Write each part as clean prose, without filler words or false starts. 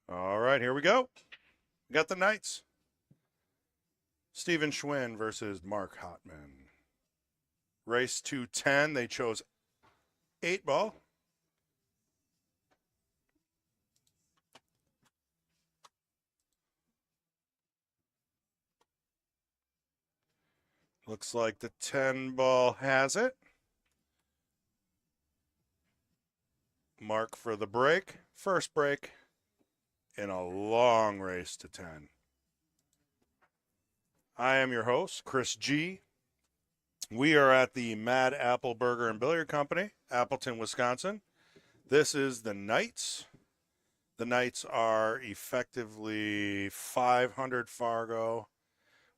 All right, here we go. We got the Knights. Steven Schwenn versus Mark Hottmann. Race to 10. They chose 8 ball. Looks like the 10 ball has it. Mark for the break. First break in a long race to 10. I am your host, Chris G. We are at the Mad Apple Burger and Billiard Company, Appleton, Wisconsin. This is the Knights. The Knights are effectively 500 Fargo.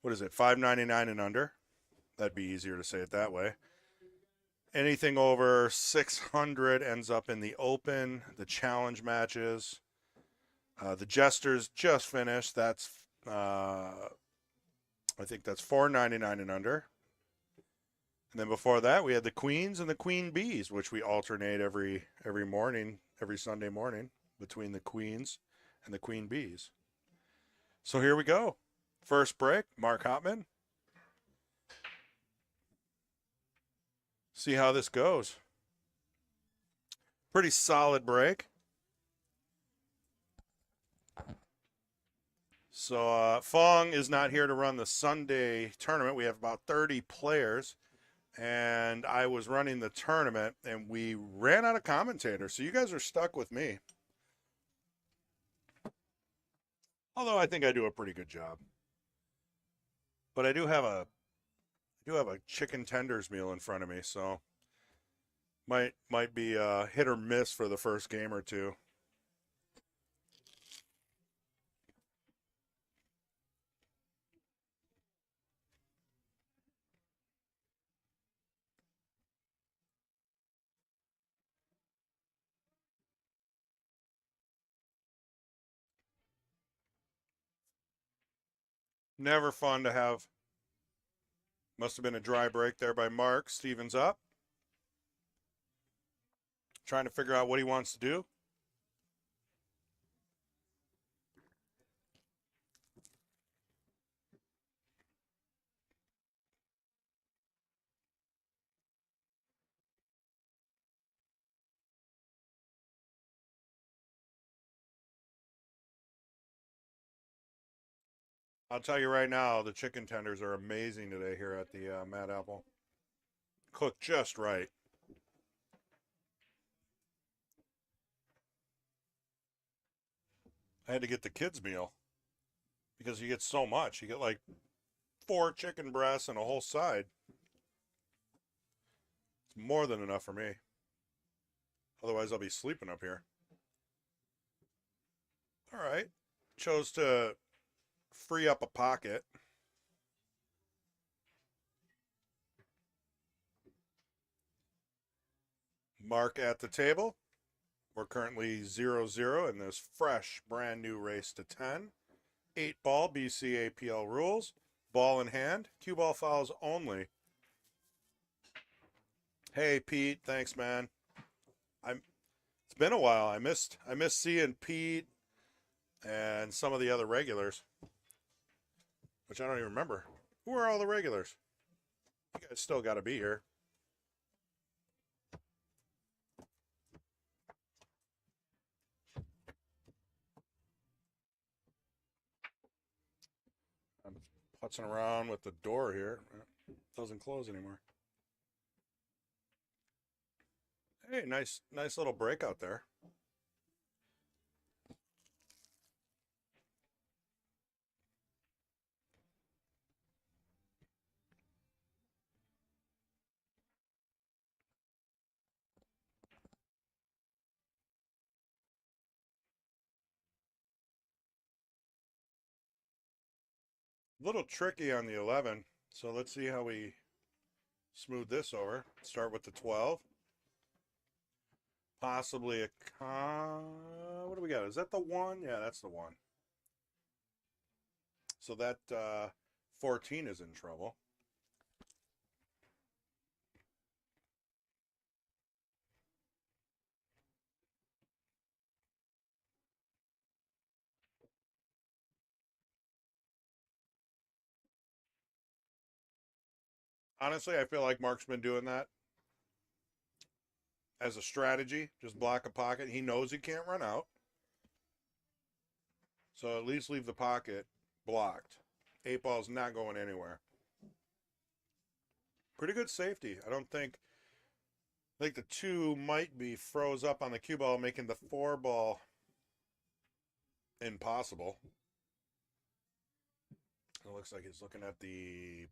What is it? 599 and under. That'd be easier to say it that way. Anything over 600 ends up in the open, the challenge matches. The Jesters just finished. That's I think that's 499 and under. And then before that, we had the Queens and the Queen Bees, which we alternate every morning, every Sunday morning between the Queens and the Queen Bees. So here we go. First break, Mark Hottmann. See how this goes. Pretty solid break. So Fong is not here to run the Sunday tournament. We have about 30 players, and I was running the tournament, and we ran out of commentators. So you guys are stuck with me. Although I think I do a pretty good job. But I do have a chicken tenders meal in front of me, so might be hit or miss for the first game or two. Never fun to have. Must have been a dry break there by Mark. Stevens up. Trying to figure out what he wants to do. I'll tell you right now, the chicken tenders are amazing today here at the Mad Apple. Cooked just right. I had to get the kids' meal because you get so much. You get like 4 chicken breasts and a whole side. It's more than enough for me. Otherwise, I'll be sleeping up here. All right. Chose to free up a pocket. Mark at the table. We're currently 0-0 in this fresh, brand new race to 10. 8 ball BCAPL rules. Ball in hand. Cue ball fouls only. Hey Pete, thanks man. It's been a while. I missed seeing Pete and some of the other regulars, which I don't even remember. Who are all the regulars? You guys still got to be here. I'm putzing around with the door here. It doesn't close anymore. Hey, nice little breakout there. A little tricky on the 11, so let's see how we smooth this over. Start with the 12. Possibly a what do we got? Is that the 1? Yeah, that's the 1. So that 14 is in trouble. Honestly, I feel like Mark's been doing that as a strategy. Just block a pocket. He knows he can't run out. So at least leave the pocket blocked. 8-ball's not going anywhere. Pretty good safety. I don't think. I think the 2 might be froze up on the cue ball, making the 4-ball impossible. It looks like he's looking at maybe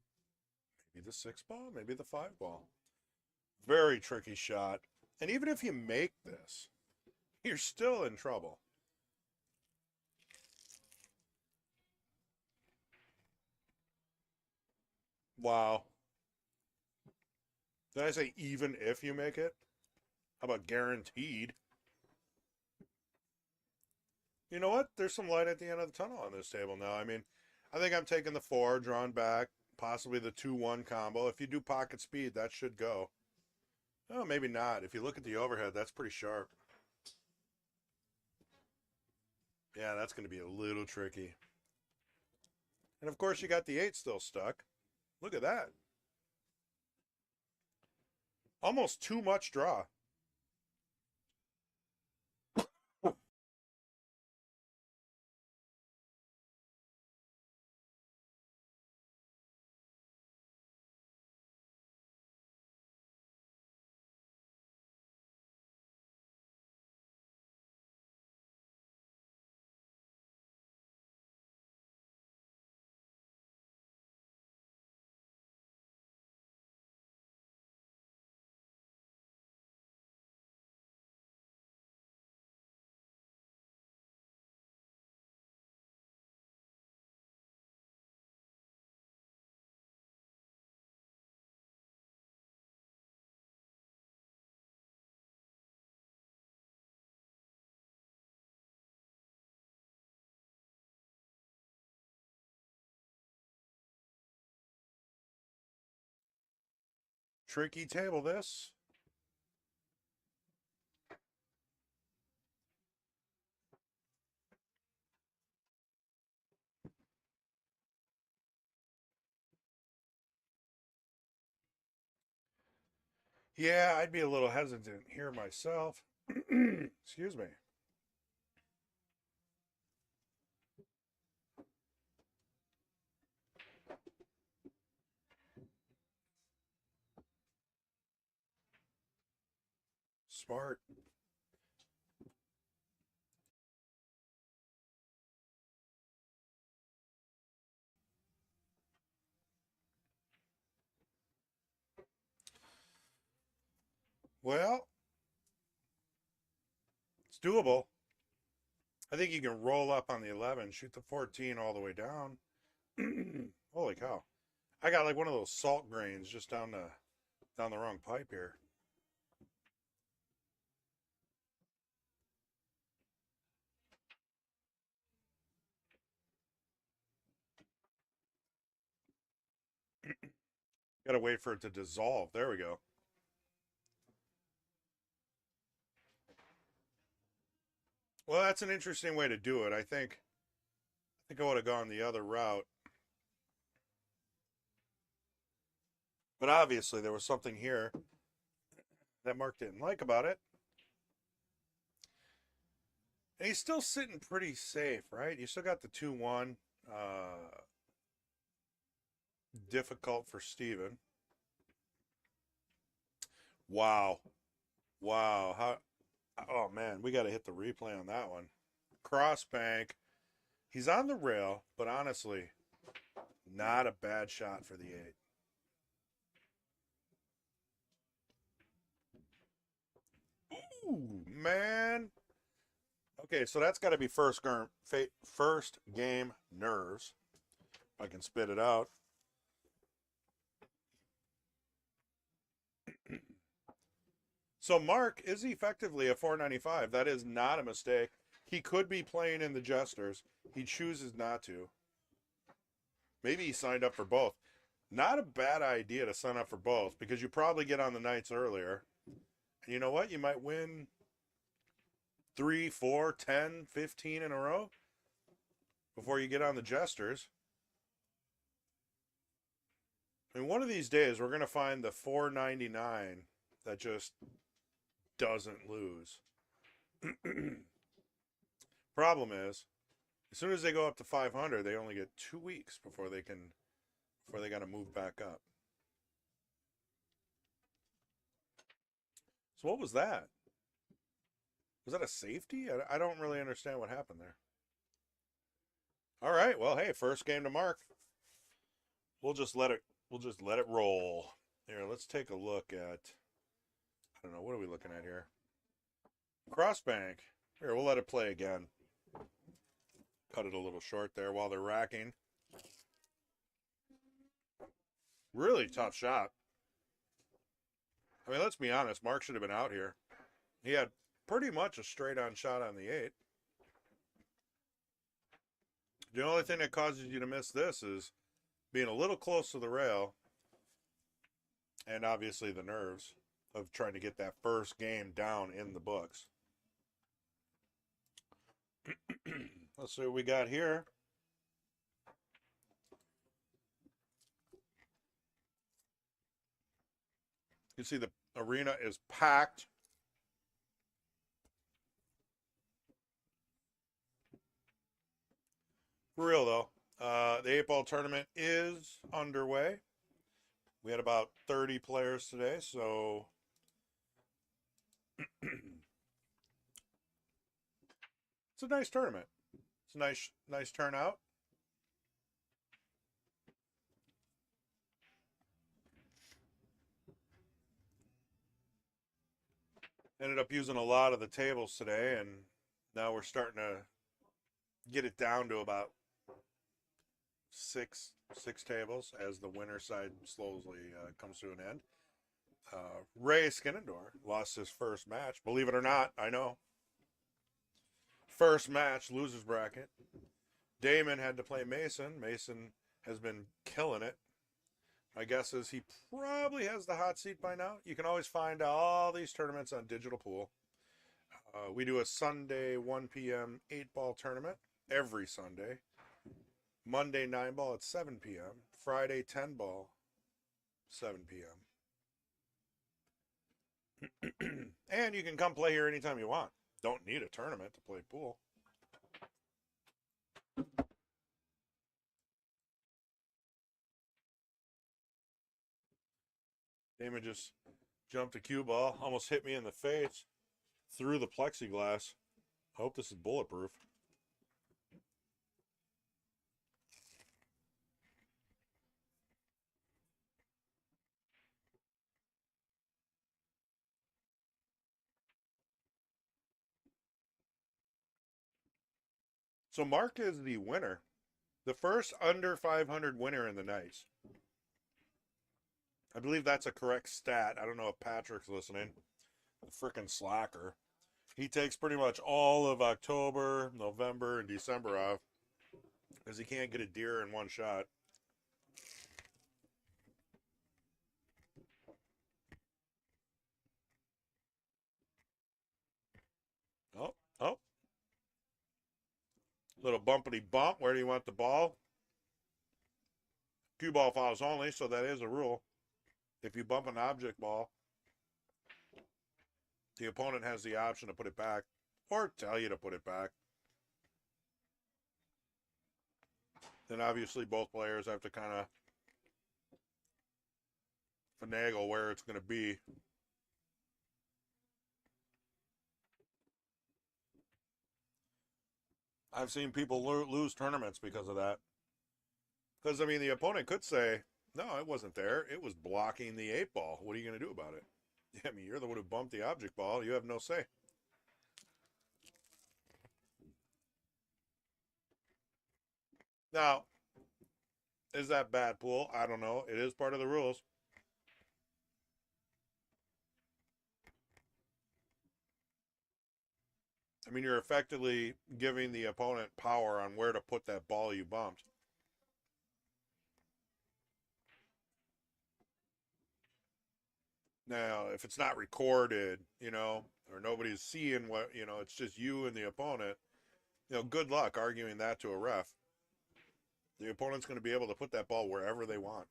the 6-ball, maybe the 5-ball. Very tricky shot. And even if you make this, you're still in trouble. Wow. Did I say even if you make it? How about guaranteed? You know what? There's some light at the end of the tunnel on this table now. I mean, I think I'm taking the 4, drawn back, possibly the 2-1 combo. If you do pocket speed, that should go. Oh, maybe not. If you look at the overhead, that's pretty sharp. Yeah, that's going to be a little tricky. And of course, you got the 8 still stuck. Look at that. Almost too much draw. Tricky table, this. Yeah, I'd be a little hesitant here myself. Excuse me. Smart. Well, it's doable. I think you can roll up on the 11, shoot the 14 all the way down. Holy cow. I got like one of those salt grains just down the wrong pipe here. Got to wait for it to dissolve. There we go. Well, that's an interesting way to do it. I think I would have gone the other route. But obviously there was something here that Mark didn't like about it. And he's still sitting pretty safe, right? You still got the 2-1. Difficult for Steven. Wow. Wow. Oh, man. We got to hit the replay on that one. Cross bank. He's on the rail, but honestly, not a bad shot for the 8. Ooh, man. Okay, so that's got to be first game nerves. If I can spit it out. So Mark is effectively a 495. That is not a mistake. He could be playing in the Jesters. He chooses not to. Maybe he signed up for both. Not a bad idea to sign up for both because you probably get on the Knights earlier. And you know what? You might win 3, 4, 10, 15 in a row before you get on the Jesters. And one of these days, we're going to find the 499 that just doesn't lose. Problem is, as soon as they go up to 500, they only get 2 weeks before they got to move back up. So what was that? Was that a safety? I don't really understand what happened there. All right. Well, hey, first game to mark. We'll just let it roll. Here, let's take a look at, I don't know, what are we looking at here? Crossbank. Here, we'll let it play again. Cut it a little short there while they're racking. Really tough shot. I mean, let's be honest. Mark should have been out here. He had pretty much a straight-on shot on the 8. The only thing that causes you to miss this is being a little close to the rail, and obviously the nerves of trying to get that first game down in the books. Let's see what we got here. You see the arena is packed. For real, though, the 8-ball tournament is underway. We had about 30 players today, so it's a nice tournament. It's a nice turnout. Ended up using a lot of the tables today, and now we're starting to get it down to about six tables as the winter side slowly comes to an end. Ray Skinnendor lost his first match. Believe it or not, I know. First match, losers bracket. Damon had to play Mason. Mason has been killing it. My guess is he probably has the hot seat by now. You can always find all these tournaments on Digital Pool. We do a Sunday 1 p.m. 8-ball tournament every Sunday. Monday 9-ball at 7 p.m. Friday 10-ball 7 p.m. And you can come play here anytime you want. Don't need a tournament to play pool. Damon just jumped a cue ball, almost hit me in the face, through the plexiglass. I hope this is bulletproof. So Mark is the winner. The first under 500 winner in the Knights. I believe that's a correct stat. I don't know if Patrick's listening. The frickin' slacker. He takes pretty much all of October, November, and December off because he can't get a deer in one shot. Oh. Little bumpity bump. Where do you want the ball? Cue ball fouls only, so that is a rule. If you bump an object ball, the opponent has the option to put it back or tell you to put it back. Then obviously both players have to kind of finagle where it's going to be. I've seen people lose tournaments because of that. Because, I mean, the opponent could say, no, it wasn't there. It was blocking the 8-ball. What are you going to do about it? I mean, you're the one who bumped the object ball. You have no say. Now, is that bad pool? I don't know. It is part of the rules. I mean, you're effectively giving the opponent power on where to put that ball you bumped. Now, if it's not recorded, or nobody's seeing what, it's just you and the opponent, good luck arguing that to a ref. The opponent's going to be able to put that ball wherever they want.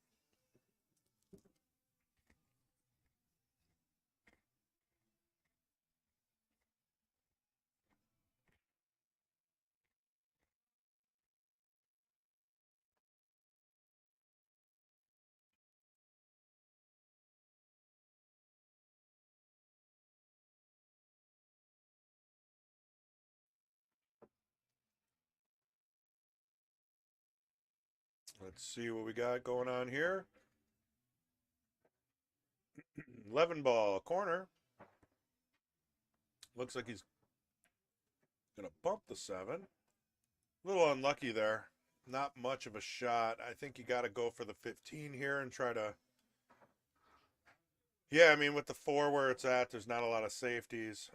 Let's see what we got going on here. 11 ball corner. Looks like he's going to bump the 7. A little unlucky there. Not much of a shot. I think you got to go for the 15 here and try to... Yeah, I mean, with the 4 where it's at, there's not a lot of safeties.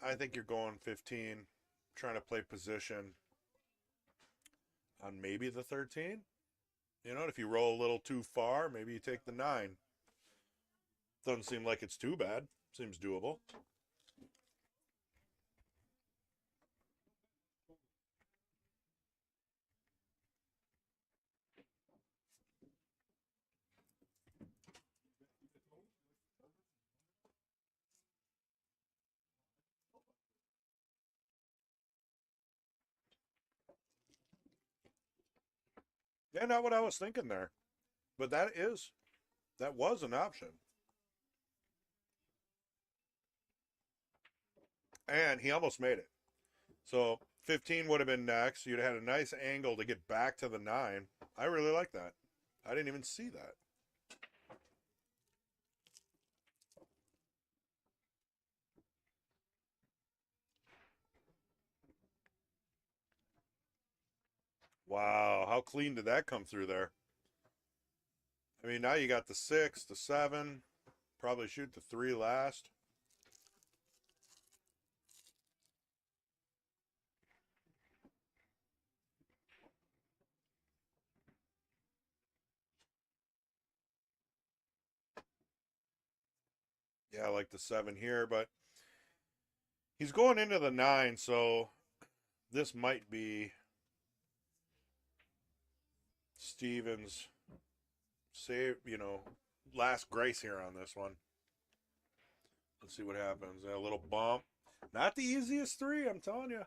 I think you're going 15, trying to play position on maybe the 13. You know, if you roll a little too far, maybe you take the 9. Doesn't seem like it's too bad. Seems doable. Yeah, not what I was thinking there. But that was an option. And he almost made it. So 15 would have been next. You'd have had a nice angle to get back to the 9. I really like that. I didn't even see that. Wow, how clean did that come through there? I mean, now you got the 6, the 7. Probably shoot the 3 last. Yeah, I like the 7 here, but he's going into the 9, so this might be Stevens' save, last grace here on this one. Let's see what happens. A little bump. Not the easiest 3, I'm telling you.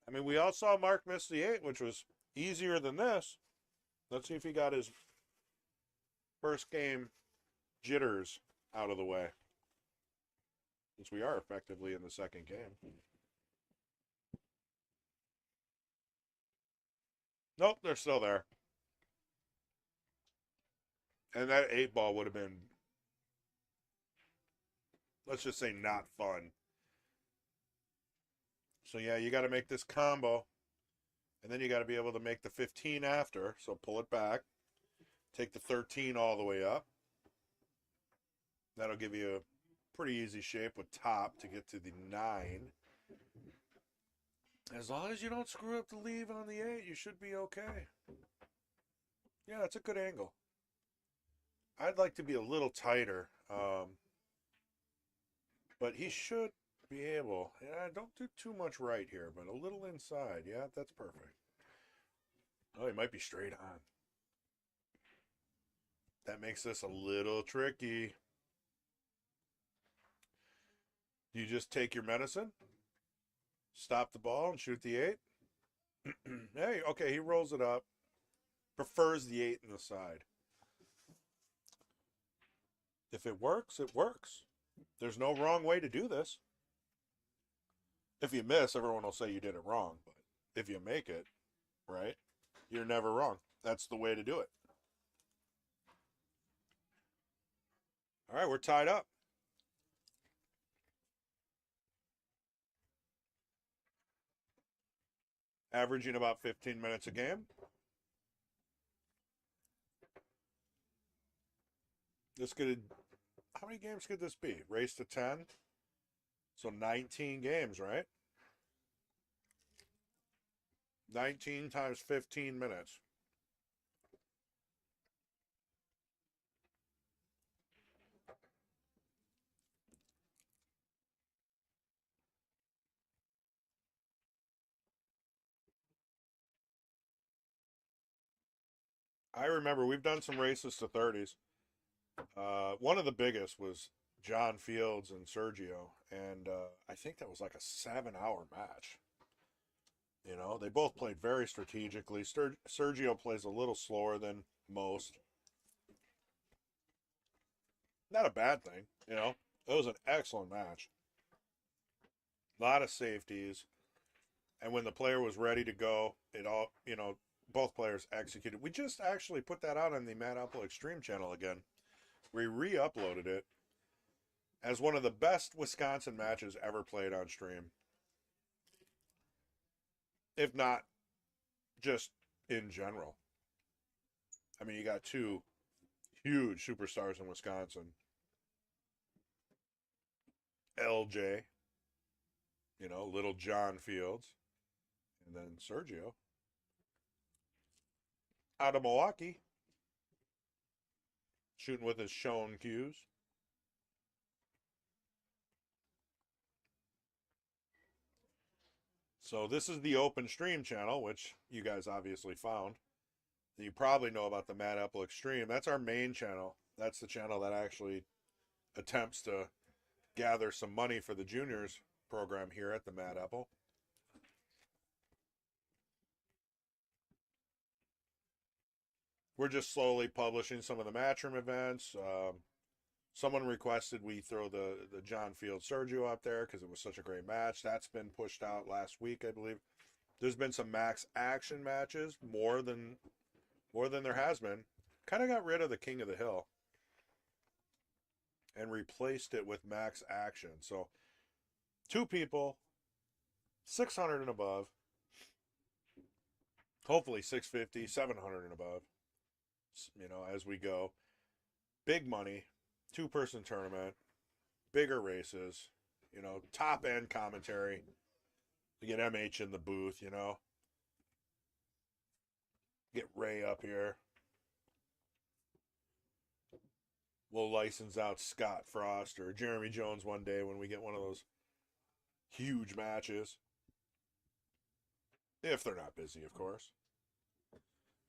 I mean, we all saw Mark miss the 8, which was easier than this. Let's see if he got his first game jitters out of the way. Since we are effectively in the second game. Nope, they're still there. And that 8 ball would have been, let's just say, not fun. So yeah, you got to make this combo. And then you got to be able to make the 15 after. So pull it back. Take the 13 all the way up. That'll give you a pretty easy shape with top to get to the 9. As long as you don't screw up the leave on the 8, you should be okay. Yeah, it's a good angle. I'd like to be a little tighter. But he should be able. Yeah, don't do too much right here, but a little inside. Yeah, that's perfect. Oh, he might be straight on. That makes this a little tricky. You just take your medicine, stop the ball, and shoot the 8. Hey, okay, he rolls it up. Prefers the 8 in the side. If it works, it works. There's no wrong way to do this. If you miss, everyone will say you did it wrong. But if you make it, right, you're never wrong. That's the way to do it. All right, we're tied up. Averaging about 15 minutes a game. This could, how many games could this be? Race to 10? So 19 games, right? 19 times 15 minutes. I remember we've done some races to 30s. One of the biggest was John Fields and Sergio, and I think that was like a 7-hour match. You know, they both played very strategically. Sergio plays a little slower than most. Not a bad thing, you know. It was an excellent match. A lot of safeties. And when the player was ready to go, it all, both players executed. We just actually put that out on the Mad Apple Extreme channel again. We re-uploaded it as one of the best Wisconsin matches ever played on stream. If not just in general. I mean, you got two huge superstars in Wisconsin. LJ, little John Fields, and then Sergio out of Milwaukee, shooting with his Schwenn cues. So this is the open stream channel, which you guys obviously found. You probably know about the Mad Apple Extreme. That's our main channel. That's the channel that actually attempts to gather some money for the juniors program here at the Mad Apple. We're just slowly publishing some of the matchroom events. Someone requested we throw the John Field Sergio out there because it was such a great match. That's been pushed out last week, I believe. There's been some max action matches, more than there has been. Kind of got rid of the King of the Hill and replaced it with max action. So 2 people, 600 and above, hopefully 650, 700 and above, as we go. Big money, 2-person tournament, bigger races, top end commentary. You get MH in the booth, Get Ray up here. We'll license out Scott Frost or Jeremy Jones one day when we get one of those huge matches. If they're not busy, of course.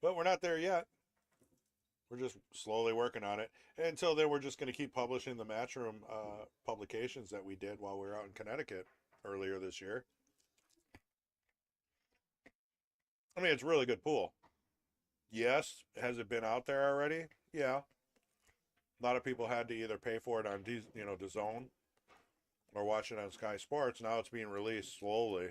But we're not there yet. We're just slowly working on it. And until then, we're just going to keep publishing the Matchroom publications that we did while we were out in Connecticut earlier this year. I mean, it's a really good pool. Yes, has it been out there already? Yeah. A lot of people had to either pay for it on DAZN or watch it on Sky Sports. Now it's being released slowly.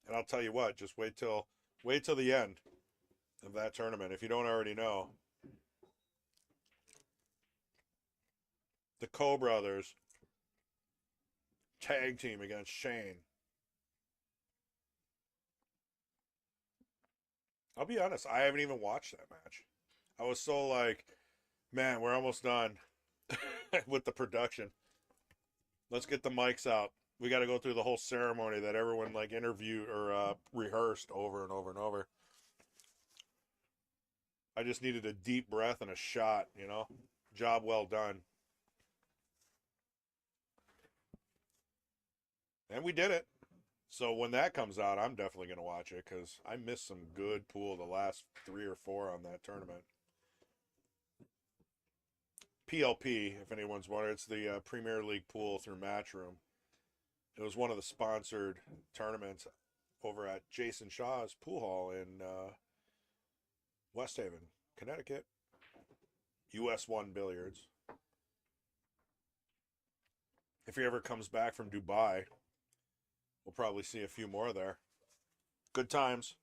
And I'll tell you what, just wait till the end of that tournament. If you don't already know, the Coe brothers tag team against Shane. I'll be honest, I haven't even watched that match. I was so like, man, we're almost done with the production. Let's get the mics out. We got to go through the whole ceremony that everyone like interviewed or rehearsed over and over and over. I just needed a deep breath and a shot, Job well done. And we did it. So when that comes out, I'm definitely going to watch it because I missed some good pool the last 3 or 4 on that tournament. PLP, if anyone's wondering, it's the Premier League pool through Matchroom. It was one of the sponsored tournaments over at Jason Shaw's pool hall in West Haven, Connecticut. US 1 Billiards. If he ever comes back from Dubai, we'll probably see a few more there. Good times.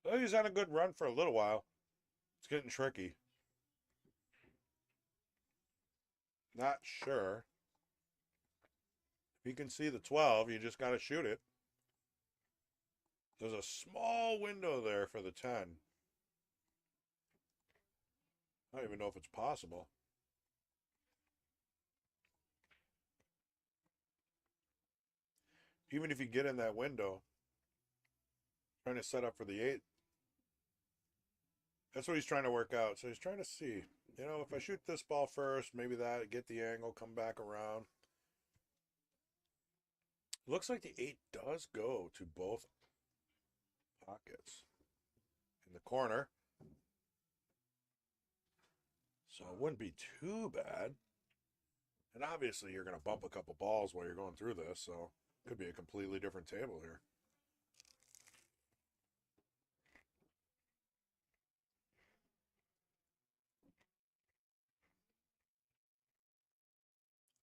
Well, he's had a good run for a little while. It's getting tricky. Not sure. If you can see the 12, you just got to shoot it. There's a small window there for the 10. I don't even know if it's possible. Even if you get in that window, trying to set up for the 8. That's what he's trying to work out. So he's trying to see, if I shoot this ball first, maybe that, get the angle, come back around. Looks like the 8 does go to both pockets in the corner. So it wouldn't be too bad. And obviously, you're going to bump a couple balls while you're going through this, so it could be a completely different table here.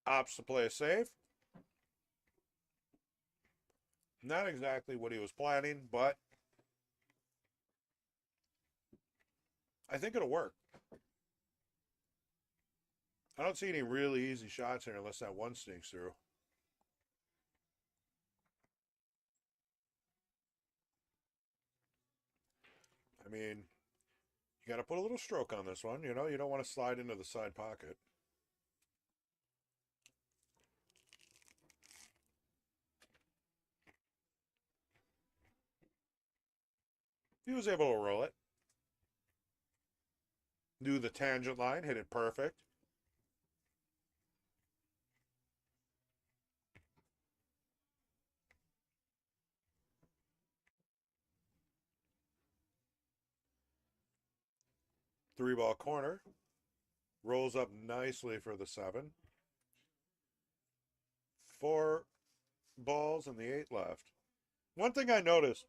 Opts to play safe. Not exactly what he was planning, but I think it'll work. I don't see any really easy shots here unless that one sneaks through. I mean, you got to put a little stroke on this one. You know, you don't want to slide into the side pocket. He was able to roll it. Do the tangent line, hit it perfect. Three ball corner. Rolls up nicely for the 7. 4 balls and the 8 left. One thing I noticed,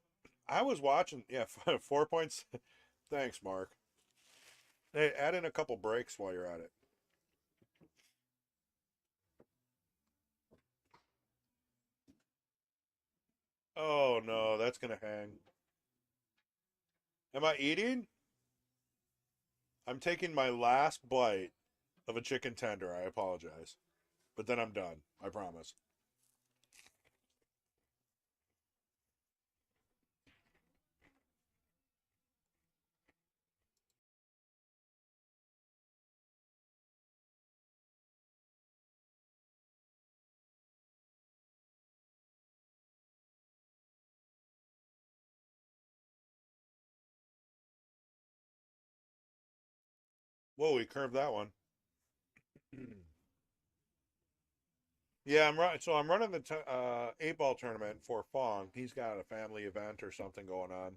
I was watching, yeah, 4 points. Thanks, Mark. Hey, add in a couple breaks while you're at it. Oh no, that's gonna hang. Am I eating? I'm taking my last bite of a chicken tender. I apologize. But then I'm done. I promise. Whoa, he curved that one. Yeah, I'm right. So I'm running the 8 ball tournament for Fong. He's got a family event or something going on,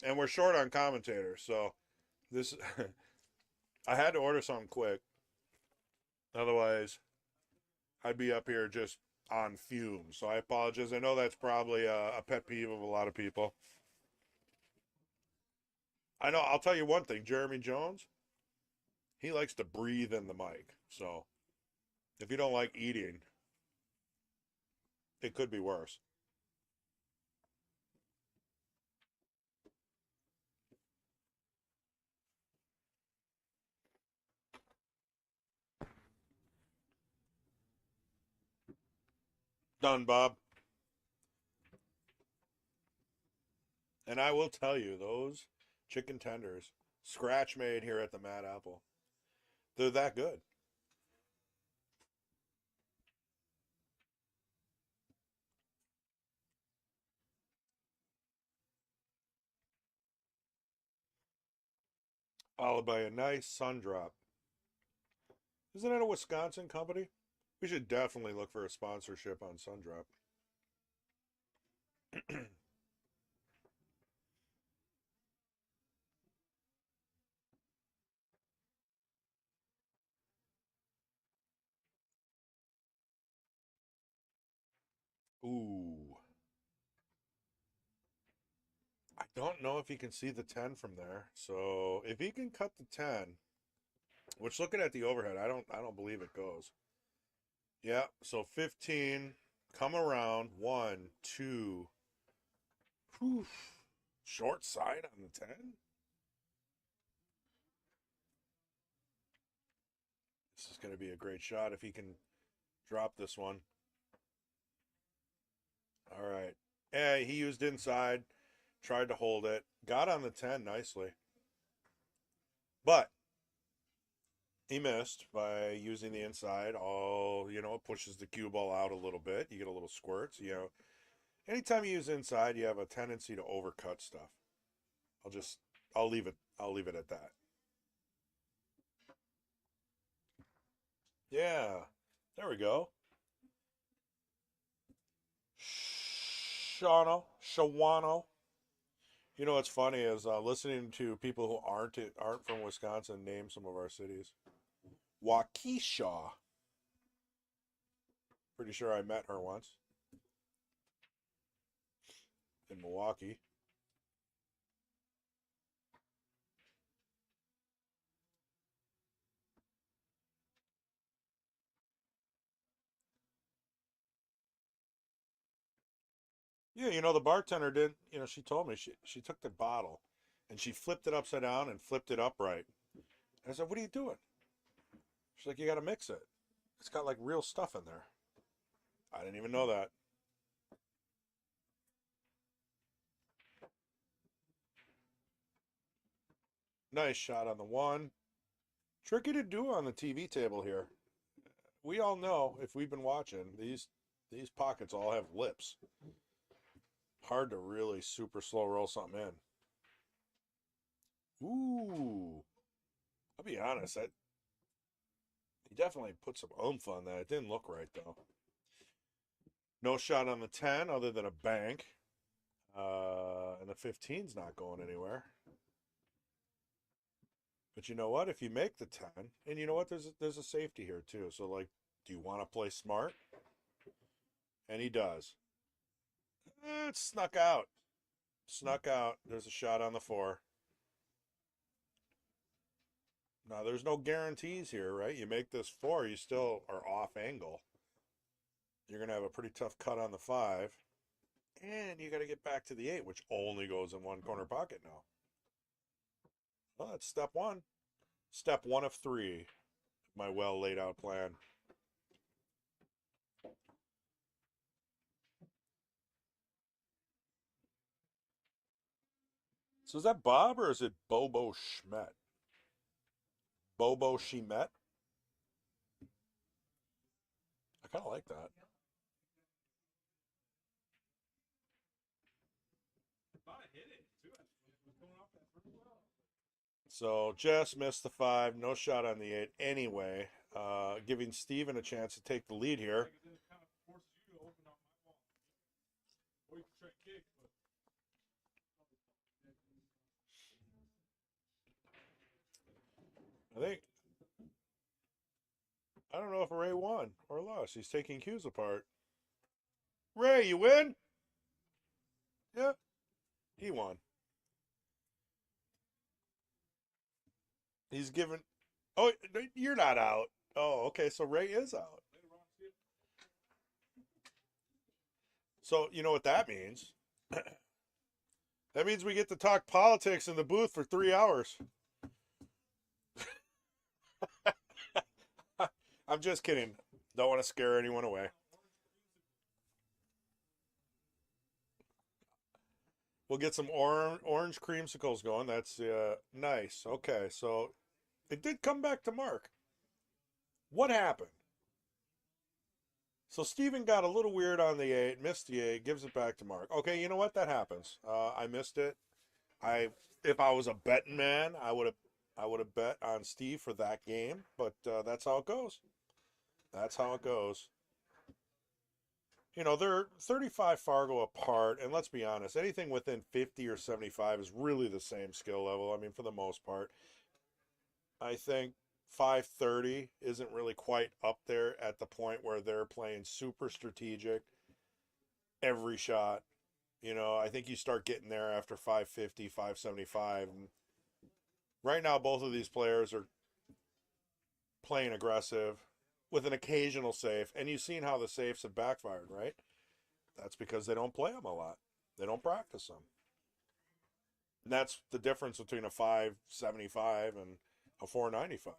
and we're short on commentators. So this, I had to order something quick. Otherwise, I'd be up here just on fumes. So I apologize. I know that's probably a pet peeve of a lot of people. I know. I'll tell you one thing. Jeremy Jones, he likes to breathe in the mic. So if you don't like eating, it could be worse. Done, Bob. And I will tell you, those chicken tenders, scratch made here at the Mad Apple, they're that good. Followed by a nice sun drop. Isn't that a Wisconsin company? We should definitely look for a sponsorship on Sundrop. Ooh. I don't know if he can see the 10 from there. So if he can cut the 10, which looking at the overhead, I don't believe it goes. Yeah, so 15, come around, 1, 2. Whew. Short side on the 10. This is going to be a great shot if he can drop this one. All right. Yeah, he used inside, tried to hold it, got on the 10 nicely. But he missed by using the inside. Oh, it pushes the cue ball out a little bit. You get a little squirts. Anytime you use inside, you have a tendency to overcut stuff. I'll just, I'll leave it. I'll leave it at that. Yeah, there we go. Shawano. What's funny is listening to people who aren't from Wisconsin name some of our cities. Waukesha. Pretty sure I met her once in Milwaukee. Yeah, the bartender did, she told me she took the bottle and she flipped it upside down and flipped it upright. And I said, "What are you doing?" She's like, "You got to mix it. It's got like real stuff in there." I didn't even know that. Nice shot on the one. Tricky to do on the TV table here. We all know if we've been watching these pockets all have lips. Hard to really super slow roll something in. Ooh, I'll be honest. He definitely put some oomph on that. It didn't look right though. No shot on the 10 other than a bank. And the 15's not going anywhere. But you know what? If you make the 10, and you know what? There's a safety here too. So like, do you want to play smart? And he does. It snuck out. Snuck out. There's a shot on the 4. Now there's no guarantees here, right? You make this 4, you still are off angle. You're gonna have a pretty tough cut on the 5. And you got to get back to the 8, which only goes in one corner pocket now. Well, that's step 1. Step 1 of 3. My well laid out plan. So is that Bob or is it Bobo Schmet? Bobo Schmet? I kind of like that. So just missed the 5. No shot on the 8 anyway. Giving Steven a chance to take the lead here. I don't know if Ray won or lost. He's taking cues apart. Ray, you win? Yeah, he won. He's given. Oh, you're not out. Oh, okay. So Ray is out. So you know what that means? That means we get to talk politics in the booth for 3 hours. I'm just kidding. Don't want to scare anyone away. We'll get some orange creamsicles going. That's nice. Okay, so it did come back to Mark. What happened? So Steven got a little weird on the 8, missed the 8, gives it back to Mark. Okay, you know what? That happens. I missed it. If I was a betting man, I would have bet on Steve for that game, but that's how it goes. That's how it goes. They're 35 Fargo apart, and let's be honest, anything within 50 or 75 is really the same skill level. I mean, for the most part, I think 530 isn't really quite up there at the point where they're playing super strategic every shot. I think you start getting there after 550, 575. And right now, both of these players are playing aggressive with an occasional safe, and you've seen how the safes have backfired, right? That's because they don't play them a lot. They don't practice them. And that's the difference between a 575 and a 495.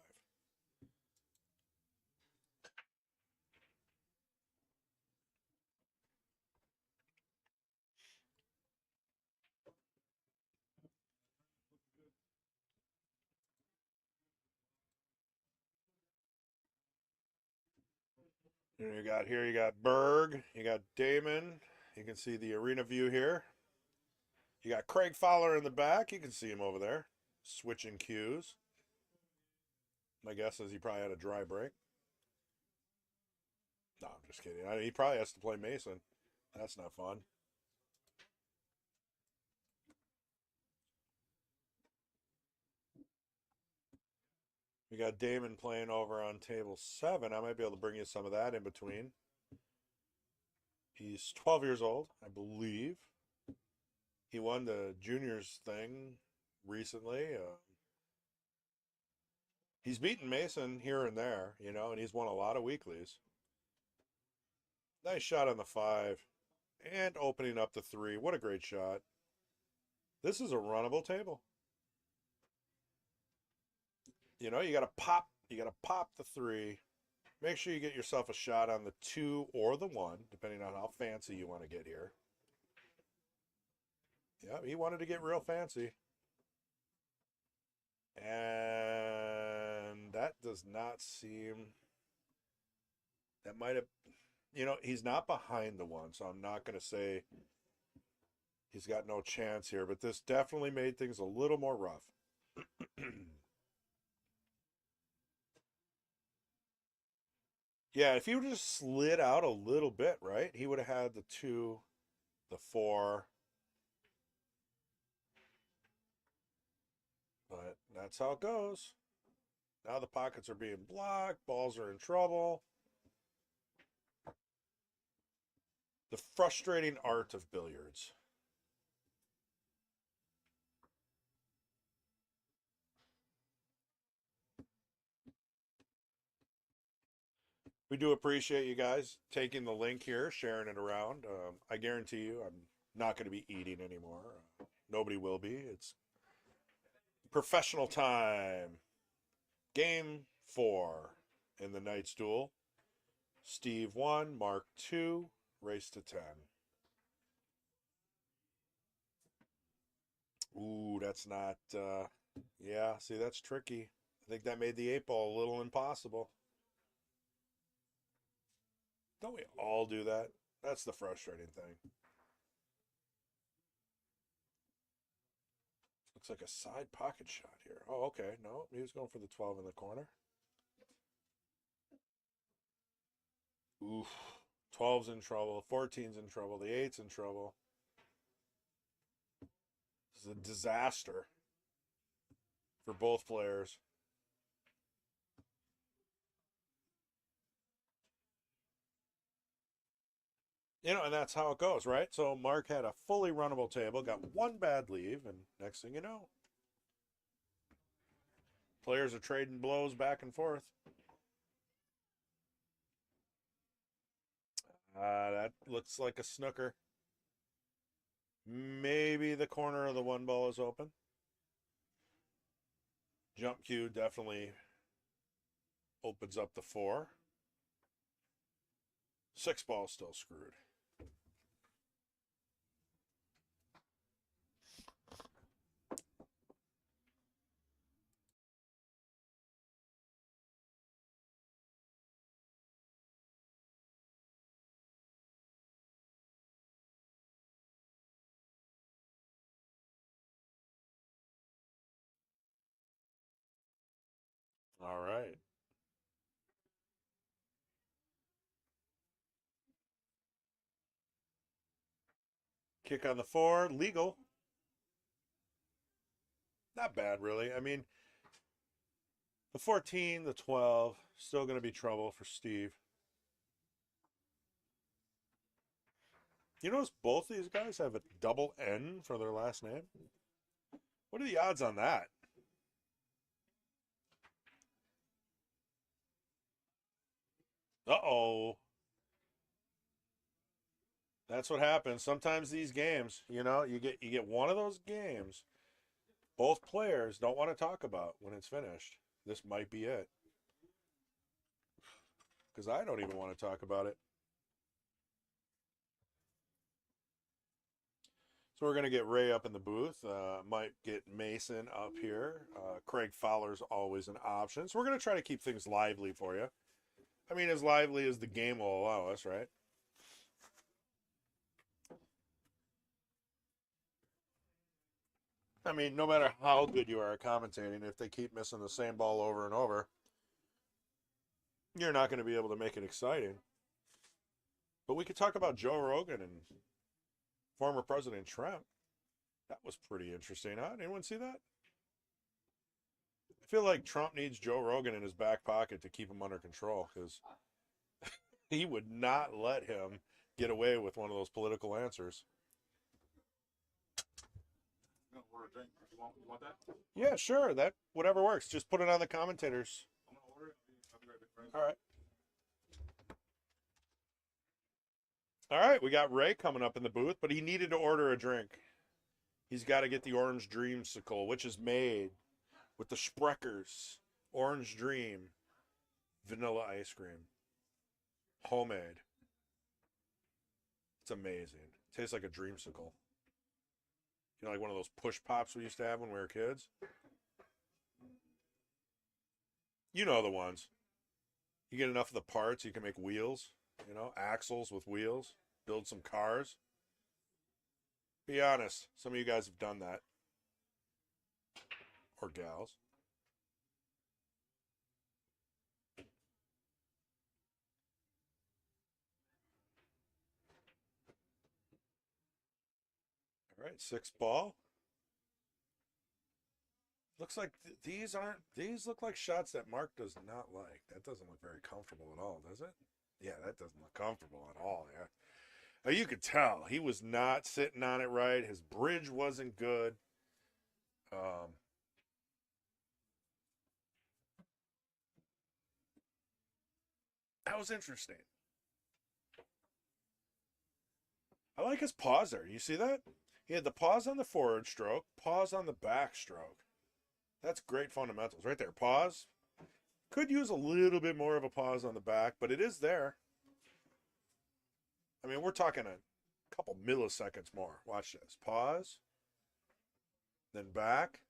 You got Berg, you got Damon. You can see the arena view here. You got Craig Fowler in the back. You can see him over there switching cues. My guess is he probably had a dry break. No, I'm just kidding. He probably has to play Mason. That's not fun. We got Damon playing over on table 7. I might be able to bring you some of that in between. He's 12 years old, I believe. He won the juniors thing recently. He's beaten Mason here and there, you know, and he's won a lot of weeklies. Nice shot on the 5 and opening up the 3. What a great shot. This is a runnable table. You know, you got to pop the 3. Make sure you get yourself a shot on the 2 or the 1, depending on how fancy you want to get here. Yeah, he wanted to get real fancy. And that does not seem. That might have. You know, he's not behind the 1, so I'm not going to say he's got no chance here, but this definitely made things a little more rough. Yeah, if he would have just slid out a little bit, right? He would have had the 2, the 4. But that's how it goes. Now the pockets are being blocked, balls are in trouble. The frustrating art of billiards. We do appreciate you guys taking the link here, sharing it around. I guarantee you I'm not going to be eating anymore. Nobody will be. It's professional time. Game 4 in the Knights duel. Steve 1, Mark 2, race to 10. Ooh, that's not, yeah, see, that's tricky. I think that made the 8 ball a little impossible. Don't we all do that? That's the frustrating thing. Looks like a side pocket shot here. Oh, okay. No, he was going for the 12 in the corner. Oof. 12's in trouble. 14's in trouble. The 8's in trouble. This is a disaster for both players. You know, and that's how it goes, right? So Mark had a fully runnable table, got one bad leave, and next thing you know, players are trading blows back and forth. That looks like a snooker. Maybe the corner of the 1 ball is open. Jump cue definitely opens up the 4. 6 ball still screwed. All right. Kick on the 4, legal. Not bad, really. I mean, the 14, the 12, still going to be trouble for Steve. You notice both these guys have a double N for their last name? What are the odds on that? Uh-oh. That's what happens. Sometimes these games, you know, you get one of those games both players don't want to talk about when it's finished. This might be it. Because I don't even want to talk about it. So we're going to get Ray up in the booth. Might get Mason up here. Craig Fowler's always an option. So we're going to try to keep things lively for you. I mean, as lively as the game will allow us, right? I mean, no matter how good you are at commentating, if they keep missing the same ball over and over, you're not going to be able to make it exciting. But we could talk about Joe Rogan and former President Trump. That was pretty interesting, huh? Anyone see that? I feel like Trump needs Joe Rogan in his back pocket to keep him under control because he would not let him get away with one of those political answers. I'm gonna order a drink. You want that? Yeah, sure. That whatever works. Just put it on the commentators. I'm gonna order it. I'll be right back. All right. All right, we got Ray coming up in the booth, but he needed to order a drink. He's got to get the Orange Dreamsicle, which is made with the Spreckers Orange Dream vanilla ice cream. Homemade. It's amazing. Tastes like a dreamsicle. You know, like one of those push pops we used to have when we were kids? You know the ones. You get enough of the parts, you can make wheels. You know, axles with wheels. Build some cars. Be honest. Some of you guys have done that. Or gals. All right, 6 ball. Looks like these look like shots that Mark does not like. That doesn't look very comfortable at all, does it? Yeah, that doesn't look comfortable at all. Yeah. Now you could tell he was not sitting on it right. His bridge wasn't good. That was interesting. I like his pause there. You see that? He had the pause on the forward stroke, pause on the back stroke. That's great fundamentals right there. Pause. Could use a little bit more of a pause on the back, but it is there. I mean, we're talking a couple milliseconds more. Watch this. Pause. Then back.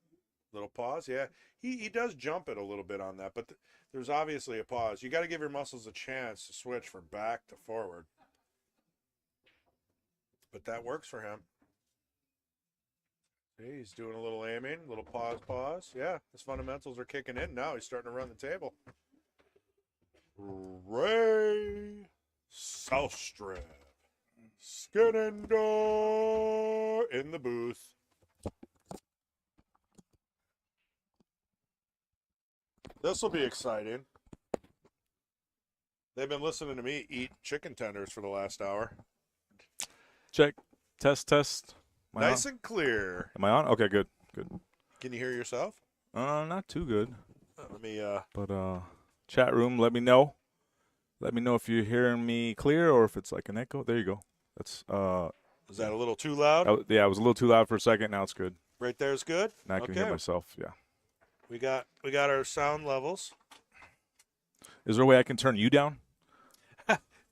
Little pause. Yeah, he does jump it a little bit on that, but there's obviously a pause. You got to give your muscles a chance to switch from back to forward. But that works for him. See, he's doing a little aiming, a little pause. Yeah, his fundamentals are kicking in now. He's starting to run the table. Ray Southstrip. Skin and door in the booth. This will be exciting. They've been listening to me eat chicken tenders for the last hour. Check. Test. Am I Nice on? and clear. Am I on? Okay, good. Can you hear yourself? Not too good. Let me But chat room, let me know. Let me know if you're hearing me clear or if it's like an echo. There you go. That's is that a little too loud? yeah, it was a little too loud for a second. Now it's good. Right there is good. Now I can hear myself. Yeah. We got our sound levels. Is there a way I can turn you down?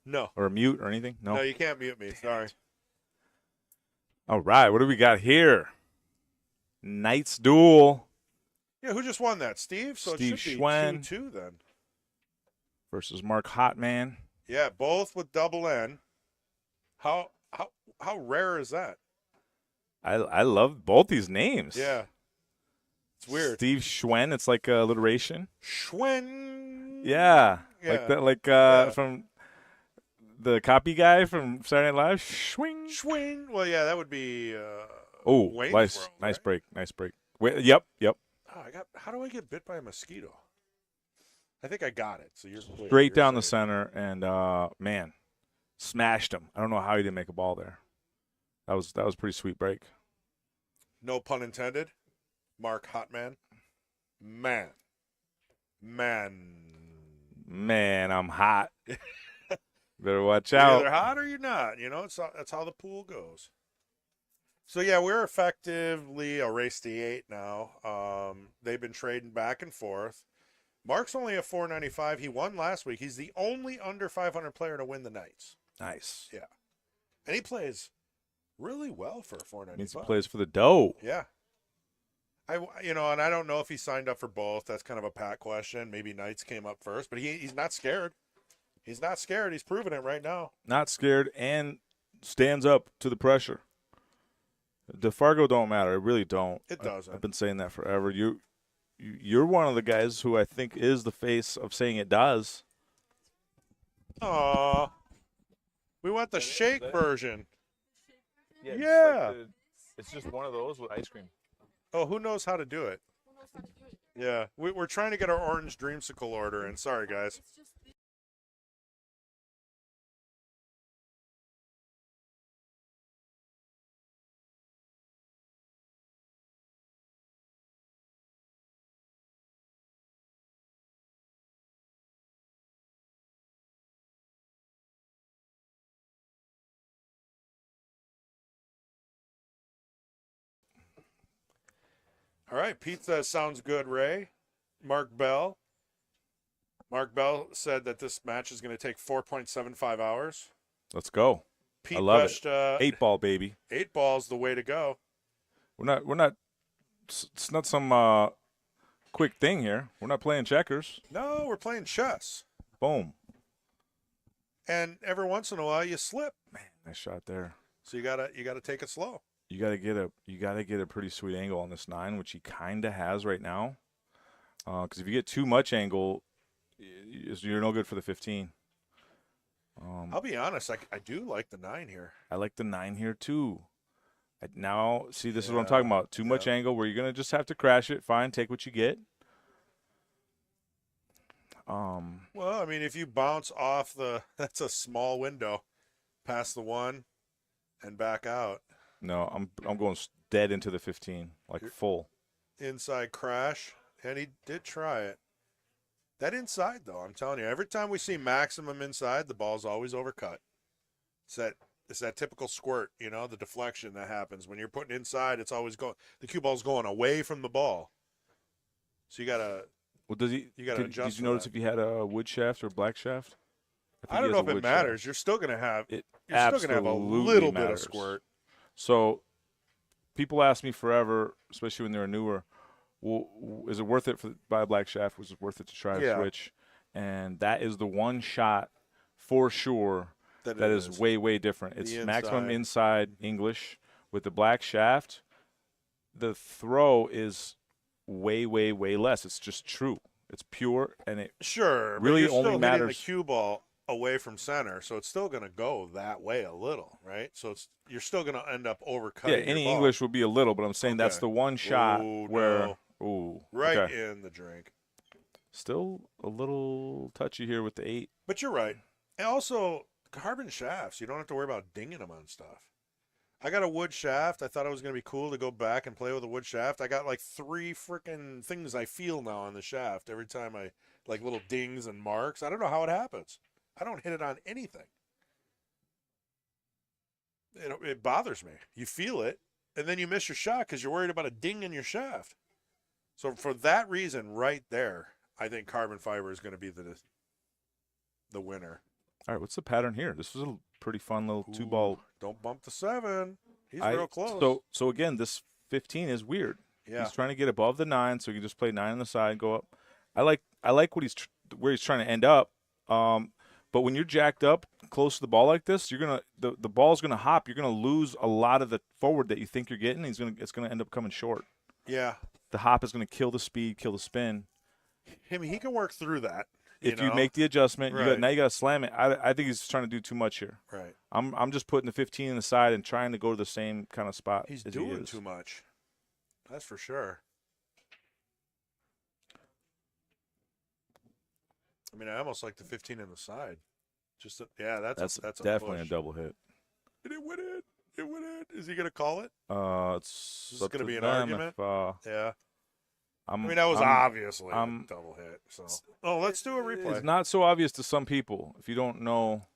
No. Or mute or anything? No, you can't mute me. Sorry. All right, what do we got here? Knights Duel Yeah, who just won that? Steve? So Steve it should Schwenn. be 2-2 then. versus Mark Hottmann. Yeah, both with double N. How rare is that? I love both these names. Yeah. It's weird. Steve Schwenn, it's like alliteration. Schwenn. Yeah. Yeah. Like Yeah. from the copy guy from Saturday Night Live. Schwing. Schwenn. Well, yeah, that would be Oh, Wayne's nice, World, nice right? break, nice break. Wait, yep. Oh, how do I get bit by a mosquito? I think I got it. So you're clear. Straight You're down the safe. center, and man, smashed him. I don't know how he didn't make a ball there. That was a pretty sweet break. No pun intended. Mark Hottman. Man, I'm hot. Better watch You're out. either hot or you're not. You know, that's how the pool goes. So yeah, we're effectively a race to 8 now. They've been trading back and forth. Mark's only a 495. He won last week. He's the only under 500 player to win the Knights. Nice. Yeah, and he plays really well for a 495. Means he plays for the dough. Yeah. And I don't know if he signed up for both. That's kind of a Pat question. Maybe Knights came up first, but he's not scared. He's not scared. He's proving it right now. Not scared and stands up to the pressure. DeFargo don't matter. It really don't. It doesn't. I've been saying that forever. You're one of the guys who I think is the face of saying it does. Aw. We want the shake version. Yeah. It's just one of those with ice cream. Oh, who knows how to do it? Yeah. We're trying to get our orange dreamsicle order in. Sorry, guys. All right, Pete says sounds good, Ray. Mark Bell. Mark Bell said that this match is going to take 4.75 hours. Let's go. Pete I love West, it. 8 ball, baby. 8 ball's the way to go. We're not. It's not some quick thing here. We're not playing checkers. No, we're playing chess. Boom. And every once in a while you slip. Man, nice shot there. So you gotta take it slow. You gotta get a pretty sweet angle on this 9, which he kinda has right now. Because if you get too much angle, you're no good for the 15. I'll be honest, I do like the 9 here. I like the 9 here too. Now, see, this is what I'm talking about. Too much angle where you're gonna just have to crash it. Fine, take what you get. Well, I mean, if you bounce off that's a small window, past the 1 and back out. No, I'm going dead into the 15, like full. Inside crash, and he did try it. That inside, though, I'm telling you, every time we see maximum inside, the ball's always overcut. It's that typical squirt, the deflection that happens. When you're putting inside, it's always going – the cue ball's going away from the ball. So you got to – Well, did you notice if he had a wood shaft or black shaft? I don't know if it matters. You're still going to have a little bit of squirt. So people ask me forever, especially when they're newer, well, is it worth it to buy a black shaft? Was it worth it to try a switch? And that is the one shot for sure that is way, way different. It's maximum inside English. With the black shaft, the throw is way, way, way less. It's just true. It's pure, and it really only matters. Hitting the cue ball away from center, so it's still going to go that way a little, right? So you're still going to end up overcutting. Yeah, any English would be a little, but I'm saying that's the one shot where in the drink. Still a little touchy here with the 8. But you're right. And also, carbon shafts, you don't have to worry about dinging them on stuff. I got a wood shaft. I thought it was going to be cool to go back and play with a wood shaft. I got like 3 freaking things I feel now on the shaft every time I, like little dings and marks. I don't know how it happens. I don't hit it on anything. It bothers me. You feel it, and then you miss your shot because you're worried about a ding in your shaft. So for that reason right there, I think carbon fiber is going to be the winner. All right, what's the pattern here? This was a pretty fun little 2-ball. Don't bump the 7. He's real close. So again, this 15 is weird. Yeah. He's trying to get above the 9, so he can just play 9 on the side and go up. I like what where he's trying to end up. But when you're jacked up close to the ball like this, the ball's gonna hop. You're gonna lose a lot of the forward that you think you're getting. It's gonna end up coming short. Yeah. The hop is gonna kill the speed, kill the spin. I mean, he can work through that. If you make the adjustment, right. now you got to slam it. I think he's trying to do too much here. Right. I'm just putting the 15 in the side and trying to go to the same kind of spot. He's doing too much. That's for sure. I mean, I almost like the 15 in the side. That's definitely a double hit. And it went in. It went in. Is he going to call it? It's going to be an argument. Yeah. I mean, that was obviously a double hit. So, let's do a replay. It's not so obvious to some people if you don't know.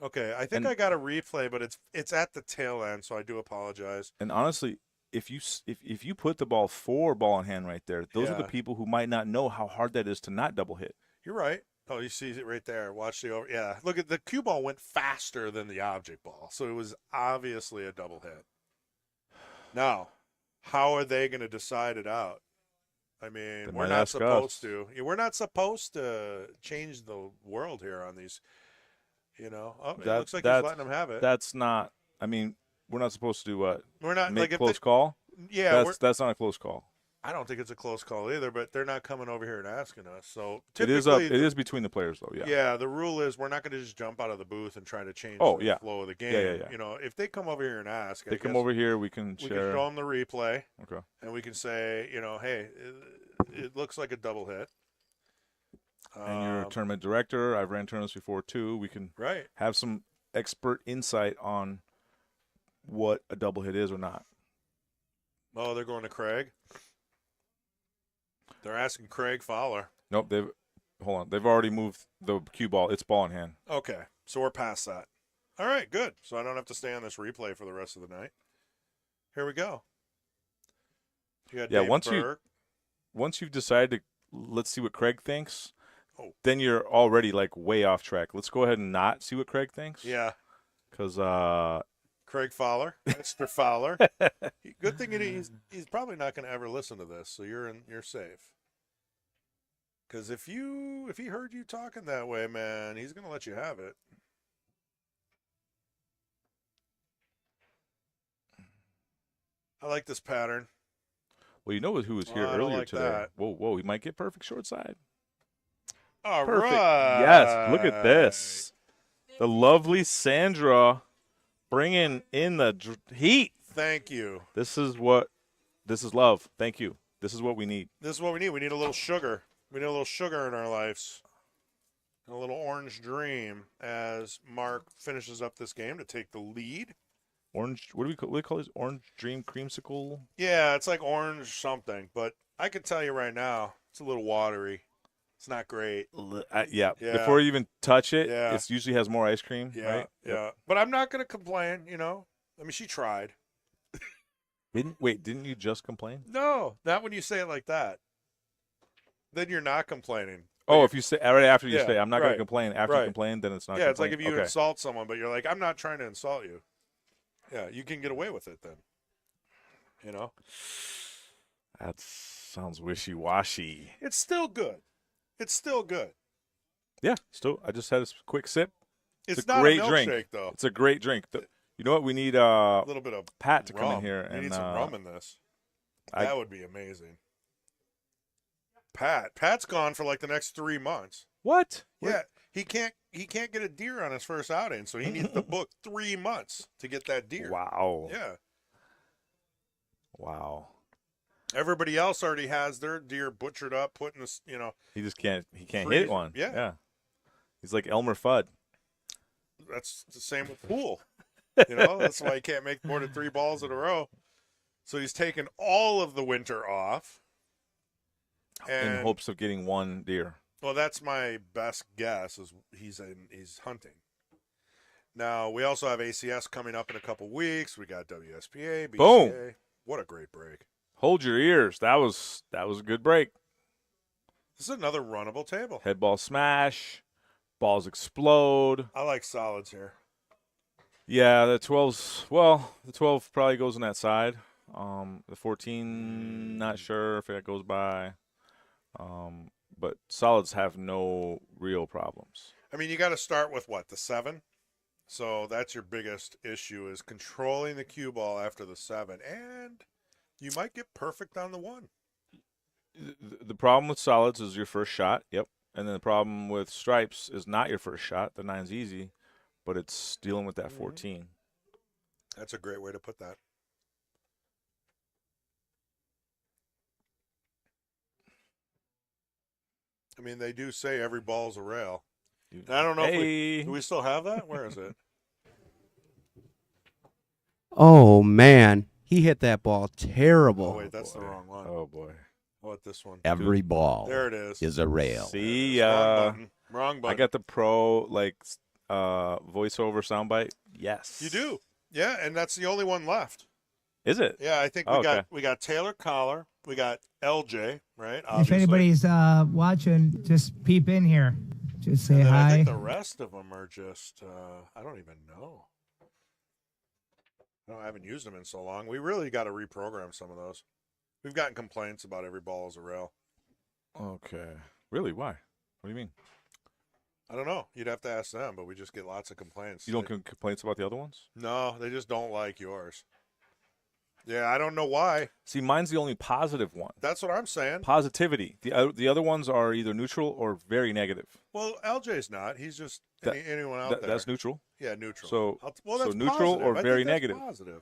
Okay, I think I got a replay, but it's at the tail end, so I do apologize. And honestly, if you put the ball 4 ball in hand right there, those are the people who might not know how hard that is to not double hit. You're right. Oh, you see it right there. Watch the over. Yeah, look at the cue ball went faster than the object ball, so it was obviously a double hit. Now, how are they going to decide it out? I mean, we're not supposed to. We're not supposed to change the world here on these. It looks like he's letting them have it. That's not. I mean, we're not supposed to do what? We're not make close call. Yeah, that's not a close call. I don't think it's a close call either, but they're not coming over here and asking us. So it is between the players, though. Yeah. Yeah. The rule is we're not going to just jump out of the booth and try to change the flow of the game. Yeah. If they come over here and ask, they come over here, we can share. We can show them the replay. Okay. And we can say, hey, it looks like a double hit. And you're a tournament director. I've ran tournaments before too. We can have some expert insight on what a double hit is or not. Oh, they're going to Craig. They're asking Craig Fowler. Nope, they've already moved the cue ball. It's ball in hand. Okay, so we're past that. All right, good. So I don't have to stay on this replay for the rest of the night. Here we go. You got Yeah, Dave Burke. once you've decided to let's see what Craig thinks, Oh. then you're already like way off track. Let's go ahead and not see what Craig thinks. Yeah. Because Craig Fowler, Mr. Fowler. Good thing he's probably not going to ever listen to this, so you're safe. Because if he heard you talking that way, man, he's going to let you have it. I like this pattern. well, you know who was here I don't earlier like today. that. Whoa, he might get perfect short side. All Perfect. right. Yes, look at this. The lovely Sandra bringing in the heat. Thank you. This is love. Thank you. This is what we need. This is what we need. We need a little sugar. We need a little sugar in our lives. A little orange dream as Mark finishes up this game to take the lead. Orange, what do we call this? Orange Dream Creamsicle? Yeah, it's like orange something, but I can tell you right now, it's a little watery. It's not great. Yeah. Yeah. Before you even touch it, Yeah. it usually has more ice cream, Yeah, right? yeah. But I'm not going to complain, I mean, she tried. Didn't you just complain? No, not when you say it like that. Then you're not complaining. Oh, if you say right after you Yeah, say I'm not going right, to complain, after you right. complain, then it's not. Yeah, it's like complain. if you Okay. insult someone, but you're like, I'm not trying to insult you. Yeah, you can get away with it then. That sounds wishy-washy. It's still good. It's still good. Yeah, still. I just had a quick sip. It's a not great a milkshake, drink. though. It's a great drink. You know what? We need A little bit of Pat to rum. come in here We and need some rum in this. I- That would be amazing. Pat's gone for like the next 3 months. What? Yeah, he can't get a deer on his first outing, so he needs to book 3 months to get that deer. Wow. Yeah. Wow. Everybody else already has their deer butchered up, put in this, He just can't. He can't Freeze. hit one. Yeah. He's like Elmer Fudd. That's the same with pool. That's why he can't make more than 3 balls in a row. So he's taken all of the winter off. In hopes of getting one deer. Well, that's my best guess is he's hunting. Now, we also have ACS coming up in a couple weeks. We got WSPA, BCA. Boom. What a great break. Hold your ears. That was a good break. This is another runnable table. Head ball smash. Balls explode. I like solids here. Yeah, the 12 probably goes on that side. The 14, not sure if that goes by. But solids have no real problems. I mean, you got to start with what, the 7? So that's your biggest issue is controlling the cue ball after the 7, and you might get perfect on the 1. The problem with solids is your first shot. Yep. And then the problem with stripes is not your first shot. The 9's easy, but it's dealing with that 14. That's a great way to put that. I mean, they do say every ball's a rail. And I don't know if do we still have that? Where is it? Oh, man. He hit that ball terrible. Oh, wait, that's the wrong one. Oh, boy. How about this one? Every ball There it is. a rail. See, Wrong button. I got the pro voiceover soundbite. Yes, You do. Yeah, and that's the only one left. Is it? Yeah, I think we got Taylor Collar, we got LJ, right? Obviously. If anybody's watching, just peep in here. Just say And then I hi. think the rest of them are just I don't even know. I haven't used them in so long. We really got to reprogram some of those. We've gotten complaints about every ball is a rail. Okay. Really? Why? What do you mean? I don't know. You'd have to ask them, but we just get lots of complaints. You don't get complaints about the other ones? No, they just don't like yours. Yeah, I don't know why. See, mine's the only positive one. That's what I'm saying. Positivity. The other ones are either neutral or very negative. Well, LJ's not. He's just anyone out there. That's neutral. Yeah, neutral. So, that's neutral positive. or I very think that's negative? Positive.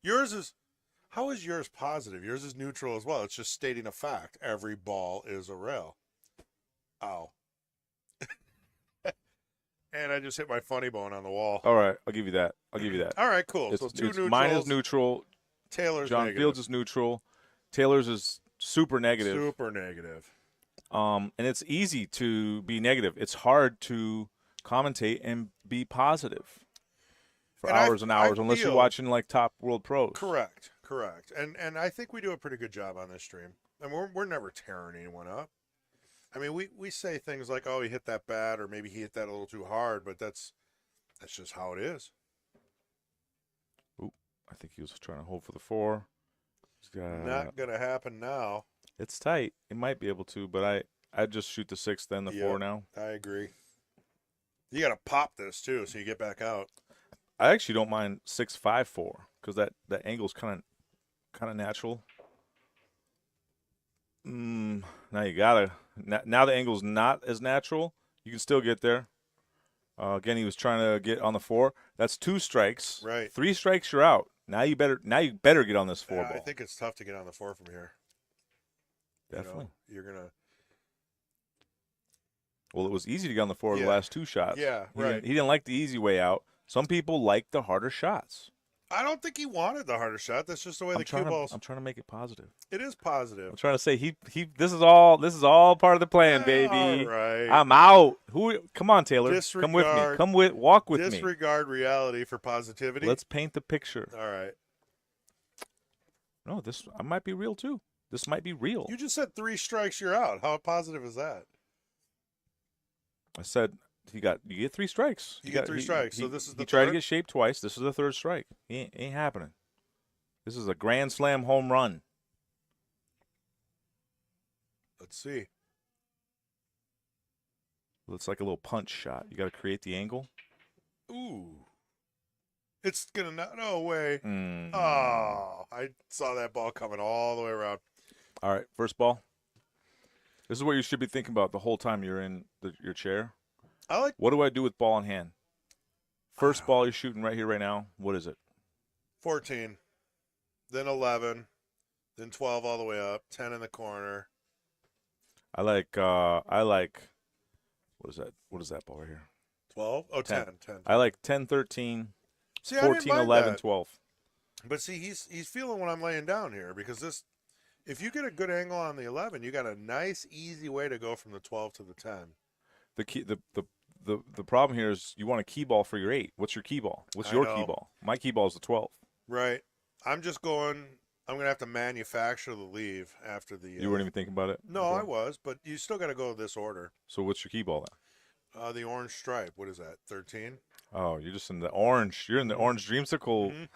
Yours is. How is yours positive? Yours is neutral as well. It's just stating a fact. Every ball is a rail. Ow. And I just hit my funny bone on the wall. All right, I'll give you that. All right, cool. So two neutrals. Mine is neutral. Taylor's John negative. Fields is neutral. Taylor's is super negative. Super negative. And it's easy to be negative. It's hard to commentate and be positive for And hours and hours, I unless you're feel- watching like top world pros. Correct. Correct. And I think we do a pretty good job on this stream. And we're never tearing anyone up. I mean, we say things like, "Oh, he hit that bad," or maybe he hit that a little too hard, but that's just how it is. Oop, I think he was trying to hold for the 4. Not gonna happen now. It's tight. It might be able to, but I'd just shoot the 6, then the 4 now. I agree. You got to pop this too, so you get back out. I actually don't mind 6-5-4 because that angle's kind of natural. Now you gotta. Now the angle's not as natural. You can still get there. Again, he was trying to get on the 4. That's 2 strikes. Right. 3 strikes, you're out. Now you better get on this 4 ball. I think it's tough to get on the 4 from here. Definitely. You're gonna. Well, it was easy to get on the 4 the last 2 shots. Yeah, right. He didn't like the easy way out. Some people like the harder shots. I don't think he wanted the harder shot. That's just the way the cue balls. I'm trying to make it positive. It is positive. I'm trying to say he. This is all part of the plan, baby. All right. I'm out. Come on, Taylor. Come with me. Walk with me. Disregard reality for positivity. Let's paint the picture. All right. No, I might be real too. This might be real. You just said 3 strikes, you're out. How positive is that? I said you get 3 strikes. You get 3 strikes. So this is the he tried to third? get shaped twice. This is the 3rd strike. Ain't happening. This is a grand slam home run. Let's see. It's like a little punch shot. You got to create the angle. Ooh. It's going to no way. Mm. Oh, I saw that ball coming all the way around. All right, first ball. This is what you should be thinking about the whole time you're in your chair. What do I do with ball in hand? First ball you're shooting right here, right now. What is it? 14, then 11, then 12 all the way up, 10 in the corner. I like what is that? What is that ball right here? 12? Oh, 10. I like 10, 13, See, 14, 11, that. 12. But see, he's feeling what I'm laying down here because this, if you get a good angle on the 11, you got a nice, easy way to go from the 12 to the 10. The problem here is you want a key ball for your 8. What's your key ball? What's your key ball? My key ball is the 12. Right. I'm going to have to manufacture the leave after the. You weren't even thinking about it? No, before? I was, but you still got to go this order. So what's your key ball then? The orange stripe. What is that? 13. Oh, you're just in the orange. You're in the orange dreamsicle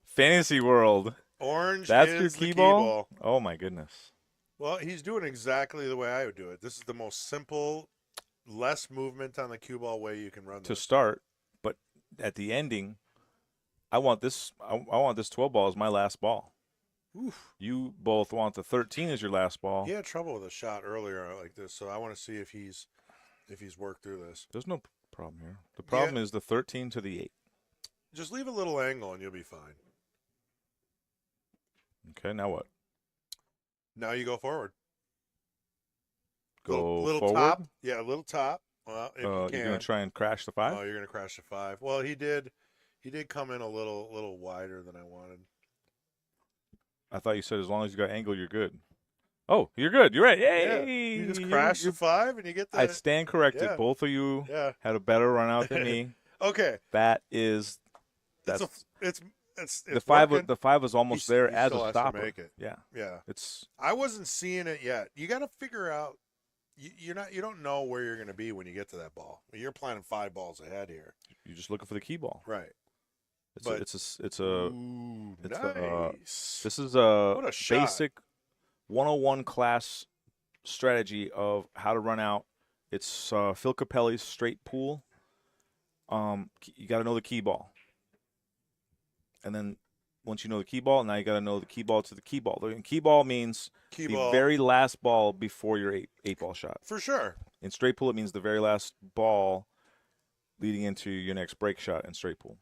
fantasy world. Orange. That's is your the key ball? ball. Oh my goodness. Well, he's doing exactly the way I would do it. This is the most simple, less movement on the cue ball way you can run to this. Start, but at the ending, I want this 12 ball as my last ball. Oof. You both want the 13 as your last ball. He had trouble with a shot earlier like this, so I want to see if he's worked through this. There's no problem here. The problem is the 13 to the 8. Just leave a little angle and you'll be fine. Okay, now what? Now you go forward. Go little forward? top. Yeah, a little top. Well, if you can. You're going to try and crash the 5? Oh, you're going to crash the 5. Well, he did come in a little wider than I wanted. I thought you said as long as you got angle, you're good. Oh, you're good. You're right. Yay! Yeah. You just crash the 5 and you get the. I stand corrected. Yeah. Both of you Yeah. had a better run out than me. Okay. That's it's the 5. working. The 5 was almost there as still a has to stopper. make it. Yeah. Yeah. It's. I wasn't seeing it yet. You got to figure out. You don't know where you're going to be when you get to that ball. You're planning 5 balls ahead here. You're just looking for the key ball. Right. Ooh, nice. This is What a shot. basic 101 class strategy of how to run out. It's Phil Capelli's straight pool. You got to know the key ball. And then once you know the key ball, now you got to know the key ball to the key ball. The key ball means the very last ball before your 8-ball shot. For sure. In straight pool, it means the very last ball leading into your next break shot in straight pool.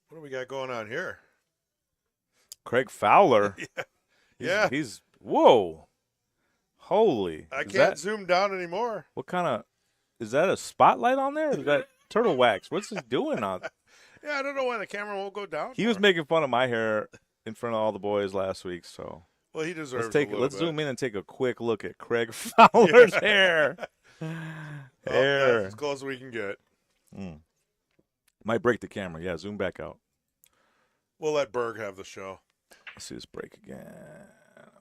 What do we got going on here? Craig Fowler. Yeah. He's whoa. Holy. I can't zoom down anymore. What kind of is that a spotlight on there? Or is that turtle wax? What's he doing on? Yeah, I don't know why the camera won't go down. He was making fun of my hair in front of all the boys last week, so well, he deserves let's zoom in and take a quick look at Craig Fowler's hair. That's as close as we can get. Might break the camera. Yeah, zoom back out. We'll let Berg have the show. Let's see this break again.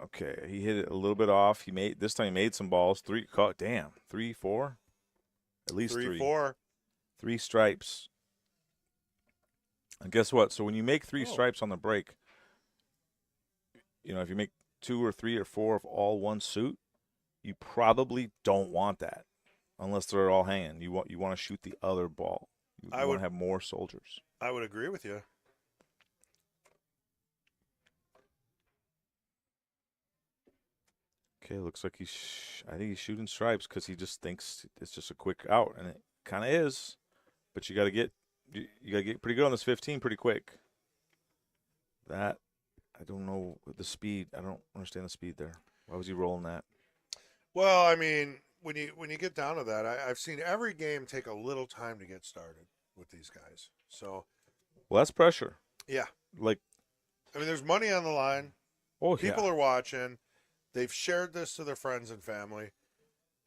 Okay, he hit it a little bit off. This time he made some balls. 3, damn, 3, 4, at least 3. 3-4. 3 stripes. And guess what? So when you make 3 Oh. stripes on the break, if you make 2 or 3 or 4 of all one suit, you probably don't want that unless they're all hanging. You want to shoot the other ball. You want to have more soldiers. I would agree with you. Okay, looks like I think he's shooting stripes because he just thinks it's just a quick out, and it kind of is. But you got to get pretty good on this 15 pretty quick. That I don't know the speed. I don't understand the speed there. Why was he rolling that? Well, I mean, when you get down to that, I've seen every game take a little time to get started with these guys. So, well, that's pressure. yeah. Like, I mean, there's money on the line. oh, People yeah. are watching. They've shared this to their friends and family.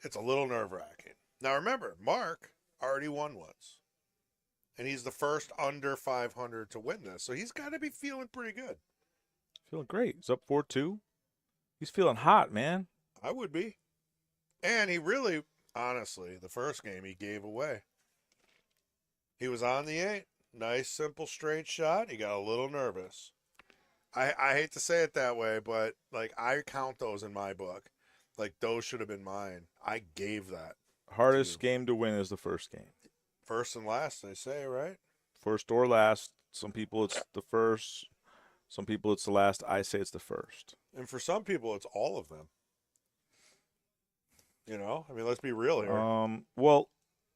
It's a little nerve-wracking. Now, remember, Mark already won once. And he's the first under 500 to win this. So he's got to be feeling pretty good. Feeling great. He's up 4-2. He's feeling hot, man. I would be. And he really, honestly, the first game he gave away. He was on the 8. Nice, simple, straight shot. He got a little nervous. I hate to say it that way, but, like, I count those in my book. Like, those should have been mine. I gave that. Hardest game to win is the first game. First and last, they say, right? First or last. Some people it's the first. Some people it's the last. I say it's the first. And for some people, it's all of them. You know? I mean, let's be real here. Well,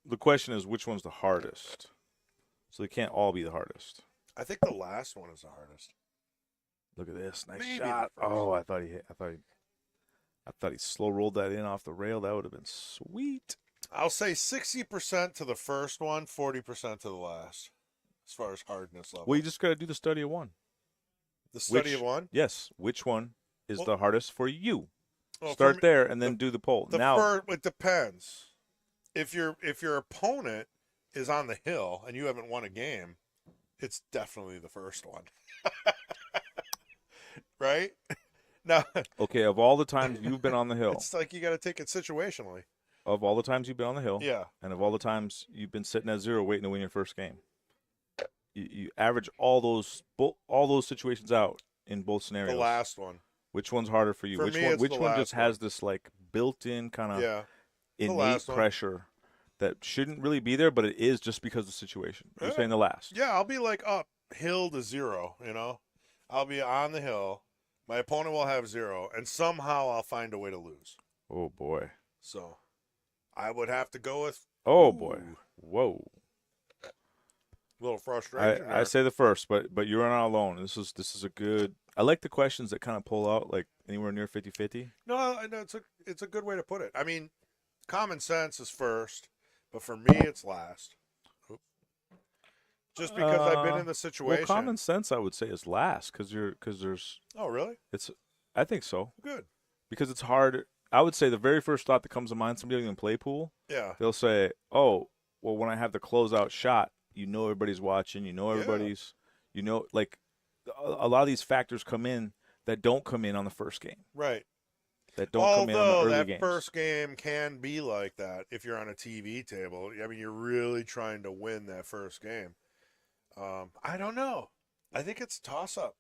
the question is which one's the hardest? So they can't all be the hardest. I think the last one is the hardest. Look at this. Nice Maybe shot. the first. Oh, I thought he slow rolled that in off the rail. That would have been sweet. I'll say 60% to the first one, 40% to the last, as far as hardness level. Well, you just got to do the study of one. The study of one? Yes. Which one is the hardest for you? Well, Start for me, there and then do the poll. Now, it depends. If your opponent is on the hill and you haven't won a game, it's definitely the first one. Right? Now, okay, of all the times you've been on the hill, it's like you got to take it situationally. of all the times you've been on the hill, Yeah. and of all the times you've been sitting at 0 waiting to win your first game, you average all those situations out in both scenarios. The last one. Which one's harder for you? For which me, one? it's Which the one last just has this like built-in kind of Yeah. innate last one. pressure that shouldn't really be there, but it is just because of the situation? You're Yeah. saying the last. Yeah, I'll be like uphill to 0, you know? I'll be on the hill. My opponent will have 0, and somehow I'll find a way to lose. Oh boy. So I would have to go with Oh boy. Whoa. a little frustration. I say the first, but you're not alone. This is a good. I like the questions that kind of pull out like anywhere near 50-50. No, it's a good way to put it. I mean, common sense is first, but for me it's last. Just because I've been in the situation. Well, common sense I would say is last because there's. Oh, really? I think so. Good. Because it's hard. I would say the very first thought that comes to mind, somebody doesn't even play pool, Yeah. they'll say, oh, well, when I have the closeout shot, everybody's watching, everybody's, like a lot of these factors come in that don't come in on the first game. Right. That don't come in on the early that games. first game can be like that if you're on a TV table. I mean, you're really trying to win that first game. I don't know. I think it's a toss-up.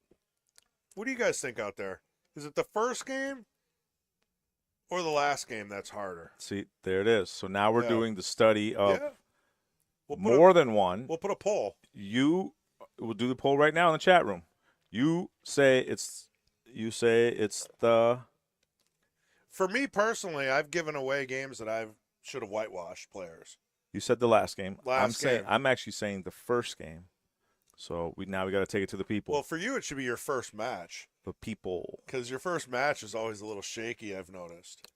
What do you guys think out there? Is it the first game or the last game that's harder? See, there it is. So now we're Yeah. doing the study of Yeah. We'll put more than one. We'll put a poll. We'll do the poll right now in the chat room. You say it's the. For me personally, I've given away games that I should have whitewashed players. You said the last game. Game. I'm actually saying the first game. So we got to take it to the people. Well, for you, it should be your first match. The people. Because your first match is always a little shaky, I've noticed.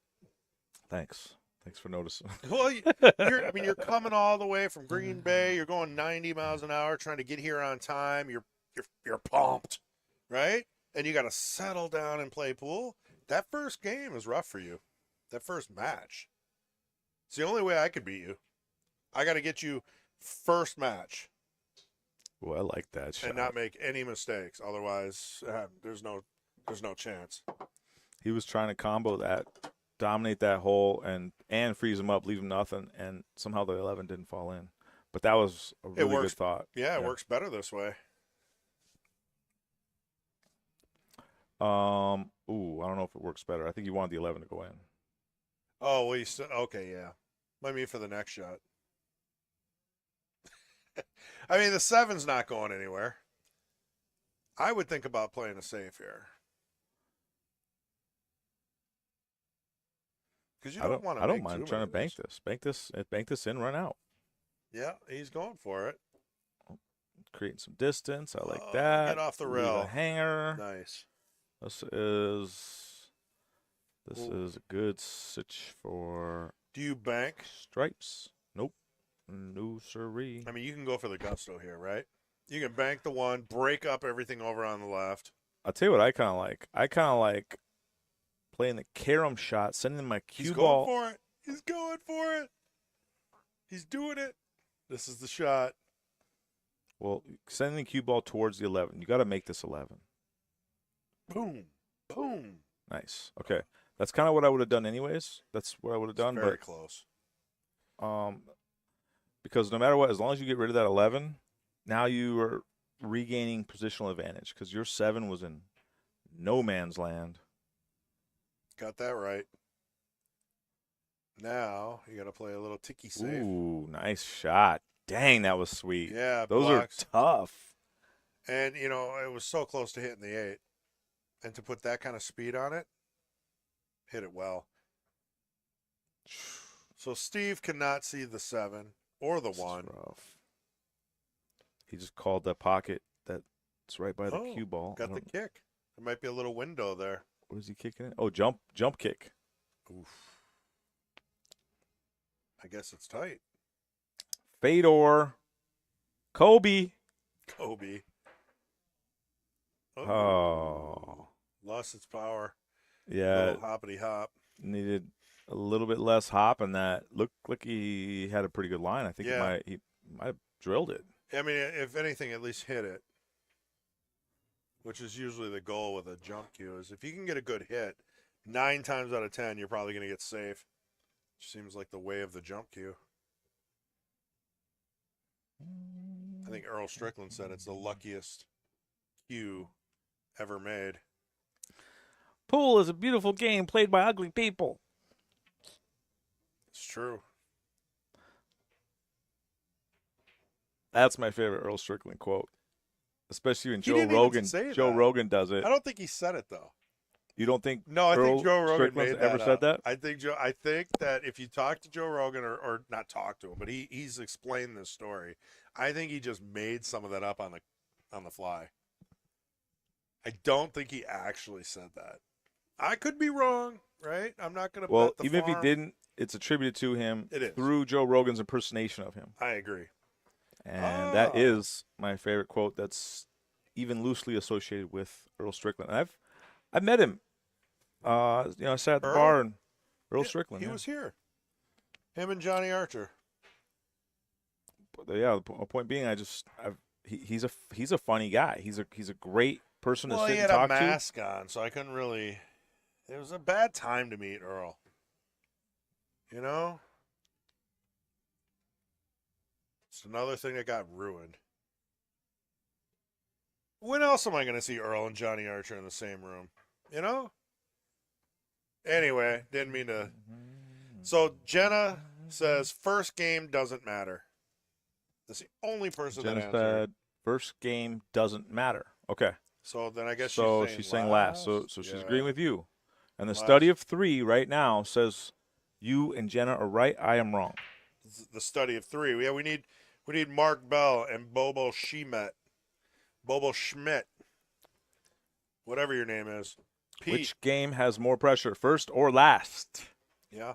Thanks for noticing. Well, you're coming all the way from Green Bay. You're going 90 miles an hour trying to get here on time. You're pumped, right? And you got to settle down and play pool. That first game is rough for you. That first match. It's the only way I could beat you. I got to get you first match. Well, I like that shot. and not make any mistakes. Otherwise, there's no chance. He was trying to combo that, dominate that hole, and freeze him up, leave him nothing, and somehow the 11 didn't fall in. But that was a really good thought. Yeah, it works better this way. I don't know if it works better. I think you wanted the 11 to go in. Oh, well, okay, yeah. I mean, for the next shot. I mean, the 7's not going anywhere. I would think about playing a safe here. Because you don't want to. I don't mind trying to bank this in, run out. Yeah, he's going for it. Creating some distance. I like that. Get off the Leave rail. a hanger. Nice. This is a good sitch for. Do you bank? Stripes. Nope. No siree. I mean, you can go for the gusto here, right? You can bank the 1, break up everything over on the left. I'll tell you what I kind of like. I kind of like playing the carom shot, sending my cue ball. He's going for it. He's going for it. He's doing it. This is the shot. Well, sending the cue ball towards the 11. You got to make this 11. Boom. Boom. Nice. Okay. That's kind of what I would have done anyways. That's what I would have done. Very close. Because no matter what, as long as you get rid of that 11, now you are regaining positional advantage because your 7 was in no man's land. Got that right. Now you got to play a little ticky safe. Ooh, nice shot. Dang, that was sweet. Yeah, those blocks. are tough. And, you know, it was so close to hitting the 8. And to put that kind of speed on it, hit it well. So Steve cannot see the 7 or the 1. Rough. He just called that pocket that's right by the cue ball. Got the kick. There might be a little window there. What is he kicking it? Oh, jump kick. Oof. I guess it's tight. Fedor. Kobe. Oh. Lost its power. Yeah. Little hoppity hop. Needed a little bit less hop, and that looked like he had a pretty good line. I think he might have drilled it. I mean, if anything, at least hit it, which is usually the goal with a jump cue. Is if you can get a good hit, 9 times out of 10, you're probably going to get safe. Which seems like the way of the jump cue. I think Earl Strickland said it's the luckiest cue ever made. Pool is a beautiful game played by ugly people. It's true. That's my favorite Earl Strickland quote, especially when He Joe didn't even Rogan. say Joe that. Rogan does it. I don't think he said it though. You don't think? No, I Earl think Joe Rogan Strickland's made that ever up. said that? I think that if you talk to Joe Rogan or not talk to him, but he's explained this story. I think he just made some of that up on the fly. I don't think he actually said that. I could be wrong, right? I'm not going to bet the even farm. if he didn't, it's attributed to him It is. through Joe Rogan's impersonation of him. I agree. And that is my favorite quote that's even loosely associated with Earl Strickland. And I've met him. I sat at the bar and Earl Strickland. He was here. Him and Johnny Archer. But the point being, he's a funny guy. He's a great person to sit and talk to. Well, he had a mask on, so I couldn't really. It was a bad time to meet Earl. You know? It's another thing that got ruined. When else am I going to see Earl and Johnny Archer in the same room? You know? Anyway, didn't mean to. So Jenna says first game doesn't matter. That's the only person Jenna that answered. said first game doesn't matter. Okay. So then I guess she's saying last. So she's Yeah. agreeing with you. And the Last. study of 3 right now says you and Jenna are right. I am wrong. The study of 3. Yeah, we need Mark Bell and Bobo Schmidt. Whatever your name is. Pete. Which game has more pressure, first or last? Yeah.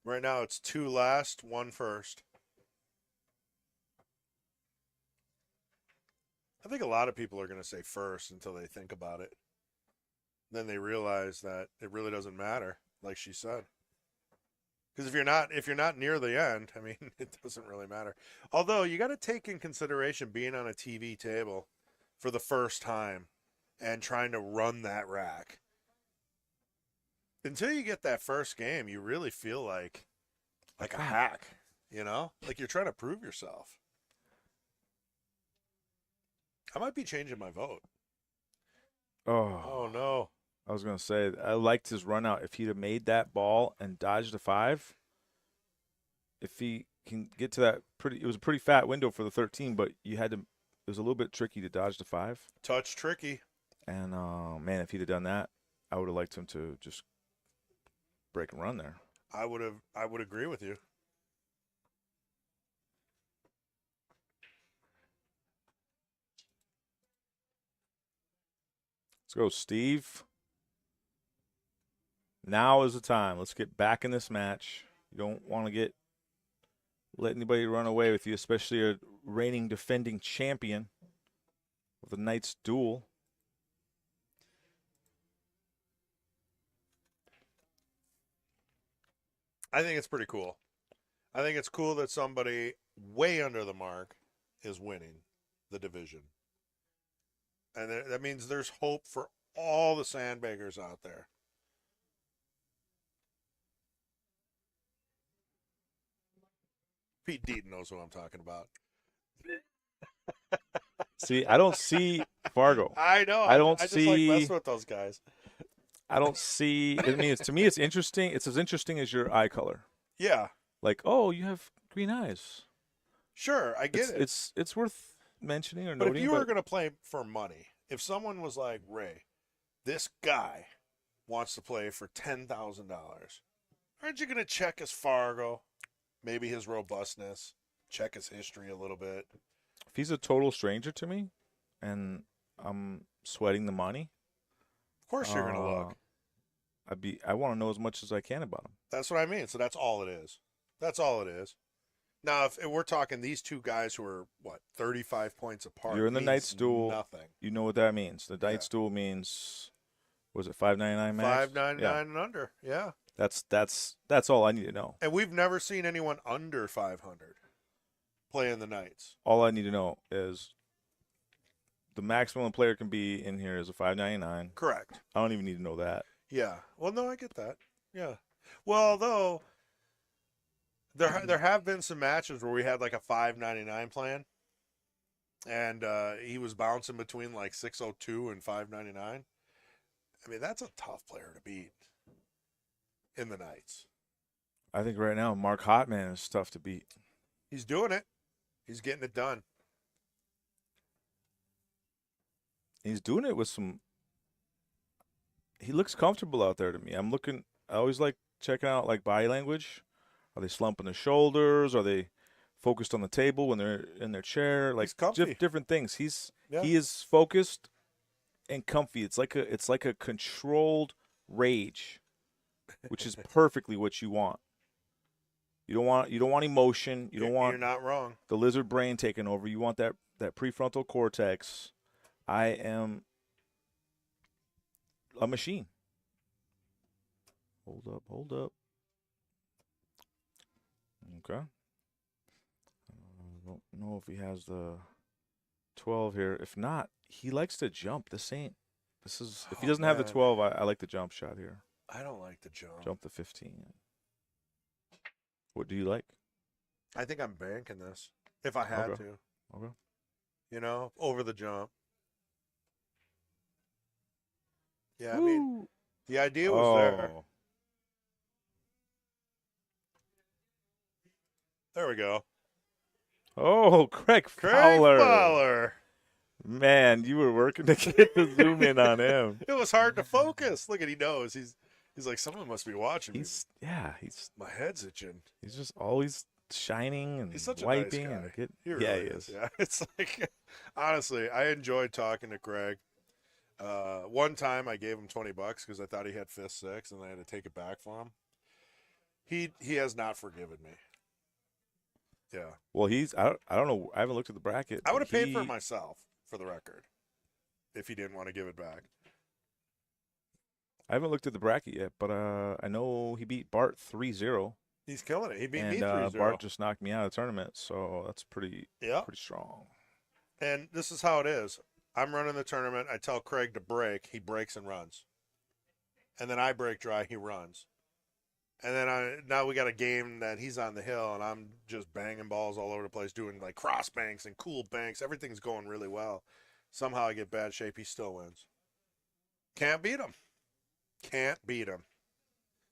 Right now it's 2 last, 1 first. I think a lot of people are going to say first until they think about it. Then they realize that it really doesn't matter, like she said. Because if you're not near the end, I mean, it doesn't really matter. Although you got to take in consideration being on a TV table for the first time and trying to run that rack. Until you get that first game, you really feel like a hack, you know? Like you're trying to prove yourself. I might be changing my vote. Oh no. I was going to say, I liked his run out. If he'd have made that ball and dodged a 5, if he can get to that it was a pretty fat window for the 13, but it was a little bit tricky to dodge the 5. Touch tricky. And, man, if he'd have done that, I would have liked him to just break and run there. I would agree with you. Let's go, Steve. Now is the time. Let's get back in this match. You don't want to let anybody run away with you, especially a reigning defending champion of the Knights Duel. I think it's pretty cool. I think it's cool that somebody way under the mark is winning the division. And that means there's hope for all the sandbaggers out there. Pete Deaton knows what I'm talking about. See, I don't see Fargo. I know. I don't just see. like messing with those guys. I don't see. I mean, to me, it's interesting. It's as interesting as your eye color. Yeah. Like, oh, you have green eyes. Sure, I get it. It's worth mentioning or But noting. if you were going to play for money, if someone was like, Ray, this guy wants to play for $10,000, aren't you going to check his Fargo, maybe his robustness, check his history a little bit? If he's a total stranger to me, and I'm sweating the money, of course you're going to look. I want to know as much as I can about him. That's what I mean. So that's all it is. That's all it is. Now, if we're talking these two guys who are, 35 points apart. You're in the Knights Duel. Nothing. You know what that means. The Knights Duel means, was it $5.99 max? $5.99 and under, yeah. That's all I need to know. And we've never seen anyone under 500 playing the Knights. All I need to know is the maximum a player can be in here is a $5.99. Correct. I don't even need to know that. Yeah. Well, no, I get that. Yeah. Well, although there have been some matches where we had like a $5.99 plan, and he was bouncing between like 602 and $5.99. I mean, that's a tough player to beat in the Knights. I think right now Mark Hottman is tough to beat. He's doing it. He's getting it done. He's doing it with some. He looks comfortable out there to me. I always like checking out like body language. Are they slumping their shoulders? Are they focused on the table when they're in their chair? Like different things. He is focused and comfy. It's like a controlled rage, which is perfectly what you want. You don't want emotion. You don't want. You're not wrong. The lizard brain taking over. You want that prefrontal cortex. I am a machine. Hold up. Okay. I don't know if he has the 12 here. If not, he likes to jump. If he doesn't have the 12, I like the jump shot here. I don't like the jump. Jump the 15. What do you like? I think I'm banking this if I had to. Okay. You know, over the jump. Yeah, I mean, the idea was there. There we go. Oh, Craig Fowler. Man, you were working to get the zoom in on him. It was hard to focus. Look at, he knows. He's like, someone must be watching me. My head's itching. He's just always shining and he's such wiping. A nice guy. He is. Yeah, it's like, honestly, I enjoyed talking to Craig. One time I gave him $20 because I thought he had 5th, 6th, and I had to take it back for him. He has not forgiven me. Yeah. Well, I don't know. I haven't looked at the bracket. I would have paid for it myself, for the record, if he didn't want to give it back. I haven't looked at the bracket yet, but I know he beat Bart 3-0. He's killing it. He beat And me 3-0. Bart just knocked me out of the tournament, so that's pretty strong. And this is how it is. I'm running the tournament. I tell Craig to break. He breaks and runs. And then I break dry. He runs. And then now we got a game that he's on the hill, and I'm just banging balls all over the place, doing like cross banks and cool banks. Everything's going really well. Somehow I get bad shape. He still wins. Can't beat him. Can't beat him.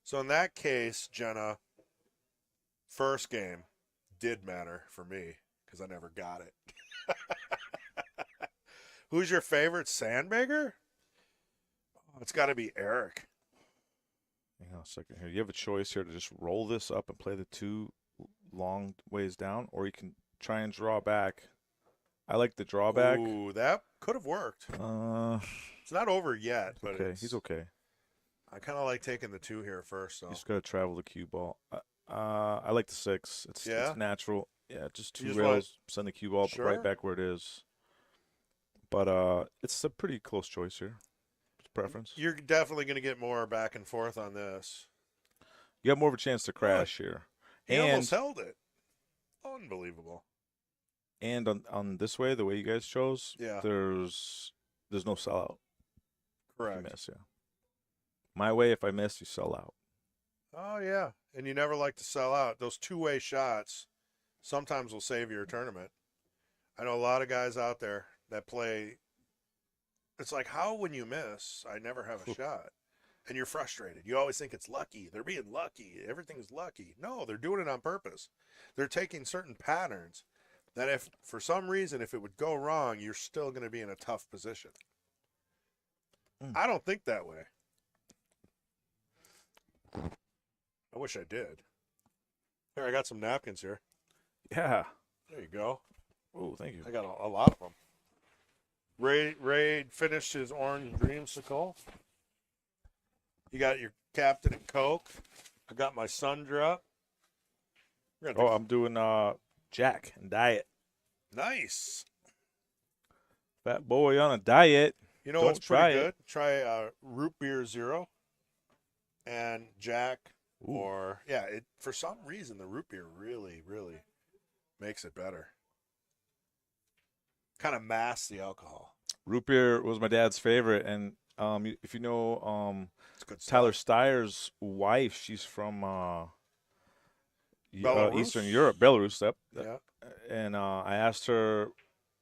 So in that case, Jenna, first game did matter for me because I never got it. Who's your favorite sandbagger? Oh, it's got to be Eric. Hang on a second here. You have a choice here to just roll this up and play the 2 long ways down, or you can try and draw back. I like the drawback. Ooh, that could have worked. It's not over yet, but okay. He's okay. I kind of like taking the 2 here first. So. You just got to travel the cue ball. I like the 6. It's natural. Yeah, just 2 rails, send the cue ball right back where it is. But it's a pretty close choice here. It's preference. You're definitely going to get more back and forth on this. You have more of a chance to crash here. He almost held it. Unbelievable. And on this way, the way you guys chose, there's no sellout. Correct. If you miss, my way, if I miss, you sell out. Oh, yeah. And you never like to sell out. Those 2-way shots sometimes will save your tournament. I know a lot of guys out there that play. It's like, how when you miss, I never have a shot. And you're frustrated. You always think it's lucky. They're being lucky. Everything's lucky. No, they're doing it on purpose. They're taking certain patterns that if, for some reason, if it would go wrong, you're still going to be in a tough position. I don't think that way. I wish I did. Here, I got some napkins here. Yeah. There you go. Oh, thank you. I got a lot of them. Ray finished his orange dreamsicle. You got your Captain and Coke. I got my Sundrop. I'm doing Jack and diet. Nice. Fat boy on a diet. You know what's pretty good? Try Root Beer Zero and Jack. Ooh. Or, for some reason, the root beer really, really makes it better. Kind of masks the alcohol. Root beer was my dad's favorite. And if you know Tyler Steyer's wife, she's from Eastern Europe. Belarus. Yep. Yeah. And I asked her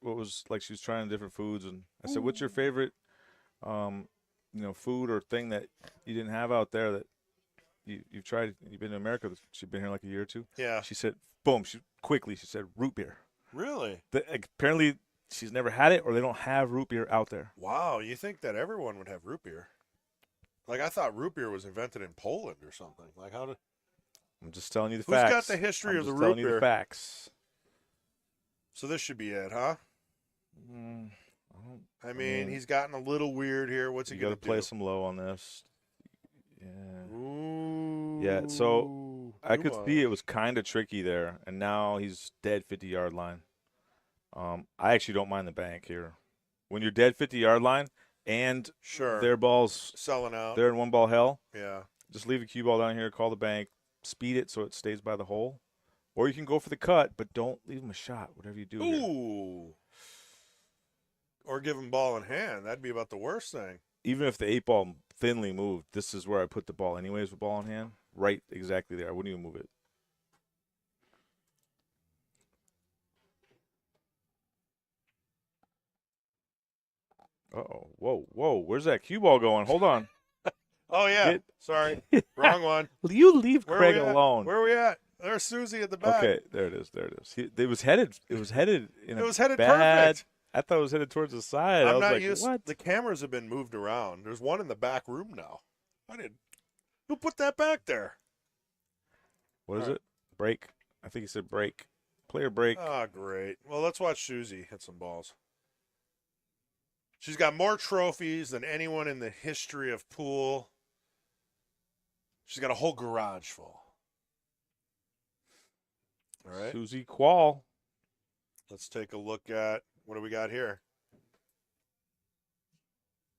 what was, like, she was trying different foods. And I said, what's your favorite, food or thing that you didn't have out there that you've tried? You've been to America. She'd been here like a year or 2. Yeah. She said, boom. She said root beer. Really? Apparently she's never had it, or they don't have root beer out there. Wow. You think that everyone would have root beer? Like, I thought root beer was invented in Poland or something. Like, how did? I'm just telling you the facts. Who's got the history of the root beer? I'm just telling you the facts. So this should be it, huh? I mean, he's gotten a little weird here. What's he going to do? You got to play some low on this. Yeah. Ooh. Yeah, so I could see it was kind of tricky there, and now he's dead 50-yard line. I actually don't mind the bank here. When you're dead 50-yard line and their ball's selling out, they're in one ball hell. Yeah. Just leave a cue ball down here, call the bank, speed it so it stays by the hole. Or you can go for the cut, but don't leave him a shot, whatever you do. Ooh. Here. Or give him ball in hand. That'd be about the worst thing. Even if the 8-ball thinly moved, this is where I put the ball anyways with ball in hand. Right exactly there. I wouldn't even move it. Uh-oh. Whoa. Where's that cue ball going? Hold on. Oh, yeah. Sorry. Wrong one. You leave Craig alone. Where are we at? There's Susie at the back. Okay, there it is. It was headed in it was headed bad, perfect. I thought it was headed towards the side. I'm I was not like, used. what? The cameras have been moved around. There's one in the back room now. Who put that back there? What is it? Break. I think he said break. Player break. Oh, great. Well, let's watch Susie hit some balls. She's got more trophies than anyone in the history of pool. She's got a whole garage full. All right. Susie Quall. Let's take a look at what do we got here.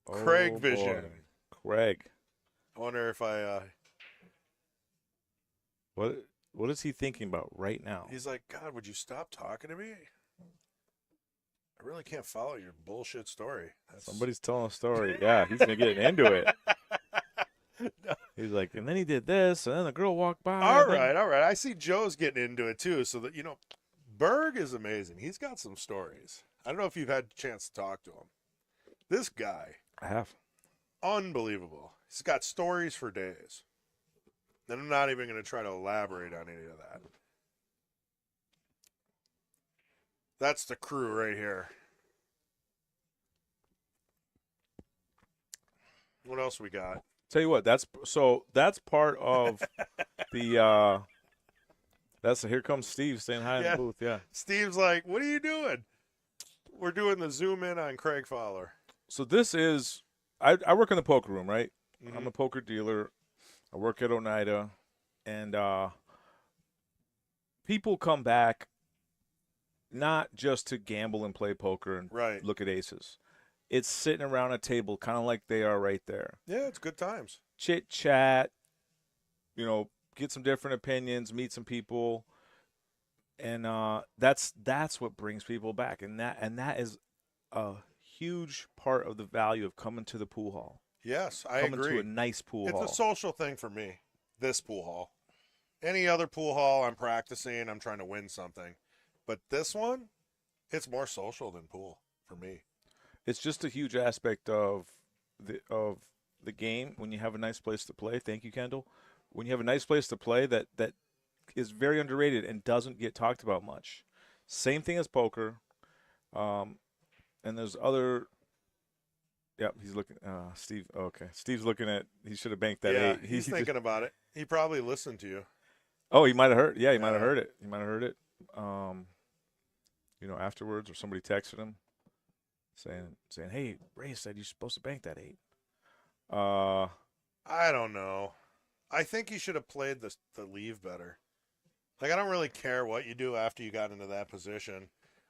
Oh, Craig Vision. Boy. Craig. I wonder if I what? What is he thinking about right now? He's like, God, would you stop talking to me? I really can't follow your bullshit story. Somebody's telling a story. Yeah, he's gonna get into it. He's like, and then he did this, and then the girl walked by. All right. I see Joe's getting into it too. So that Berg is amazing. He's got some stories. I don't know if you've had a chance to talk to him. This guy, I have. unbelievable. He's got stories for days. And I'm not even going to try to elaborate on any of that. That's the crew right here. What else we got? Tell you what, that's part of the that's here comes Steve saying hi in the booth. Yeah. Steve's like, what are you doing? We're doing the zoom in on Craig Fowler. So this is I work in the poker room, right? Mm-hmm. I'm a poker dealer. I work at Oneida, and people come back not just to gamble and play poker and Right. look at aces. It's sitting around a table kind of like they are right there. Yeah, it's good times. Chit chat, get some different opinions, meet some people, and that's what brings people back, and that is a huge part of the value of coming to the pool hall. Yes, I Coming agree. to a nice pool hall. It's a social thing for me, this pool hall. Any other pool hall, I'm practicing, I'm trying to win something. But this one, it's more social than pool for me. It's just a huge aspect of the game when you have a nice place to play. Thank you, Kendall. When you have a nice place to play that is very underrated and doesn't get talked about much. Same thing as poker. And there's other. Yep, he's looking. Steve. Okay, Steve's looking at. He should have banked that Yeah, 8. he's thinking about it. He probably listened to you. Oh, he might have heard. Yeah, he might have heard it. He might have heard it. Afterwards, or somebody texted him saying, "Hey, Ray said you're supposed to bank that 8." I don't know. I think you should have played the leave better. Like, I don't really care what you do after you got into that position.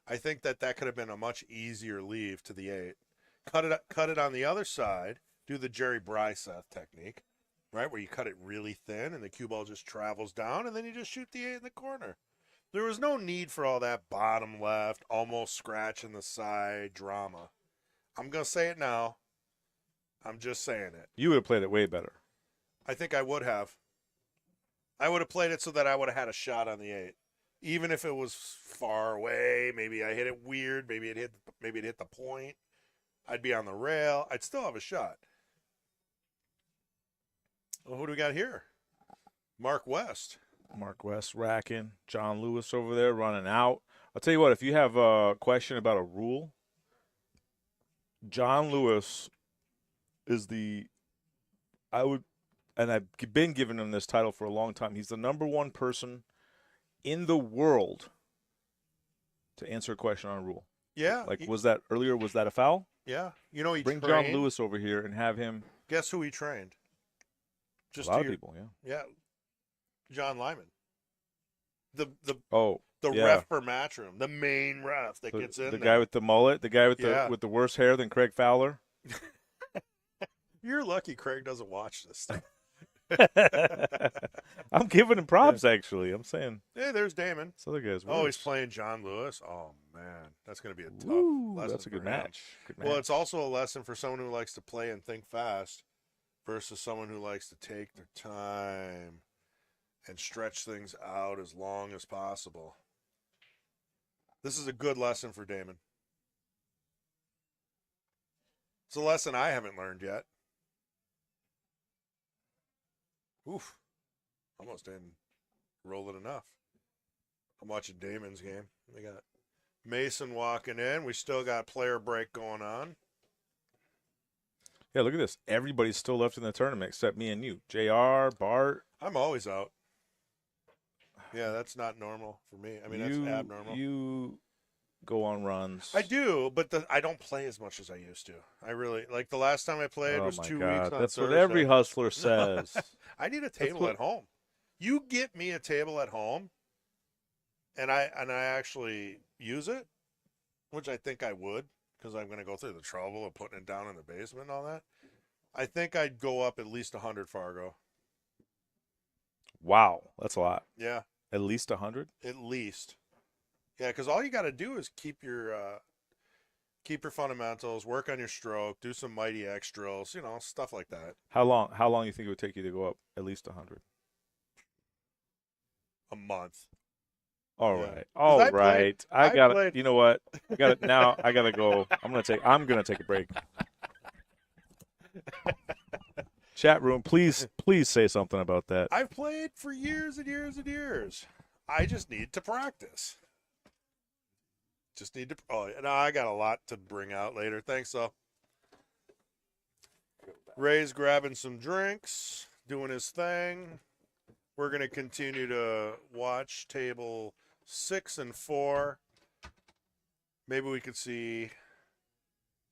I think that could have been a much easier leave to the 8. Cut it on the other side. Do the Jerry Bryseth technique, right, where you cut it really thin and the cue ball just travels down, and then you just shoot the 8 in the corner. There was no need for all that bottom left, almost scratching the side drama. I'm going to say it now. I'm just saying it. You would have played it way better. I think I would have. I would have played it so that I would have had a shot on the 8. Even if it was far away, maybe I hit it weird, maybe it hit the point. I'd be on the rail. I'd still have a shot. Well, who do we got here? Mark West. Mark West racking. John Lewis over there running out. I'll tell you what, if you have a question about a rule, John Lewis is I've been giving him this title for a long time. He's the number one person in the world to answer a question on a rule. Yeah. Was that a foul? Yeah. He Bring trained. John Lewis over here and have him. Guess who he trained? Just a lot of people, yeah. Yeah. John Lyman. The yeah. ref per match room, the main ref that gets in the there. guy with the mullet, the guy with the worse hair than Craig Fowler. You're lucky Craig doesn't watch this stuff. I'm giving him props, actually. I'm saying. Hey, there's Damon. This other guy's Oh, worse. he's playing John Lewis. Oh, man. That's going to be a tough Woo, lesson. that's a good for him. match. Well, it's also a lesson for someone who likes to play and think fast versus someone who likes to take their time and stretch things out as long as possible. This is a good lesson for Damon. It's a lesson I haven't learned yet. Oof. Almost didn't roll it enough. I'm watching Damon's game. We got Mason walking in. We still got player break going on. Yeah, look at this. Everybody's still left in the tournament except me and you. JR, Bart. I'm always out. Yeah, that's not normal for me. I mean, that's abnormal. You go on runs. I do, but I don't play as much as I used to. I really like the last time I played was 2 weeks on That's Thursday. what every hustler says. I need a table at home. You get me a table at home, and I actually use it, which I think I would because I'm going to go through the trouble of putting it down in the basement and all that. I think I'd go up at least 100 Fargo. Wow, that's a lot. Yeah, At least 100? At least. Yeah, because all you got to do is keep your fundamentals, work on your stroke, do some mighty X drills, stuff like that. How long you think it would take you to go up at least 100? A month. All Yeah. right. 'Cause All right. I got it. You know what? I got it now. I got to go. I'm going to take a break. Chat room, please say something about that. I've played for years and years and years. I just need to practice. Oh, no, I got a lot to bring out later. Thanks, though. Ray's grabbing some drinks, doing his thing. We're going to continue to watch table 6 and 4. Maybe we could see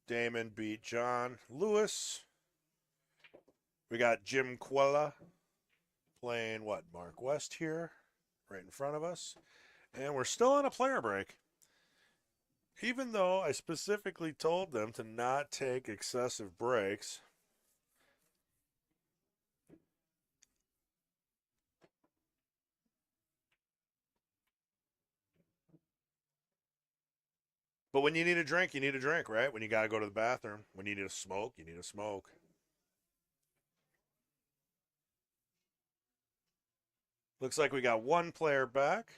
Damon beat John Lewis. We got Jim Quella playing, Mark West here, right in front of us. And we're still on a player break. Even though I specifically told them to not take excessive breaks. But when you need a drink, right? When you got to go to the bathroom. When you need a smoke, you need a smoke. Looks like we got one player back.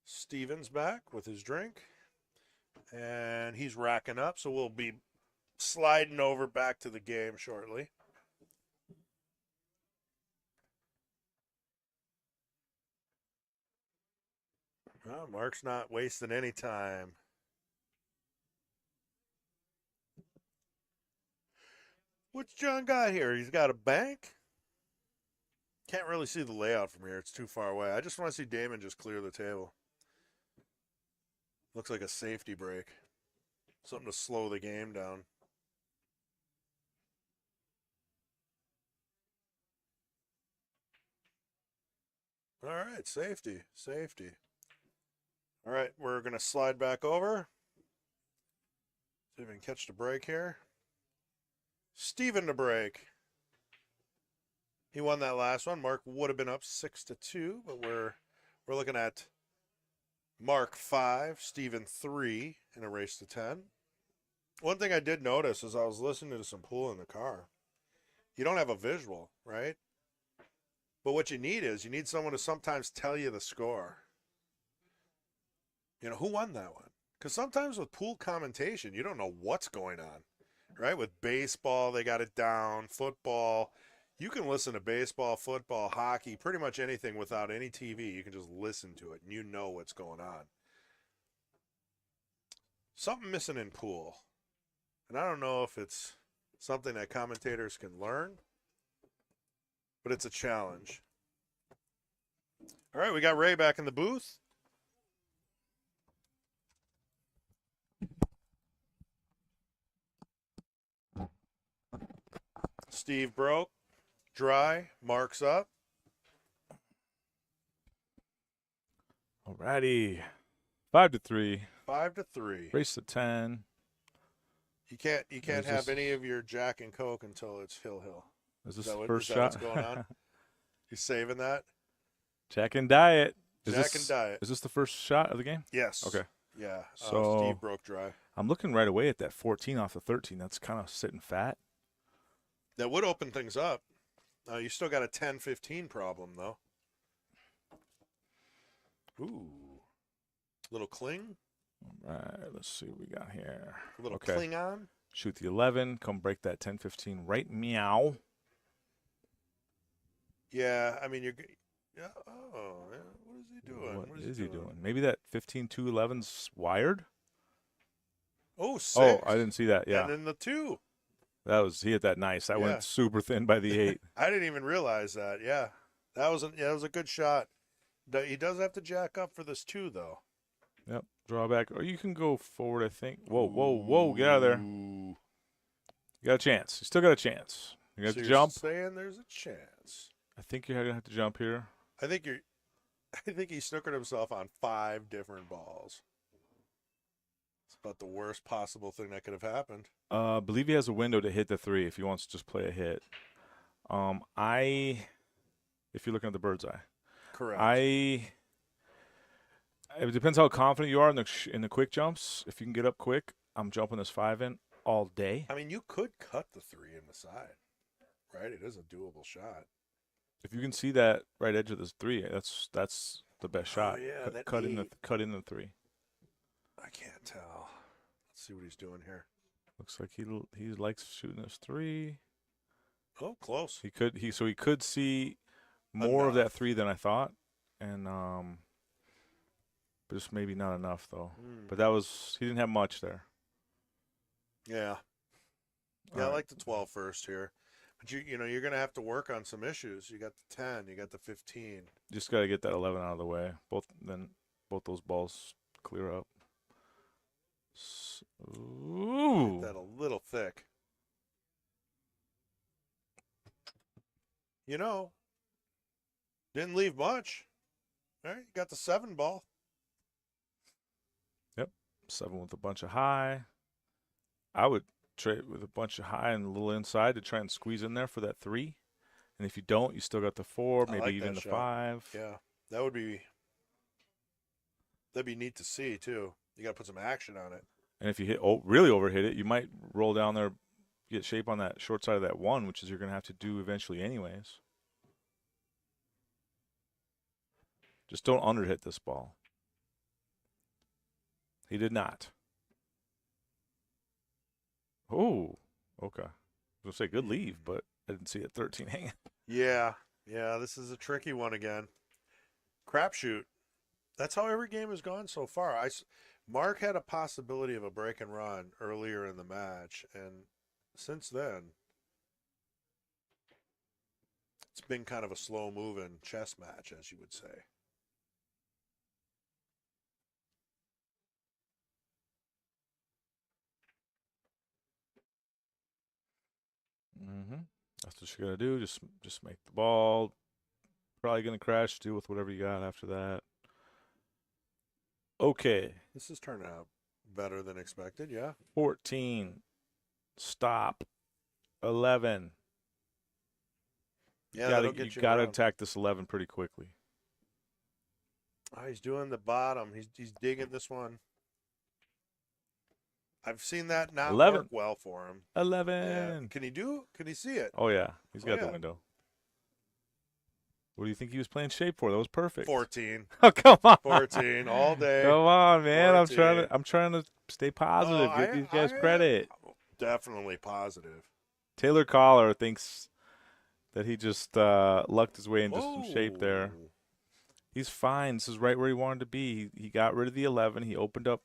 Steven's back with his drink. And he's racking up, so we'll be sliding over back to the game shortly. Well, Mark's not wasting any time. What's John got here? He's got a bank? Can't really see the layout from here. It's too far away. I just want to see Damon just clear the table. Looks like a safety break. Something to slow the game down. All right, safety. All right, we're going to slide back over. See if we can catch the break here. Steven to break. He won that last one. Mark would have been up 6-2, but we're looking at Mark 5, Steven 3 in a race to 10. One thing I did notice as I was listening to some pool in the car, you don't have a visual, right? But what you need someone to sometimes tell you the score. Who won that one? Because sometimes with pool commentation, you don't know what's going on, right? With baseball, they got it down. Football, you can listen to baseball, football, hockey, pretty much anything without any TV. You can just listen to it, and you know what's going on. Something missing in pool. And I don't know if it's something that commentators can learn, but it's a challenge. All right, we got Ray back in the booth. Steve broke. Dry. Mark's up. Alrighty. 5-3. 5-3. Race to 10. You can't have any of your Jack and Coke until it's Hill. Is this Is the that first what's shot? going on? You saving that? Jack and Diet. Jack and Diet. Is this the first shot of the game? Yes. Okay. Yeah. So Steve broke dry. I'm looking right away at that 14 off the 13. That's kind of sitting fat. That would open things up. You still got a 10-15 problem, though. Ooh. Little cling. All right, let's see what we got here. A little cling on. Shoot the 11. Come break that 10-15 right meow. Yeah, I mean, you're. Yeah, oh, yeah. What is he doing? What is he doing? Maybe that 15-2-11's wired? Oh, 6. Oh, I didn't see that. Yeah. And then the 2. He hit that nice. That Yeah. went super thin by the 8. I didn't even realize that. Yeah. That was a good shot. He does have to jack up for this 2, though. Yep. Draw back. Or you can go forward, I think. Whoa. Get out of there. Ooh. You got a chance. You still got a chance. You got So to you're jump. saying there's a chance. I think you're going to have to jump here. I think he snookered himself on 5 different balls. It's about the worst possible thing that could have happened. I believe he has a window to hit the 3 if he wants to just play a hit. If you're looking at the bird's eye. Correct. I It depends how confident you are in the quick jumps. If you can get up quick, I'm jumping this 5 in all day. I mean, you could cut the 3 in the side, right? It is a doable shot. If you can see that right edge of this 3, that's the best shot. Oh, yeah, that cut 8. cut in the 3. I can't tell. Let's see what he's doing here. Looks like he likes shooting this 3. Oh, close. He could see more of that 3 than I thought, and but just maybe not enough though. But he didn't have much there. Yeah. Yeah, I like the 12 first here. But you're going to have to work on some issues. You got the 10, you got the 15. Just got to get that 11 out of the way. Both those balls clear up. Ooh. Get that a little thick. Didn't leave much. All right, you got the 7 ball. Yep, 7 with a bunch of high. I would trade with a bunch of high and a little inside to try and squeeze in there for that 3. And if you don't, you still got the 4, maybe like even that the shot. 5. Yeah, that'd be neat to see too. You got to put some action on it. And if you really overhit it, you might roll down there, get shape on that short side of that 1, which is you're going to have to do eventually anyways. Just don't underhit this ball. He did not. Oh, okay. I was going to say good leave, but I didn't see it 13 hanging. Yeah, this is a tricky one again. Crapshoot. That's how every game has gone so far. Mark had a possibility of a break and run earlier in the match, and since then, it's been kind of a slow-moving chess match, as you would say. That's what you got to do. Just make the ball. Probably going to crash. Deal with whatever you got after that. Okay. This is turning out better than expected, yeah. 14. Stop. 11. Yeah, you got to attack this 11 pretty quickly. Oh, he's doing the bottom. He's digging this one. I've seen that not 11. work well for him. 11. Yeah. Can he see it? Oh, yeah. He's got the window. What do you think he was playing shape for? That was perfect. 14. Oh, come on. 14 all day. Come on, man. 14. I'm trying to stay positive. Give these guys credit. Definitely positive. Taylor Collar thinks that he just lucked his way into some shape there. He's fine. This is right where he wanted to be. He got rid of the 11. He opened up.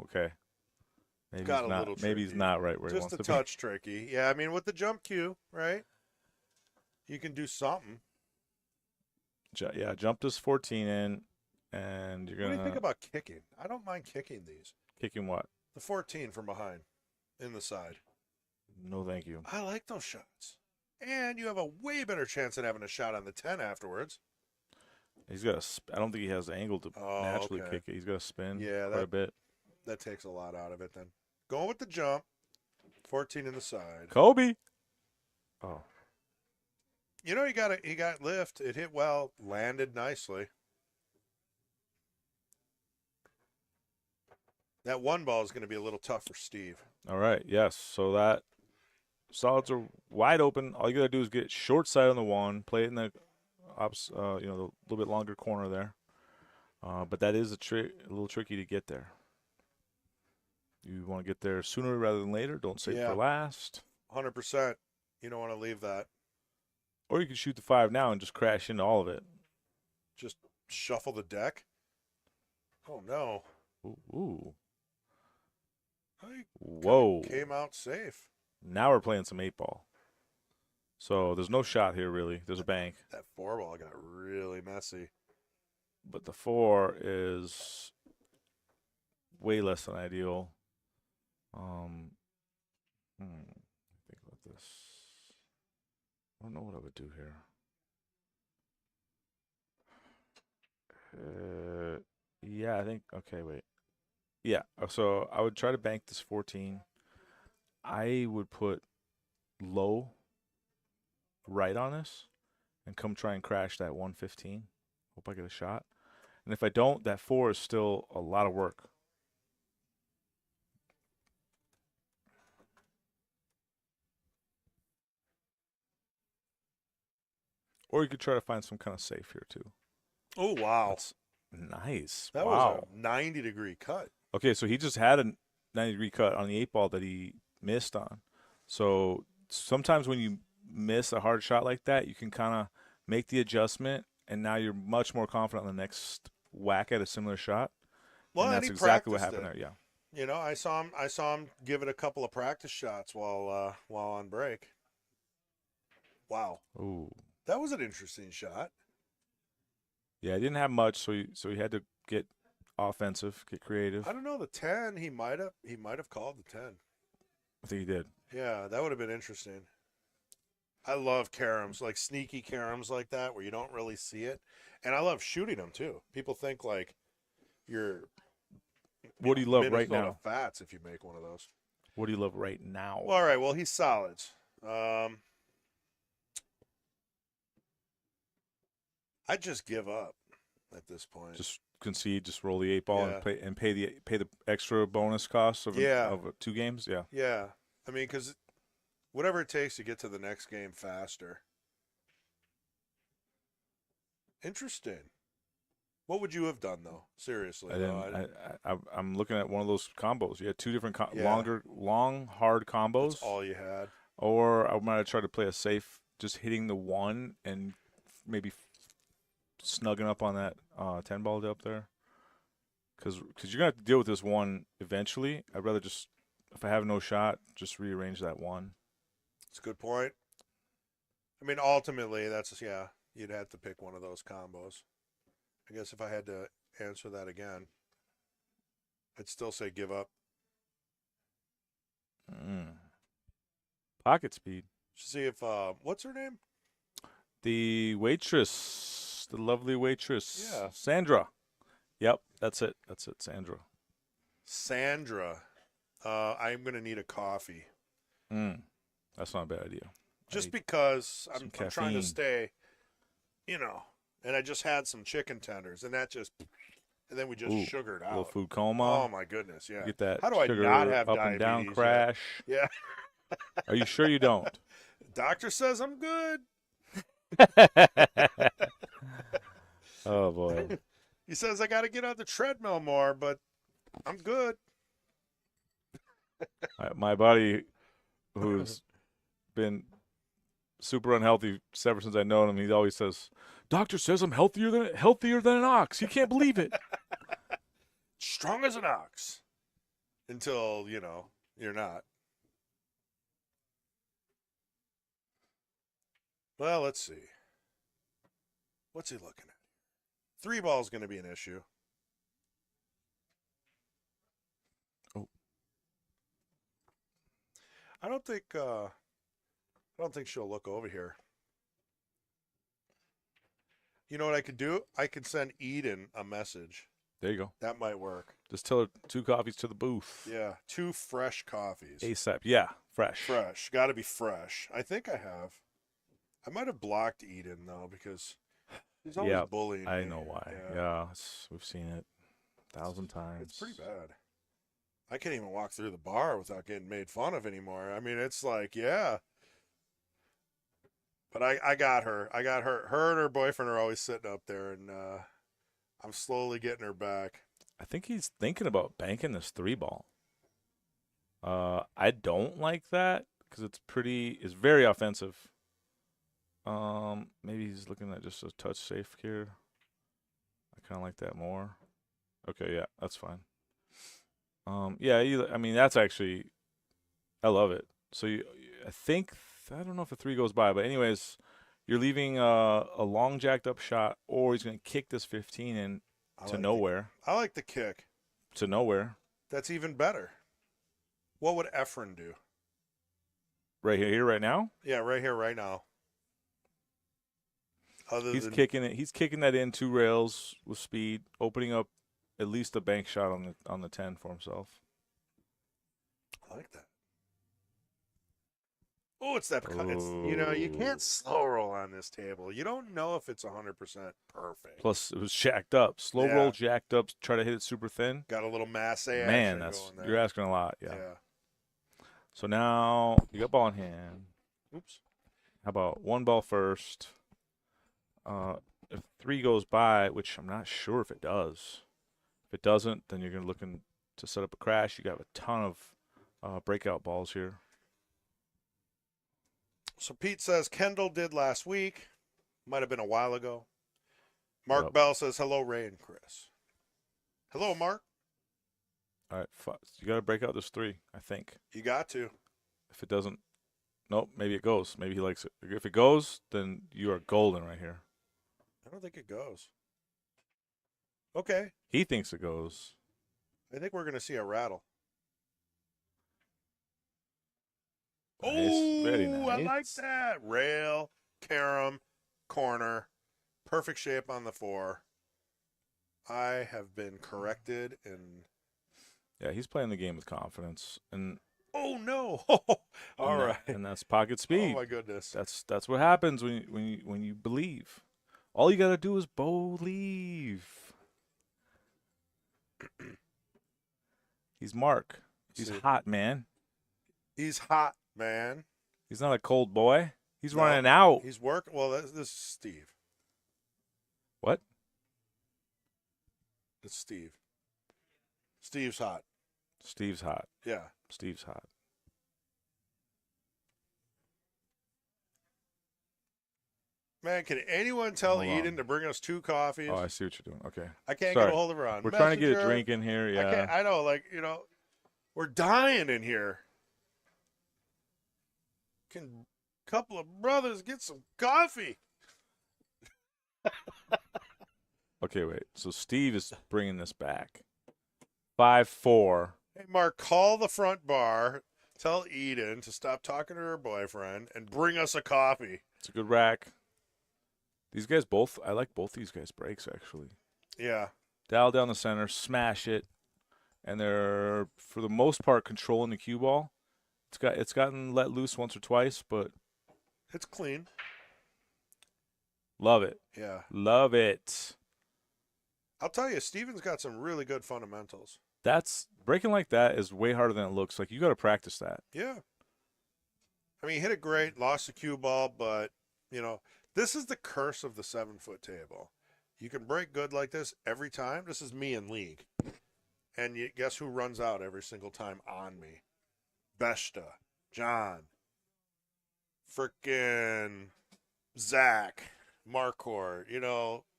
Okay. Maybe he's not right where he wants to be. Just a touch tricky. Yeah, I mean, with the jump cue, right? You can do something. Yeah, jump this 14 in, and you're going to... What do you think about kicking? I don't mind kicking these. Kicking what? The 14 from behind, in the side. No, thank you. I like those shots. And you have a way better chance at having a shot on the 10 afterwards. He's got I don't think he has the angle to naturally kick it. He's got to spin quite a bit. That takes a lot out of it then. Going with the jump. 14 in the side. Kobe. Oh. He got lift. It hit well. Landed nicely. That 1 ball is going to be a little tough for Steve. All right. Yes. So that solids are wide open. All you got to do is get short side on the 1. Play it in the the little bit longer corner there. But that is a little tricky to get there. You want to get there sooner rather than later. Don't save for last. 100%. You don't want to leave that. Or you can shoot the 5 now and just crash into all of it. Just shuffle the deck. Oh, no. Ooh. Whoa. Came out safe. Now we're playing some 8-ball. So there's no shot here, really. There's a bank. That 4-ball got really messy. But the 4 is way less than ideal. Think about this. I don't know what I would do here. Yeah, I think. Okay, wait. Yeah, so I would try to bank this 14. I would put low right on this and come try and crash that 115. Hope I get a shot. And if I don't, that 4 is still a lot of work. Or you could try to find some kind of safe here too. Oh, wow. That's nice. That wow. was a 90-degree cut. Okay, so he just had a 90-degree cut on the 8-ball that he missed on. So sometimes when you miss a hard shot like that, you can kind of make the adjustment, and now you're much more confident on the next whack at a similar shot. Well, and and that's he exactly what practiced happened it. there. Yeah. You know, I saw him give it a couple of practice shots while on break. Wow. Ooh. That was an interesting shot. Yeah, he didn't have much, so he had to get offensive, get creative. I don't know, the 10, he might have called the 10. I think he did. Yeah, that would have been interesting. I love caroms, like sneaky caroms like that where you don't really see it. And I love shooting them too. People think like you're What do you love right Minnesota now? Fats if you make one of those. What do you love right now? Well, all right, well, he's solids. I'd just give up at this point. Just concede, just roll the 8-ball Yeah. and pay the extra bonus costs of 2 games. Yeah. Yeah. I mean, because whatever it takes to get to the next game faster. Interesting. What would you have done, though? Seriously. I'm looking at one of those combos. You had 2 different Yeah. long, hard combos. That's all you had. Or I might have tried to play a safe, just hitting the 1 and maybe snugging up on that 10-ball up there. Because you're going to have to deal with this 1 eventually. I'd rather just, if I have no shot, just rearrange that 1. That's a good point. I mean, ultimately, you'd have to pick one of those combos. I guess if I had to answer that again, I'd still say give up. Pocket speed. See if, what's her name? The waitress, the lovely waitress. Yeah. Sandra. Yep, that's it, Sandra. Sandra. I'm going to need a coffee. That's not a bad idea. Just because I'm trying to caffeine. stay, and I just had some chicken tenders, and then we just sugared A little out. food coma. Oh, my goodness, yeah. Get that How do I sugar not have up diabetes? and down crash. Yeah. Are you sure you don't? Doctor says I'm good. Oh, boy. He says I got to get on the treadmill more, but I'm good. My buddy, who's been super unhealthy ever since I known him, he always says, "Doctor says I'm healthier than an ox." You can't believe it. Strong as an ox. Until, you're not. Well, let's see. What's he looking at? 3 ball's going to be an issue. Oh. I don't think she'll look over here. You know what I could do? I could send Eden a message. There you go. That might work. Just tell her 2 coffees to the booth. Yeah, 2 fresh coffees. ASAP. Yeah, fresh. Fresh. Got to be fresh. I think I have. I might have blocked Eden, though, because he's always bullying me. I know why. Yeah, we've seen it 1,000 times. It's pretty bad. I can't even walk through the bar without getting made fun of anymore. I mean, it's like, yeah. But I got her. Her and her boyfriend are always sitting up there, and I'm slowly getting her back. I think he's thinking about banking this 3-ball. I don't like that because it's very offensive. Maybe he's looking at just a touch safe here. I kind of like that more. Okay, yeah, that's fine. That's actually, I love it. So I don't know if a 3 goes by, but anyways, you're leaving a long jacked up shot, or he's going to kick this 15 in to nowhere. I like the kick. To nowhere. That's even better. What would Efren do? Right here, right now? Yeah, right here, right now. He's kicking it. He's kicking that in 2 rails with speed, opening up at least a bank shot on the 10 for himself. I like that. Oh, it's that. It's, you can't slow roll on this table. You don't know if it's 100% perfect. Plus, it was jacked up. Slow roll, jacked up. Try to hit it super thin. Got a little masse action Man, going there. you're asking a lot. Yeah. Yeah. So now you got ball in hand. Oops. How about one ball first? If 3 goes by, which I'm not sure if it does. If it doesn't, then you're gonna looking to set up a crash. You got a ton of breakout balls here. So Pete says Kendall did last week. Might have been a while ago. Mark Yep. Bell says hello, Ray and Chris. Hello, Mark. All right, you got to break out this 3, I think. You got to. If it doesn't, nope, maybe it goes. Maybe he likes it. If it goes, then you are golden right here. I don't think it goes. Okay. He thinks it goes. I think we're going to see a rattle. Nice. Oh, Very I like nice. that. Rail, carom, corner. Perfect shape on the 4. I have been corrected and... Yeah, he's playing the game with confidence, and Oh, no. All and right. and that's pocket speed. Oh, my goodness. That's what happens when you believe. All you got to do is believe. He's Mark. He's See. hot, man. He's hot, man. He's not a cold boy. He's No, running out. He's working. Well, this is Steve. What? It's Steve. Steve's hot. Steve's hot. Yeah. Steve's hot. Man, can anyone tell Hold Eden on. to bring us 2 coffees? Oh, I see what you're doing. Okay. I can't Sorry. get a hold of her on We're trying to get a Messenger. drink in here. Yeah. I know, we're dying in here. Can a couple of brothers get some coffee? Okay, wait. So Steve is bringing this back. 5-4. Hey, Mark, call the front bar. Tell Eden to stop talking to her boyfriend and bring us a coffee. It's a good rack. These guys both, I like both these guys' breaks, actually. Yeah. Dial down the center, smash it, and they're, for the most part, controlling the cue ball. It's gotten let loose once or twice, but It's clean. love it. Yeah. Love it. I'll tell you, Steven's got some really good fundamentals. That's breaking like that is way harder than it looks. Like, you got to practice that. Yeah. I mean, he hit it great, lost the cue ball, but, this is the curse of the 7-foot table. You can break good like this every time. This is me in league. And guess who runs out every single time on me? Besta, John, frickin' Zach, Marcourt,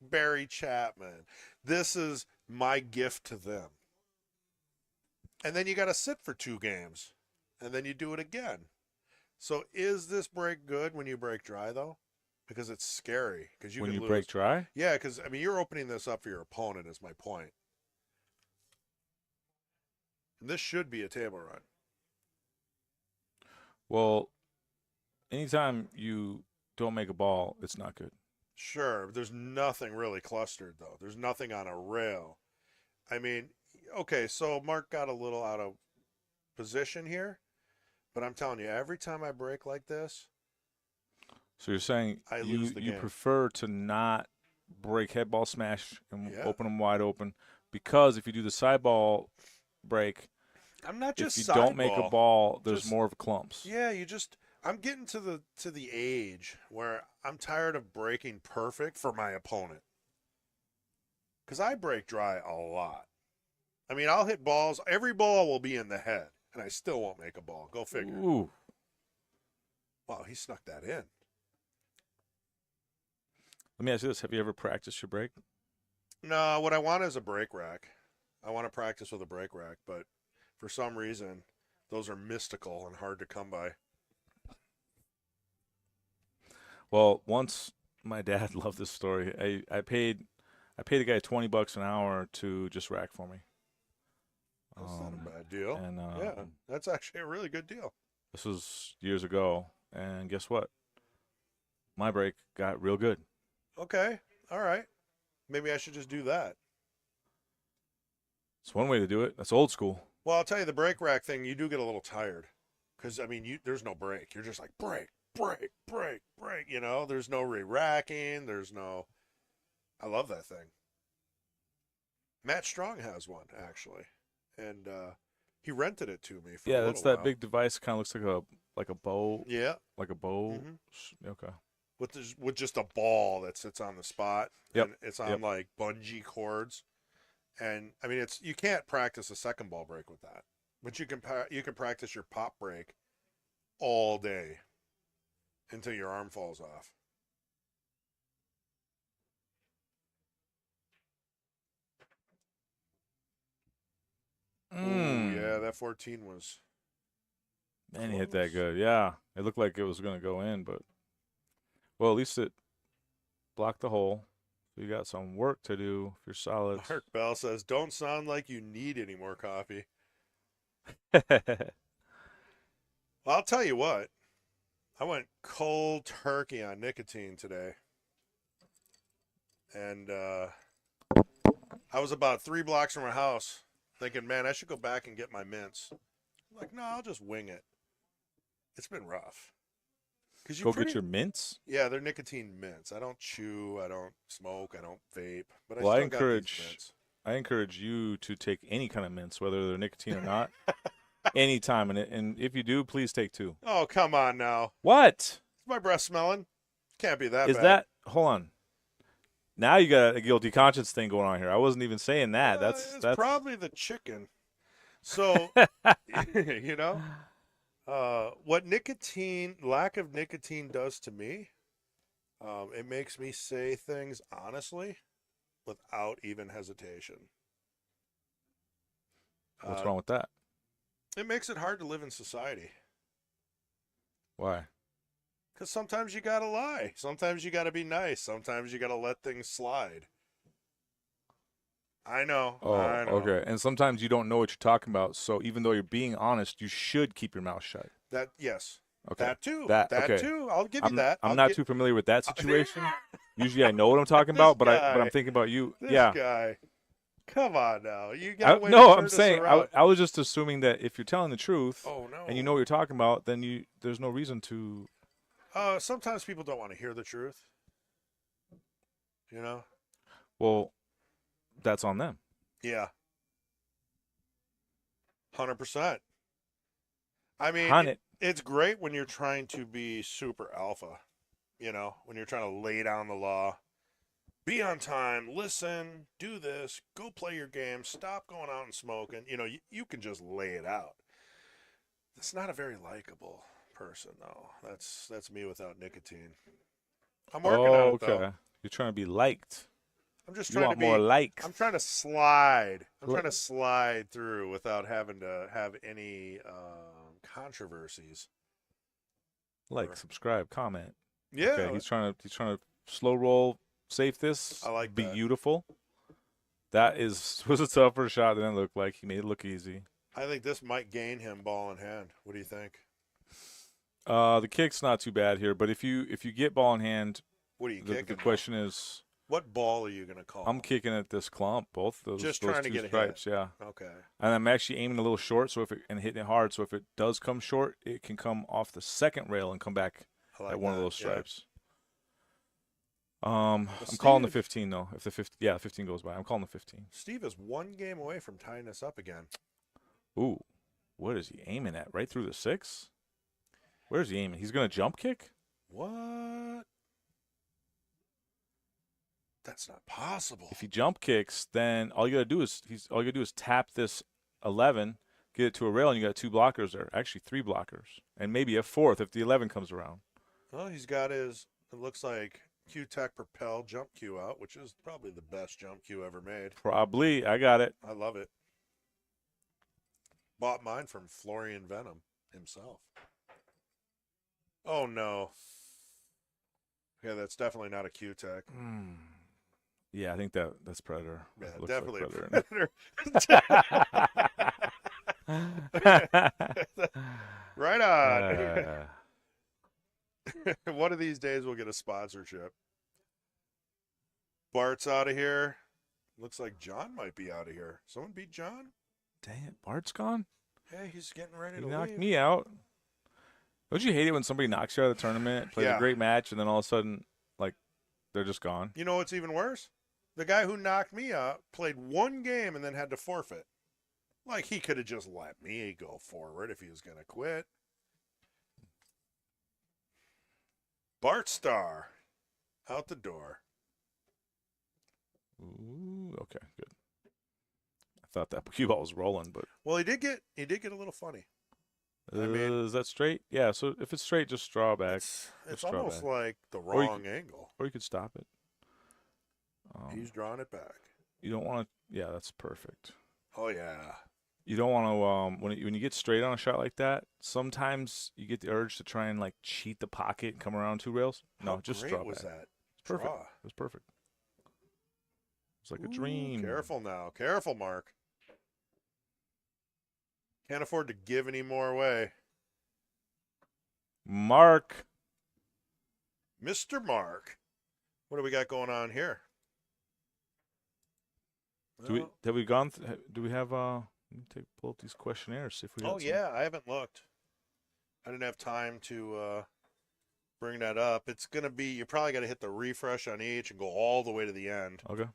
Barry Chapman. This is my gift to them. And then you got to sit for 2 games. And then you do it again. So is this break good when you break dry, though? Because it's scary. Because you When can you lose. break dry? Yeah, because, you're opening this up for your opponent is my point. And this should be a table run. Well, anytime you don't make a ball, it's not good. Sure, there's nothing really clustered, though. There's nothing on a rail. I mean, okay, so Mark got a little out of position here. But I'm telling you, every time I break like this, So you're saying I lose the you game. prefer to not break head ball smash and Yeah. open them wide open, because if you do the side ball break, I'm not just if you don't make a ball, there's Just- more of clumps. Yeah, I'm getting to the age where I'm tired of breaking perfect for my opponent. Because I break dry a lot. I mean, I'll hit balls. Every ball will be in the head, and I still won't make a ball. Go figure. Ooh. Wow, he snuck that in. Let me ask you this. Have you ever practiced your break? No, what I want is a break rack. I want to practice with a break rack, but for some reason, those are mystical and hard to come by. Well, once my dad loved this story. I paid a guy $20 an hour to just rack for me. That's not a bad deal. And Yeah, that's actually a really good deal. this was years ago, and guess what? My break got real good. Okay, all right. Maybe I should just do that. It's one way to do it. That's old school. Well, I'll tell you, the break rack thing, you do get a little tired. Because, I mean, there's no break. You're just like, break, break, break, break. You know, there's no re-racking. There's no. I love that thing. Matt Strong has one, actually. And he rented it to me for a Yeah, little that's that while. big device. Kind of looks like a bow. Yeah. Like a bow. Mhm. Okay. With just a ball that sits on the spot. Yep. And it's on Yep. like bungee cords. And I mean, you can't practice a second ball break with that, but you can practice your pop break all day until your arm falls off. Ooh, yeah, that 14 was. Man, he hit that close. good. Yeah, it looked like it was going to go in, but well, at least it blocked the hole. So you got some work to do if you're solid. Mark Bell says, "Don't sound like you need any more coffee." Well, I'll tell you what. I went cold turkey on nicotine today. And I was about 3 blocks from my house thinking, man, I should go back and get my mints. I'm like, no, I'll just wing it. It's been rough. Go get your mints. Yeah, they're nicotine mints. I don't chew, I don't smoke, I don't vape. But Well, I still got these mints. I encourage you to take any kind of mints, whether they're nicotine or not, anytime. And if you do, please take 2. Oh, come on now. What? Is my breath smelling? Can't be that Is bad. that? Hold on. Now you got a guilty conscience thing going on here. I wasn't even saying that. It's That's probably the chicken. So, you know, what lack of nicotine does to me, it makes me say things honestly without even hesitation. What's wrong with that? It makes it hard to live in society. Why? Because sometimes you got to lie. Sometimes you got to be nice. Sometimes you got to let things slide. I know. Oh, I know. okay. And sometimes you don't know what you're talking about. So even though you're being honest, you should keep your mouth shut. Yes. Okay. That too. Okay. Too. I'll give you that. I'm not too familiar with that situation. Usually I know what I'm talking about, but I'm thinking about you. This yeah. guy. Come on now. You got to no, I'm saying I was just assuming that if you're telling the truth and you know what you're talking about, then there's no reason to. Sometimes people don't want to hear the truth. You know? Well, that's on them. Yeah. 100%. I mean, it's great when you're trying to be super alpha. You know, when you're trying to lay down the law. Be on time, listen, do this, go play your game, stop going out and smoking. You know, you can just lay it out. It's not a very likable person, though. That's me without nicotine. I'm working on it, though. Okay. You're trying to be liked. I'm just You trying want to be more likes. I'm trying to slide. I'm trying to slide through without having to have any controversies. Like, subscribe, comment. Yeah. Okay. He's trying to slow roll, save this. I like that. Beautiful. That was a tougher shot than it looked like. He made it look easy. I think this might gain him ball in hand. What do you think? The kick's not too bad here, but if you get ball in hand, what are you kicking? The question is, what ball are you going to call? I'm kicking at this clump, both those. Just those trying to two get stripes, a hit. yeah. Okay. And I'm actually aiming a little short, and hitting it hard. So if it does come short, it can come off the second rail and come back at one of those stripes. Yeah. I'm calling the 15 though. If the 15 goes by, I'm calling the 15. Steve is 1 game away from tying this up again. Ooh, what is he aiming at? Right through the 6? Where's he aiming? He's gonna jump kick? What? That's not possible. If he jump kicks, then all you gotta do is tap this 11, get it to a rail, and you got 2 blockers there. Actually, 3 blockers, and maybe a 4th if the 11 comes around. Well, he's got his. It looks like Q-Tech Propel jump cue out, which is probably the best jump cue ever made. Probably. I got it. I love it. Bought mine from Florian Venom himself. Oh, no. Yeah, that's definitely not a Q-Tech. Yeah, I think that's Predator. Yeah, Looks definitely like Predator. Right on. One of these days we'll get a sponsorship. Bart's out of here. Looks like John might be out of here. Someone beat John? Dang it, Bart's gone? Yeah, he's getting ready He to knocked leave. me out. Don't you hate it when somebody knocks you out of the tournament, plays Yeah. a great match, and then all of a sudden, like, they're just gone? You know what's even worse? The guy who knocked me out played one game and then had to forfeit. Like, he could have just let me go forward if he was going to quit. Bart Starr, out the door. Ooh, okay, good. I thought that cue ball was rolling, but Well, he did get a little funny. I mean- is that straight? Yeah. So if it's straight, just draw back, It's Just draw almost back. like the Or you wrong angle. or you could stop it. He's drawing it back. You don't want to. Yeah, that's perfect. Oh, yeah. You don't want to when you get straight on a shot like that. Sometimes you get the urge to try and like cheat the pocket and come around 2 rails. No, How just great draw was back. that? It's perfect. Draw. It was perfect. It's like a Ooh, dream. Careful now. Careful, Mark. Can't afford to give any more away. Mark. Mr. Mark. What do we got going on here? Have we gone? Do we have? Let me pull up these questionnaires. See if we. Oh, had some- yeah. I haven't looked. I didn't have time to bring that up. It's going to be, you probably got to hit the refresh on each and go all the way to the end. Okay.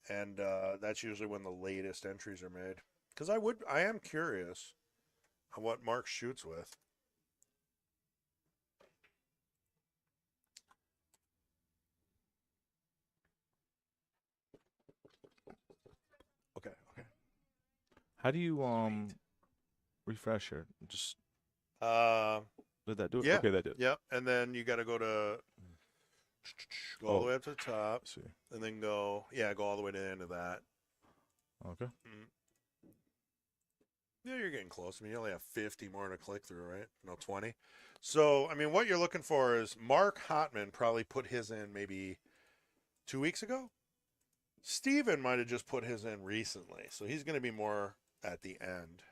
And that's usually when the latest entries are made. Because I am curious on what Mark shoots with. Okay. How do you refresh here? Just Uh, did that do it? yeah. Okay, that did. Yep. And then you got to go all the way up to the top, Let's see. and then go all the way to the end of that. Okay. Yeah, you're getting close. I mean, you only have 50 more to click through, right? No, 20. So, I mean, what you're looking for is Mark Hottmann probably put his in maybe 2 weeks ago. Steven might have just put his in recently. So he's going to be more at the end.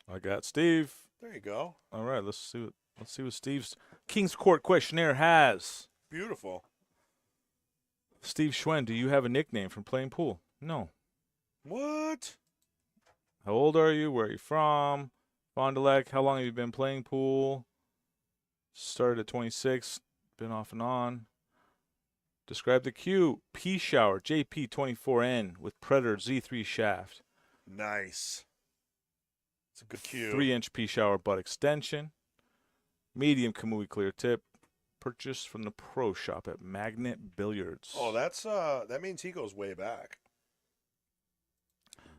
I got Steve. There you go. All right, let's see what Steve's King's Court questionnaire has. Beautiful. Steve Schwenn, do you have a nickname from playing pool? No. What? How old are you? Where are you from? Fond du Lac, how long have you been playing pool? Started at 26, been off and on. Describe the cue. P shower, JP24N with Predator Z3 shaft. Nice. It's a good cue. 3-inch P shower butt extension. Medium Kamui clear tip. Purchased from the pro shop at Magnet Billiards. Oh, that means he goes way back.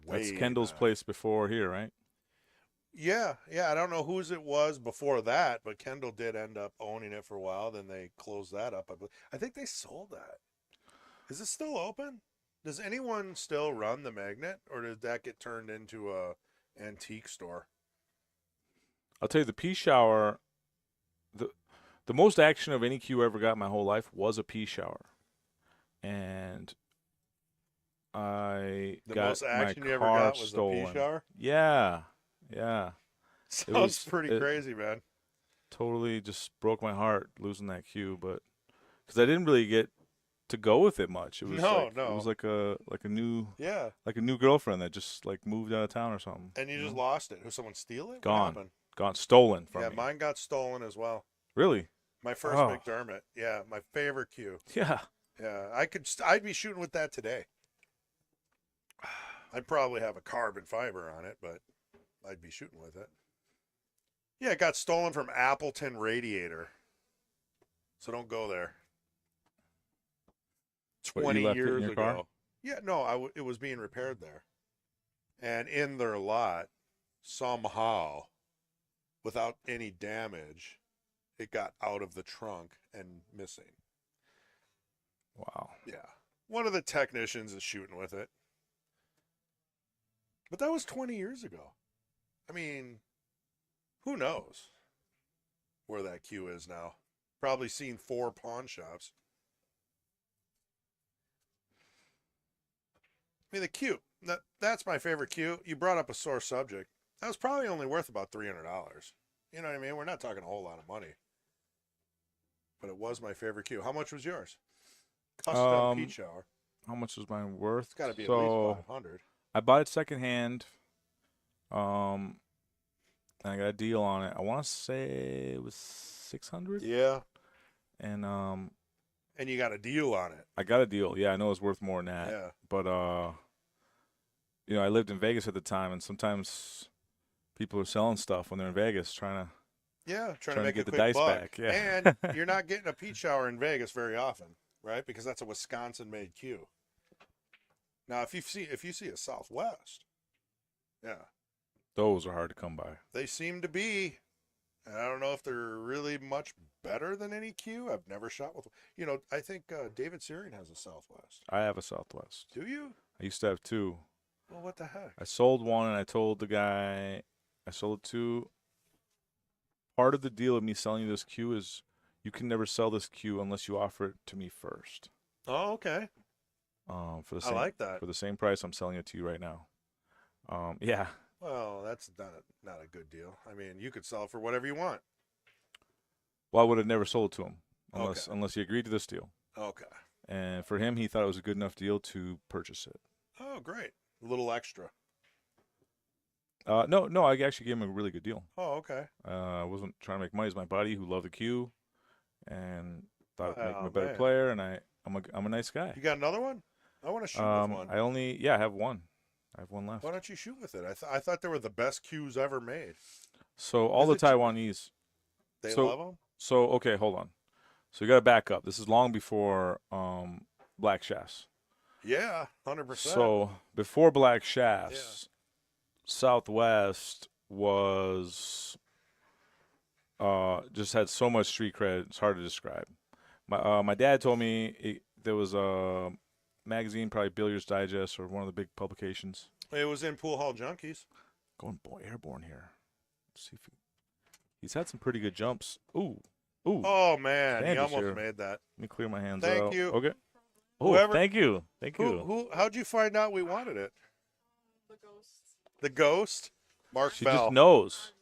That's Way Kendall's back. place before here, right? Yeah. I don't know whose it was before that, but Kendall did end up owning it for a while. Then they closed that up. I think they sold that. Is it still open? Does anyone still run the Magnet, or did that get turned into a antique store? I'll tell you, the P shower, the most action of any cue I ever got in my whole life was a P shower. And I The got most action my you ever car got was stolen. the P shower? Yeah. Sounds pretty crazy, man. Totally just broke my heart losing that cue, but because I didn't really get to go with it much. It was No. It was like a new Yeah. girlfriend that just like moved out of town or something. And you just lost it. Did someone steal it? What Gone. happened? Stolen from Yeah, me. mine got stolen as well. Really? My first Oh. McDermott. Yeah, my favorite cue. Yeah. Yeah, I'd be shooting with that today. I'd probably have a carbon fiber on it, but I'd be shooting with it. Yeah, it got stolen from Appleton Radiator. So don't go there. What, you 20 left it in years your ago. car? Yeah, no, it was being repaired there. And in their lot, somehow, without any damage, it got out of the trunk and missing. Wow. Yeah. One of the technicians is shooting with it. But that was 20 years ago. I mean, who knows where that cue is now? Probably seen 4 pawn shops. I mean, the cue. That's my favorite cue. You brought up a sore subject. That was probably only worth about $300. You know what I mean? We're not talking a whole lot of money. But it was my favorite cue. How much was yours? Custom peach shower. How much was mine worth? It's got to be at So, least 500. I bought it secondhand. I and I got a deal on it. I want to say it was 600. Yeah. And And you got a deal on it. I got a deal. Yeah, I know it's worth more than that. Yeah. But I lived in Vegas at the time, and sometimes people are selling stuff when they're in Vegas, trying to make get a the quick dice buck. back. Yeah. And you're not getting a peach shower in Vegas very often, right? Because that's a Wisconsin-made cue. Now, if you see a Southwest, yeah, Those are hard to come by. they seem to be. And I don't know if they're really much better than any cue. I've never shot with. I think David Searing has a Southwest. I have a Southwest. Do you? I used to have 2. Well, what the heck? I sold one, and I told the guy I sold it to. Part of the deal of me selling you this cue is you can never sell this cue unless you offer it to me first. Oh, okay. For the I same, like that. For the same price, I'm selling it to you right now. Yeah. Well, that's not a good deal. I mean, you could sell it for whatever you want. Well, I would have never sold it to him Okay. unless he agreed to this deal. Okay. And for him, he thought it was a good enough deal to purchase it. Oh, great. A little extra. No, I actually gave him a really good deal. Oh, okay. I wasn't trying to make money. He's my buddy who loved the cue, and thought it'd make him Oh, a better man. player. And I'm a nice guy. You got another one? I want to shoot with one. I have one. I have one left. Why don't you shoot with it? I thought they were the best cues ever made. So all Is the it- Taiwanese. They So- love them? So okay, hold on. So you got to back up. This is long before Black Shafts. Yeah, 100%. So before Black Shafts, Southwest was just had so much street cred. It's hard to describe. My dad told me there was a magazine, probably Billiards Digest or one of the big publications. It was in Pool Hall Junkies. Going airborne here. Let's see if he's had some pretty good jumps. Ooh. Oh, man. He Dangerous almost here. made that. Let me clear my hands Thank out. you. Okay. Oh, Whoever- thank you. Thank you. How'd you find out we wanted it? The ghost? Mark She Bell. just knows.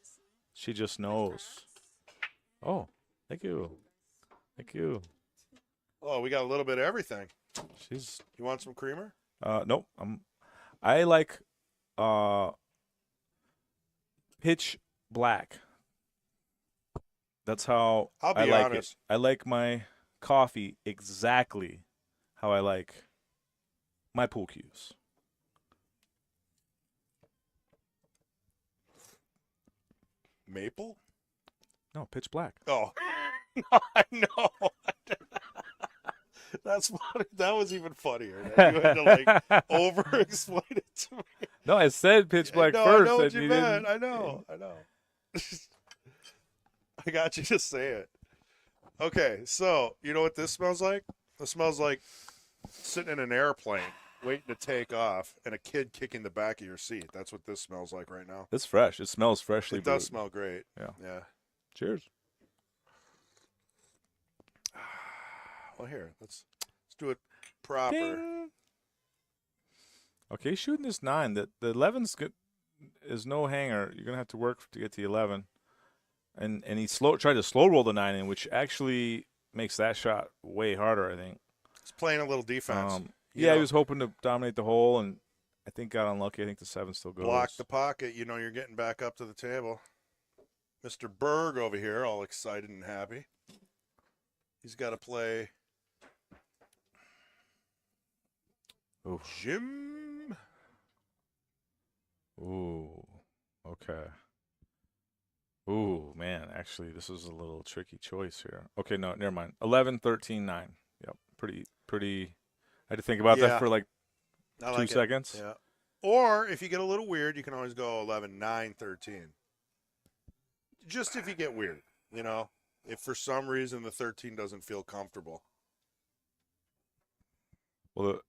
She just knows. Oh, thank you. Thank you. Oh, we got a little bit of everything. She's You want some creamer? nope. I like pitch black. That's how I'll be I like honest. it. I like my coffee exactly how I like my pool cues. Maple? No, pitch black. Oh, no, I know. That's funny. That was even funnier. That you had to like over-explain it to me. No, I said pitch black no, first. I know what and you didn't- meant. I know. I got you to say it. Okay, so you know what this smells like? This smells like sitting in an airplane waiting to take off and a kid kicking the back of your seat. That's what this smells like right now. It's fresh. It smells freshly It does brewed. smell great. Yeah. Yeah. Cheers. Well, here, let's do it proper. Ding. Okay, shooting this 9. The 11's good. Is no hanger. You're gonna have to work to get to the 11. And he tried to slow roll the 9 in, which actually makes that shot way harder, I think. He's playing a little defense. You Yeah, know, he was hoping to dominate the hole, and I think got unlucky. I think the 7 still goes. block the pocket. You know you're getting back up to the table. Mr. Berg over here, all excited and happy. He's got to play Oof. Jim. Ooh, okay. Ooh, man, actually, this is a little tricky choice here. Okay, no, never mind. 11, 13, 9. Yep, pretty. I had to think about Yeah. that for like I 2 like it. seconds. Yeah. Or if you get a little weird, you can always go 11, 9, 13. Just if you get weird, you know, if for some reason the 13 doesn't feel comfortable. Well,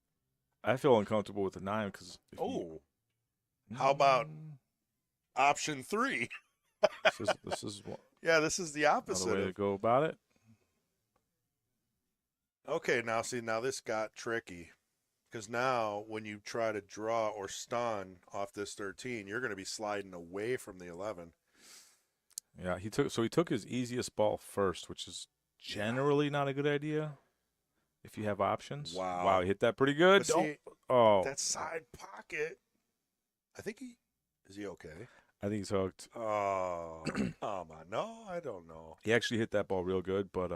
I feel uncomfortable with the 9 because. Oh, how about option 3? this is Yeah, this is the another opposite. way to go about it. Okay, now this got tricky because now when you try to draw or stun off this 13, you're going to be sliding away from the 11. Yeah, he took his easiest ball first, which is generally not a good idea if you have options. Wow. He hit that pretty good. But see, Oh, that side pocket, I think is he okay? I think he's hooked. Oh, come on. No, I don't know. He actually hit that ball real good, but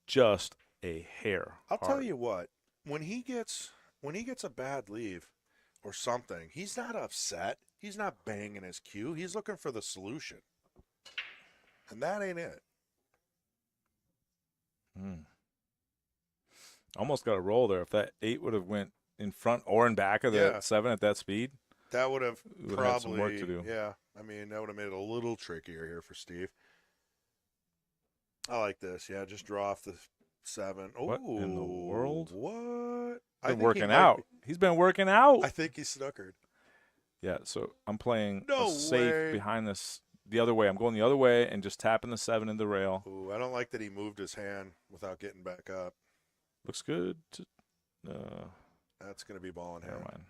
just a hair. I'll tell hard. you what. When he gets a bad leave or something, he's not upset. He's not banging his cue. He's looking for the solution. And that ain't it. Almost got a roll there. If that 8 would have went in front or in back of the 7 at that speed, That would have would probably have some work to do. Yeah. I mean, that would have made it a little trickier here for Steve. I like this. Yeah, just draw off the 7. Oh, What in the world? What? Been working out. He's been working out. I think he snookered. Yeah, so I'm playing No a safe way. behind this the other way. I'm going the other way and just tapping the 7 in the rail. Ooh, I don't like that he moved his hand without getting back up. Looks good. That's going to be ball in Never hand. mind.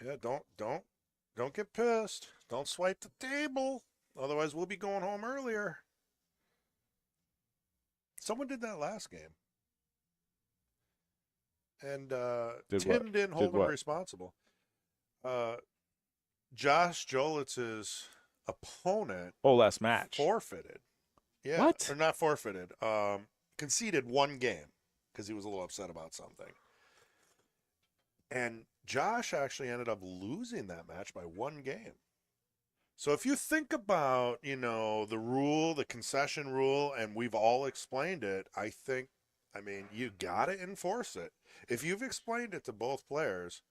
Yeah, don't get pissed. Don't swipe the table. Otherwise, we'll be going home earlier. Someone did that last game. And Tim didn't hold him responsible. Josh Jolitz's opponent last match. forfeited. Yeah. What? Or not forfeited. Conceded one game because he was a little upset about something. And Josh actually ended up losing that match by one game. So if you think about, the rule, the concession rule, and we've all explained it, you got to enforce it. If you've explained it to both players,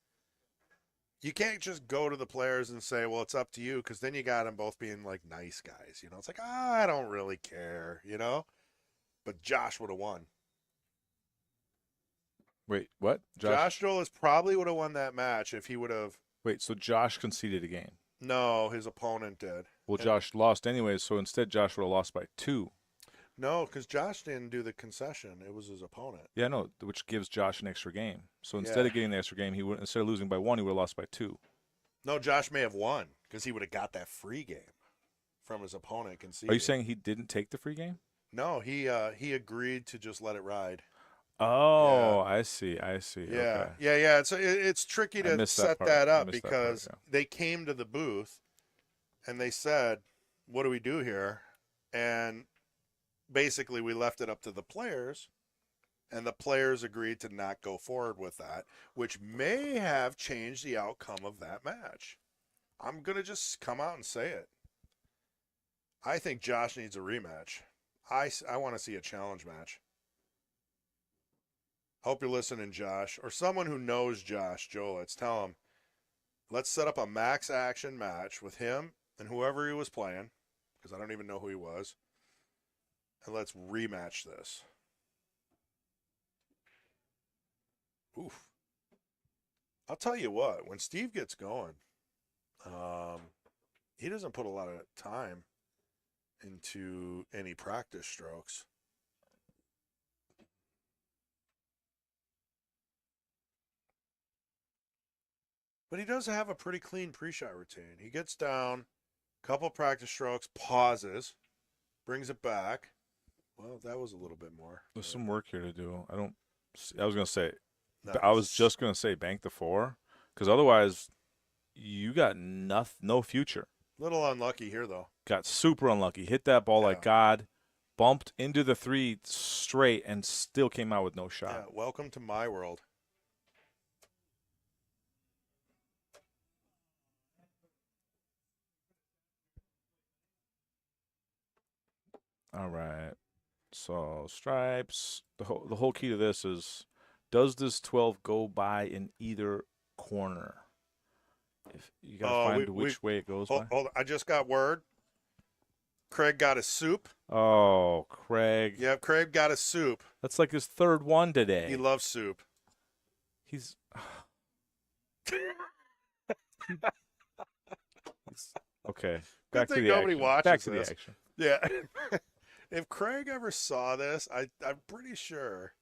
you can't just go to the players and say, well, it's up to you, because then you got them both being like nice guys. It's like, I don't really care, But Josh would have won. Wait, what? Josh Jolis probably would have won that match if he would have. Wait, so Josh conceded a game. No, his opponent did. Well, Josh lost anyways, so instead Josh would have lost by 2. No, because Josh didn't do the concession. It was his opponent. Yeah, no, which gives Josh an extra game. So instead of getting the extra game, instead of losing by 1, he would have lost by 2. No, Josh may have won because he would have got that free game from his opponent conceding. Are you saying he didn't take the free game? No, he agreed to just let it ride. Oh, yeah. I see. Yeah, okay. yeah. It's tricky to set that up because they came to the booth and they said, "What do we do here?" And basically, we left it up to the players, and the players agreed to not go forward with that, which may have changed the outcome of that match. I'm gonna just come out and say it. I think Josh needs a rematch. I want to see a challenge match. Hope you're listening, Josh, or someone who knows Josh Jolitz. Tell him, let's set up a max action match with him and whoever he was playing, because I don't even know who he was, and let's rematch this. Oof. I'll tell you what, when Steve gets going, he doesn't put a lot of time into any practice strokes. But he does have a pretty clean pre-shot routine. He gets down, couple practice strokes, pauses, brings it back. Well, that was a little bit more. There's some work here to do. I was going to say, Nice. I was just going to say bank the 4, because otherwise you got no future. Little unlucky here, though. Got super unlucky. Hit that ball like God, bumped into the 3 straight, and still came out with no shot. Yeah, welcome to my world. All right. So stripes. The whole key to this is, does this 12 go by in either corner? If you gotta find which way it goes by. Hold on. I just got word. Craig got a soup. Oh, Craig. Yeah, Craig got a soup. That's like his 3rd one today. He loves soup. He's okay. Back to the nobody action. watches Back to this. the action. Yeah. If Craig ever saw this, I'm pretty sure.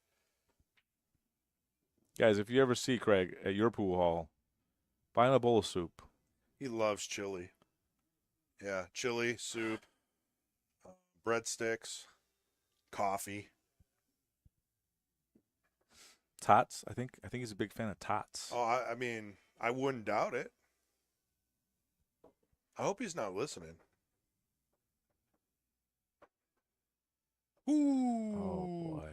Guys, if you ever see Craig at your pool hall, buy him a bowl of soup. He loves chili. Yeah, chili, soup, breadsticks, coffee. Tots. I think he's a big fan of tots. Oh, I mean, I wouldn't doubt it. I hope he's not listening. Ooh. Oh boy.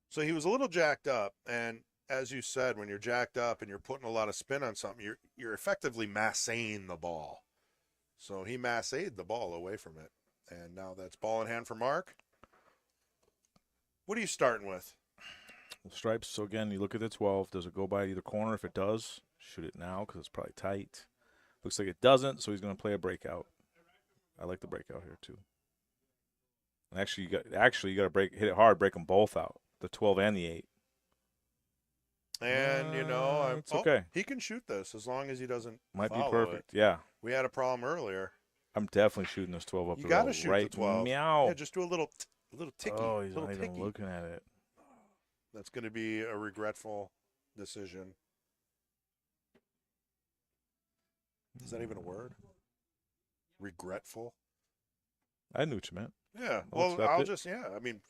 So he was a little jacked up, and as you said, when you're jacked up and you're putting a lot of spin on something, you're effectively massing the ball. So he massaged the ball away from it, and now that's ball in hand for Mark. What are you starting with? Stripes. So again, you look at the 12. Does it go by either corner? If it does, shoot it now because it's probably tight. Looks like it doesn't, so he's going to play a breakout. I like the breakout here too. And actually, you got to hit it hard, break them both out, the 12 and the 8. And it's okay. He can shoot this as long as he doesn't. Might be follow perfect. it. Yeah. We had a problem earlier. I'm definitely shooting this 12 up You the got road. to shoot Right? the 12. Meow. Yeah, just do a little ticky. Oh, he's little not even ticky. looking at it. That's going to be a regretful decision. Is that even a word? Regretful? I knew what you meant. Yeah. I'll Well, accept it. I mean,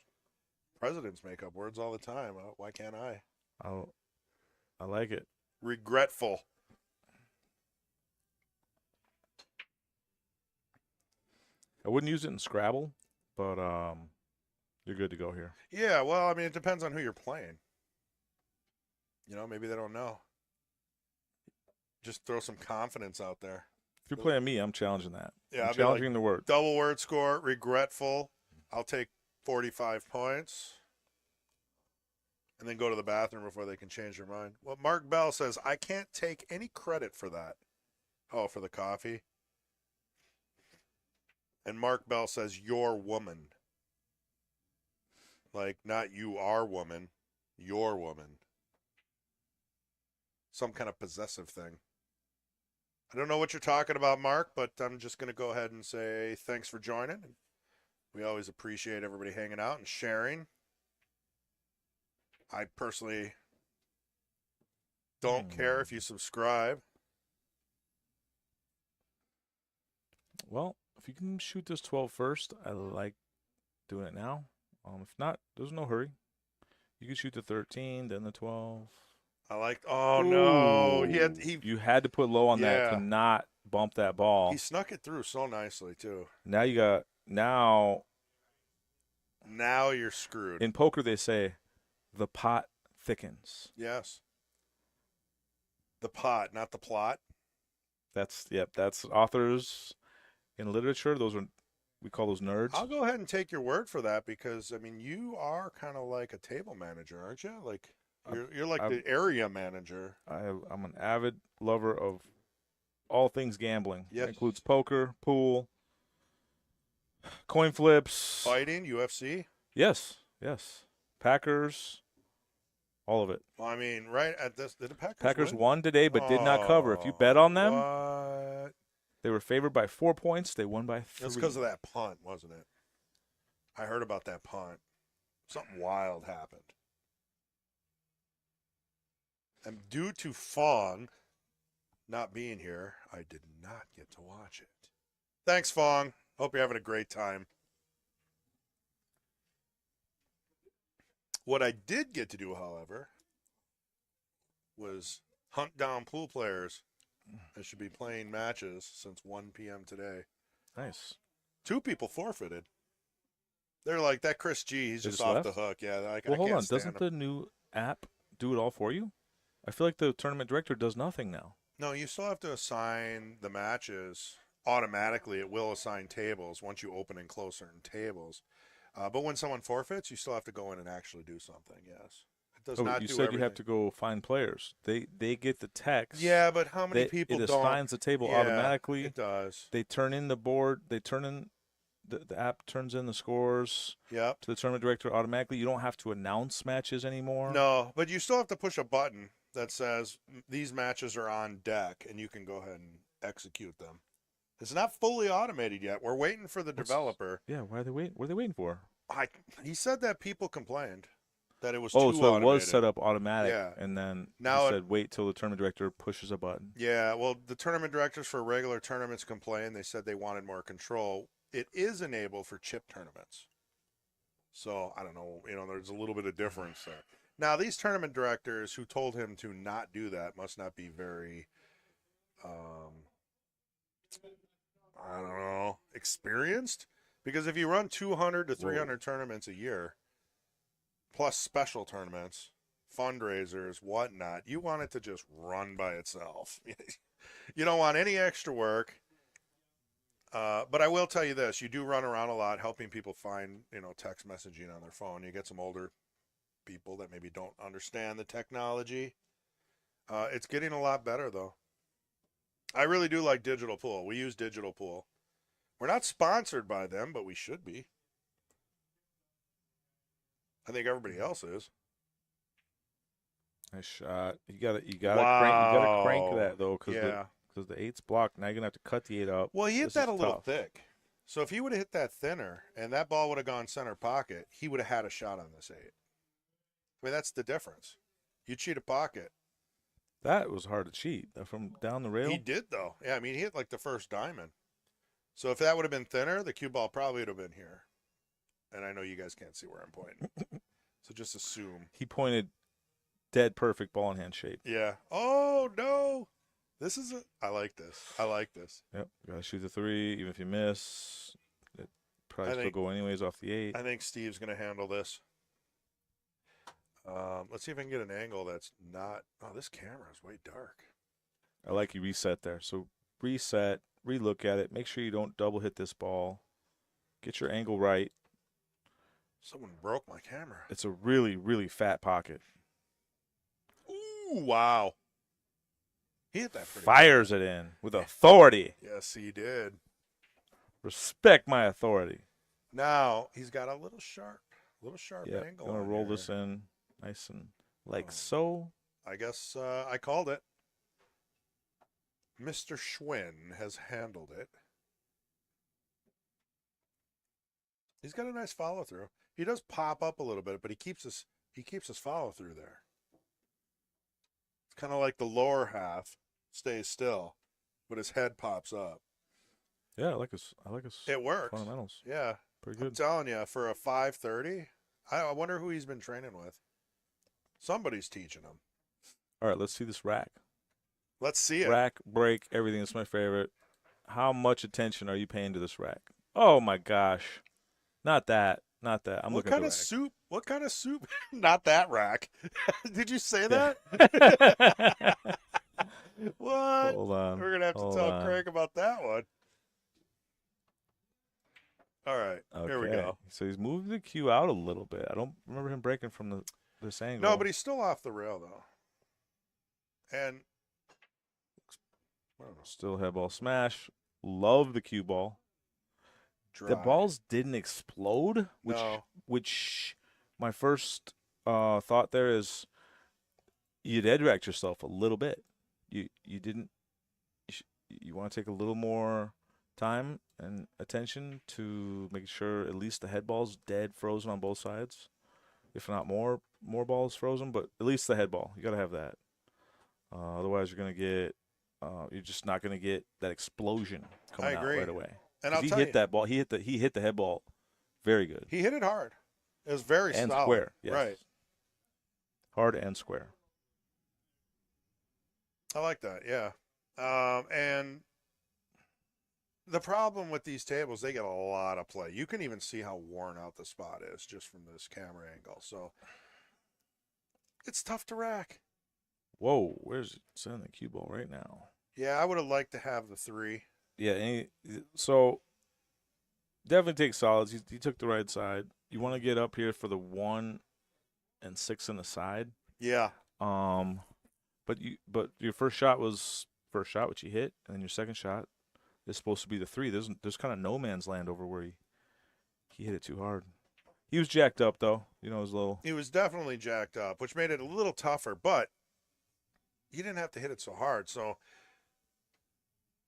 presidents make up words all the time. Why can't I? I like it. Regretful. I wouldn't use it in Scrabble, but you're good to go here. Yeah, well, I mean, it depends on who you're playing. Maybe they don't know. Just throw some confidence out there. If you're playing me, I'm challenging that. Yeah, I'm I'll be like, challenging the word. double word score, regretful. I'll take 45 points. And then go to the bathroom before they can change their mind. Well, Mark Bell says, I can't take any credit for that. Oh, for the coffee? And Mark Bell says, your woman. Like, not you are woman, your woman. Some kind of possessive thing. I don't know what you're talking about, Mark, but I'm just going to go ahead and say thanks for joining. We always appreciate everybody hanging out and sharing. I personally don't care if you subscribe. Well, if you can shoot this 12 first, I like doing it now. If not, there's no hurry. You can shoot the 13, then the 12. I like. Oh no! You had to put low on that to not bump that ball. He snuck it through so nicely too. Now you got Now you're screwed. in poker they say, the pot thickens. Yes. The pot, not the plot. That's authors in literature. We call those nerds. I'll go ahead and take your word for that because I mean you are kind of like a table manager, aren't you? Like you're like the area manager. I'm an avid lover of all things gambling. Yes. That includes poker, pool, coin flips, Fighting, UFC. Yes. Packers, all of it. Well, I mean, right at this, did the Packers win? won today, but did not cover. If you bet on them, What? they were favored by 4 points. They won by 3. That's because of that punt, wasn't it? I heard about that punt. Something wild happened. And due to Fong not being here, I did not get to watch it. Thanks, Fong. Hope you're having a great time. What I did get to do, however, was hunt down pool players that should be playing matches since 1 p.m. today. Nice. 2 people forfeited. They're like, that Chris G, he's They just just off left? the hook. Yeah, I Well, hold can't on. stand Doesn't him. the new app do it all for you? I feel like the tournament director does nothing now. No, you still have to assign the matches automatically. It will assign tables once you open and close certain tables. But when someone forfeits, you still have to go in and actually do something. Yes, it does not. You do said everything. you have to go find players. They get the text. Yeah, but how many people it don't? assigns the table Yeah, automatically. It does. They turn in the board. They turn in the app turns in the scores Yep. to the tournament director automatically. You don't have to announce matches anymore. No, but you still have to push a button that says these matches are on deck, and you can go ahead and execute them. It's not fully automated yet. We're waiting for the developer. Yeah, why are they waiting? What are they waiting for? He said that people complained that it was Oh, too so automated. it was set up automatic, Yeah. and then Now he said wait till the tournament director pushes a button. Yeah, well, the tournament directors for regular tournaments complained. They said they wanted more control. It is enabled for chip tournaments. So, I don't know. There's a little bit of difference there. Now, these tournament directors who told him to not do that must not be very I don't know, experienced? Because if you run 200 to 300 tournaments a year, plus special tournaments, fundraisers, whatnot, you want it to just run by itself. You don't want any extra work. But I will tell you this: you do run around a lot, helping people find, text messaging on their phone. You get some older people that maybe don't understand the technology. It's getting a lot better, though. I really do like Digital Pool. We use Digital Pool. We're not sponsored by them, but we should be. I think everybody else is. Nice shot. You gotta crank that though, because Yeah. the 8's blocked. Now you're gonna have to cut the 8 up. Well, he hit This that is a little tough. thick. So if he would have hit that thinner and that ball would have gone center pocket, he would have had a shot on this 8. I mean, that's the difference. You cheat a pocket. That was hard to cheat from down the rail. He did, though. Yeah, I mean, he hit like the first diamond. So if that would have been thinner, the cue ball probably would have been here. And I know you guys can't see where I'm pointing. So just assume. He pointed dead perfect ball in hand shape. Yeah. Oh, no. I like this. I like this. Yep. Gotta shoot the 3, even if you miss. It probably still go anyways off the 8. I think Steve's going to handle this. Let's see if I can get an angle that's not. Oh, this camera is way dark. I like you reset there. So reset, relook at it. Make sure you don't double hit this ball. Get your angle right. Someone broke my camera. It's a really, really fat pocket. Ooh, wow. He hit that pretty Fires it in with authority. Yes, he did. Respect my authority. Now, he's got a little sharp Yeah, angle. gonna on roll here. this in nice and like so. I guess I called it. Mr. Schwenn has handled it. He's got a nice follow through. He does pop up a little bit, but he keeps his follow through there. It's kind of like the lower half stays still, but his head pops up. Yeah, I like his It works. fundamentals. Yeah, Pretty I'm good. telling you, for a 530, I wonder who he's been training with. Somebody's teaching him. All right, let's see this rack. Let's see it. Rack, break, everything. It's my favorite. How much attention are you paying to this rack? Oh my gosh. Not that. I'm What looking kind at of the soup? What kind of soup? Not that rack. Did you say that? rack. What? Hold on. We're gonna have to Hold tell on. Craig about that one. All right, here we Okay. go. So he's moved the cue out a little bit. I don't remember him breaking from this angle. No, but he's still off the rail though. And Still head ball smash. Love the cue ball. dry. The balls didn't explode, No. which my first thought there is you'd edge yourself a little bit. You didn't. You want to take a little more time and attention to make sure at least the head ball's dead frozen on both sides, if not more balls frozen, but at least the head ball. You got to have that. Otherwise, you're just not gonna get that explosion coming out right away. And I'll he tell hit you, that ball. He hit the head ball very good. he hit it hard. It was very And solid. square, yes. Right. Hard and square. I like that. Yeah. And the problem with these tables, they get a lot of play. You can even see how worn out the spot is just from this camera angle. So it's tough to rack. Whoa, where's it sending the cue ball right now? Yeah, I would have liked to have the 3. Yeah, so definitely take solids. He took the right side. You want to get up here for the 1 and 6 on the side. Yeah. But your first shot, which you hit, and then your second shot is supposed to be the 3. There's kind of no man's land over where he hit it too hard. He was jacked up though. His little. He was definitely jacked up, which made it a little tougher, but you didn't have to hit it so hard. So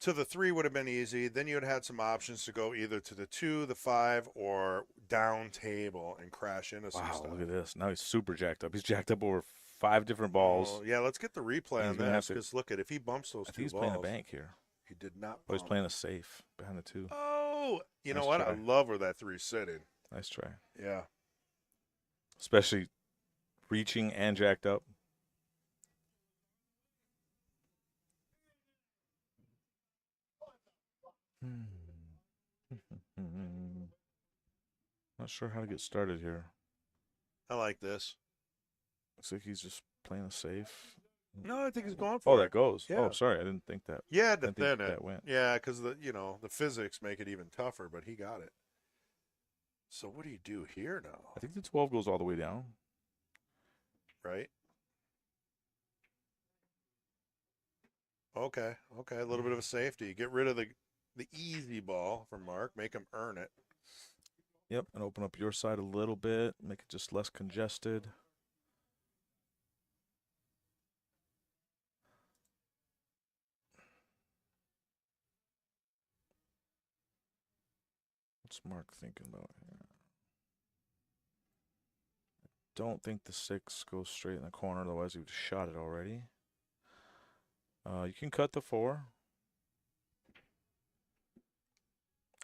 to the 3 would have been easy. Then you would have had some options to go either to the 2, the 5, or down table and crash into some stuff. Wow, look at this. Now he's super jacked up. He's jacked up over 5 different balls. Oh, yeah, let's get the replay on He's gonna have this to- because look at if he bumps those I two think he's balls. playing a bank here. He did not. Oh, he's bump. playing a safe behind the 2. Oh, you know Nice what? I try. love where that 3's sitting. Nice try. Yeah. Especially reaching and jacked up. Not sure how to get started here. I like this. Looks like he's just playing a safe. No, I think he's going for Oh, it. that goes. Yeah. Oh, sorry, I didn't think that. You had to I didn't think thin it. that went. Yeah, because the physics make it even tougher, but he got it. So what do you do here now? I think the 12 goes all the way down. Right? Okay. A little bit of a safety. Get rid of the easy ball from Mark. Make him earn it. Yep, and open up your side a little bit. Make it just less congested. What's Mark thinking about here? Don't think the 6 goes straight in the corner, otherwise he would have shot it already. You can cut the 4.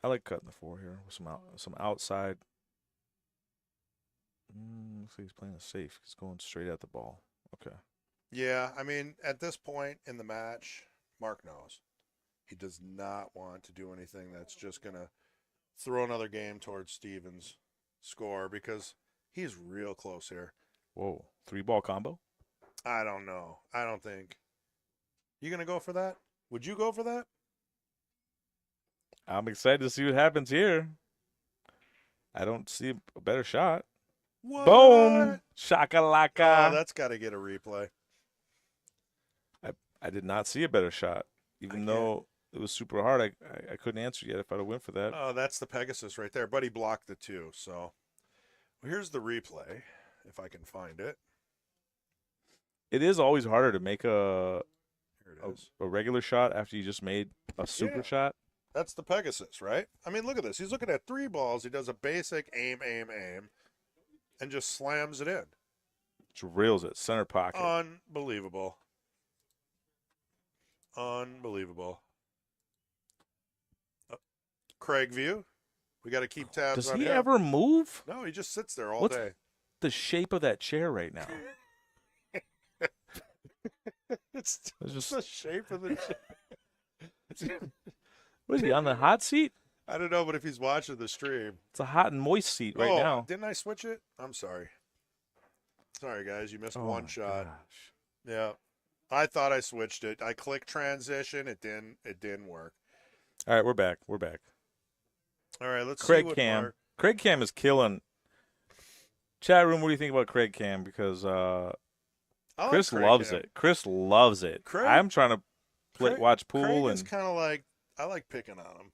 I like cutting the 4 here with some outside. Looks like he's playing it safe. He's going straight at the ball. Okay. Yeah, I mean, at this point in the match, Mark knows. He does not want to do anything that's just going to throw another game towards Stevens' score because he's real close here. Whoa, 3-ball combo? I don't know. I don't think. You going to go for that? Would you go for that? I'm excited to see what happens here. I don't see a better shot. What? Boom! Shakalaka. Oh, that's got to get a replay. I did not see a better shot, even though it was super hard. I couldn't answer yet if I'd have went for that. Oh, that's the Pegasus right there. But he blocked the 2. So well, here's the replay, if I can find it. It is always harder to make Here it is. a regular shot after you just made a super shot. That's the Pegasus, right? I mean, look at this. He's looking at 3 balls. He does a basic aim, and just slams it in. Just rails it, center pocket. Unbelievable. Craig View. We got to keep tabs Does on he him. ever move? No, he just sits there all What's day. the shape of that chair right now? It's It's just the shape of the chair. what is he on the hot seat? I don't know, but if he's watching the stream. It's a hot and moist seat right now. Didn't I switch it? I'm sorry. Sorry, guys. You missed Oh one my shot. gosh. Yeah. I thought I switched it. I clicked transition. It didn't work. All right, we're back. All right, let's see Craig what Cam. Mark. Craig Cam is killing. Chat room, what do you think about Craig Cam? Because I like Chris Craig loves Cam. it. Chris loves it. Craig- I'm trying to Craig- watch Craig pool, is and kind of like I like picking on him.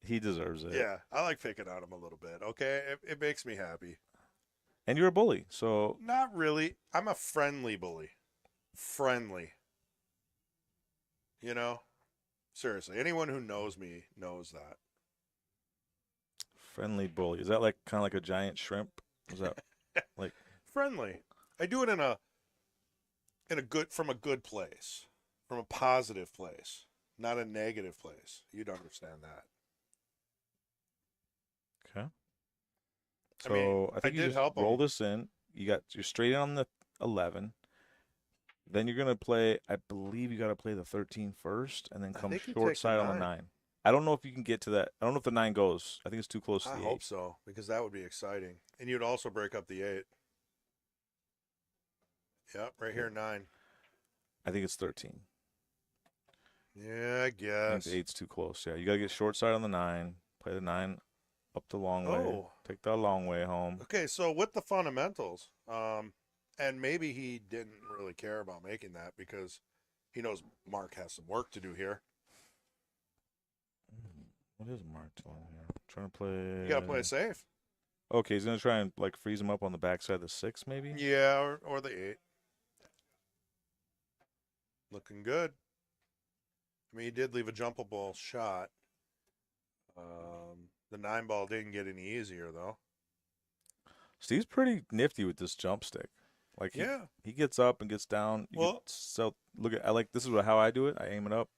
he deserves it. Yeah, I like picking on him a little bit. Okay, it makes me happy. And you're a bully, so Not really. I'm a friendly bully. Friendly. You know, seriously, anyone who knows me knows that. friendly bully. Is that like kind of like a giant shrimp? Is that like Friendly. I do it in a from a good place, from a positive place, not a negative place. You'd understand that. okay? I So mean, I think I you did just help him. roll this in. You're straight in on the 11. Then you're gonna play. I believe you got to play the 13 first, and then I come think you short take the side on the 9. 9. I don't know if you can get to that. I don't know if the 9 goes. I think it's too close to I the hope 8. so, because that would be exciting. And you'd also break up the 8. Yep, right here, 9. I think it's 13. Yeah, I I think guess. the 8's too close. Yeah, you got to get short side on the 9. Play the 9 up the long way. Oh. Take that long way home. Okay, so with the fundamentals, and maybe he didn't really care about making that because he knows Mark has some work to do here. What is Mark doing here? Trying to play. You got to play safe. Okay, he's gonna try and like freeze him up on the backside of the 6, maybe. Yeah, or the 8. Looking good. I mean, he did leave a jumpable shot. The 9 ball didn't get any easier, though. Steve's pretty nifty with this jump stick. Like he gets up and gets down. So look at this is how I do it. I aim it up,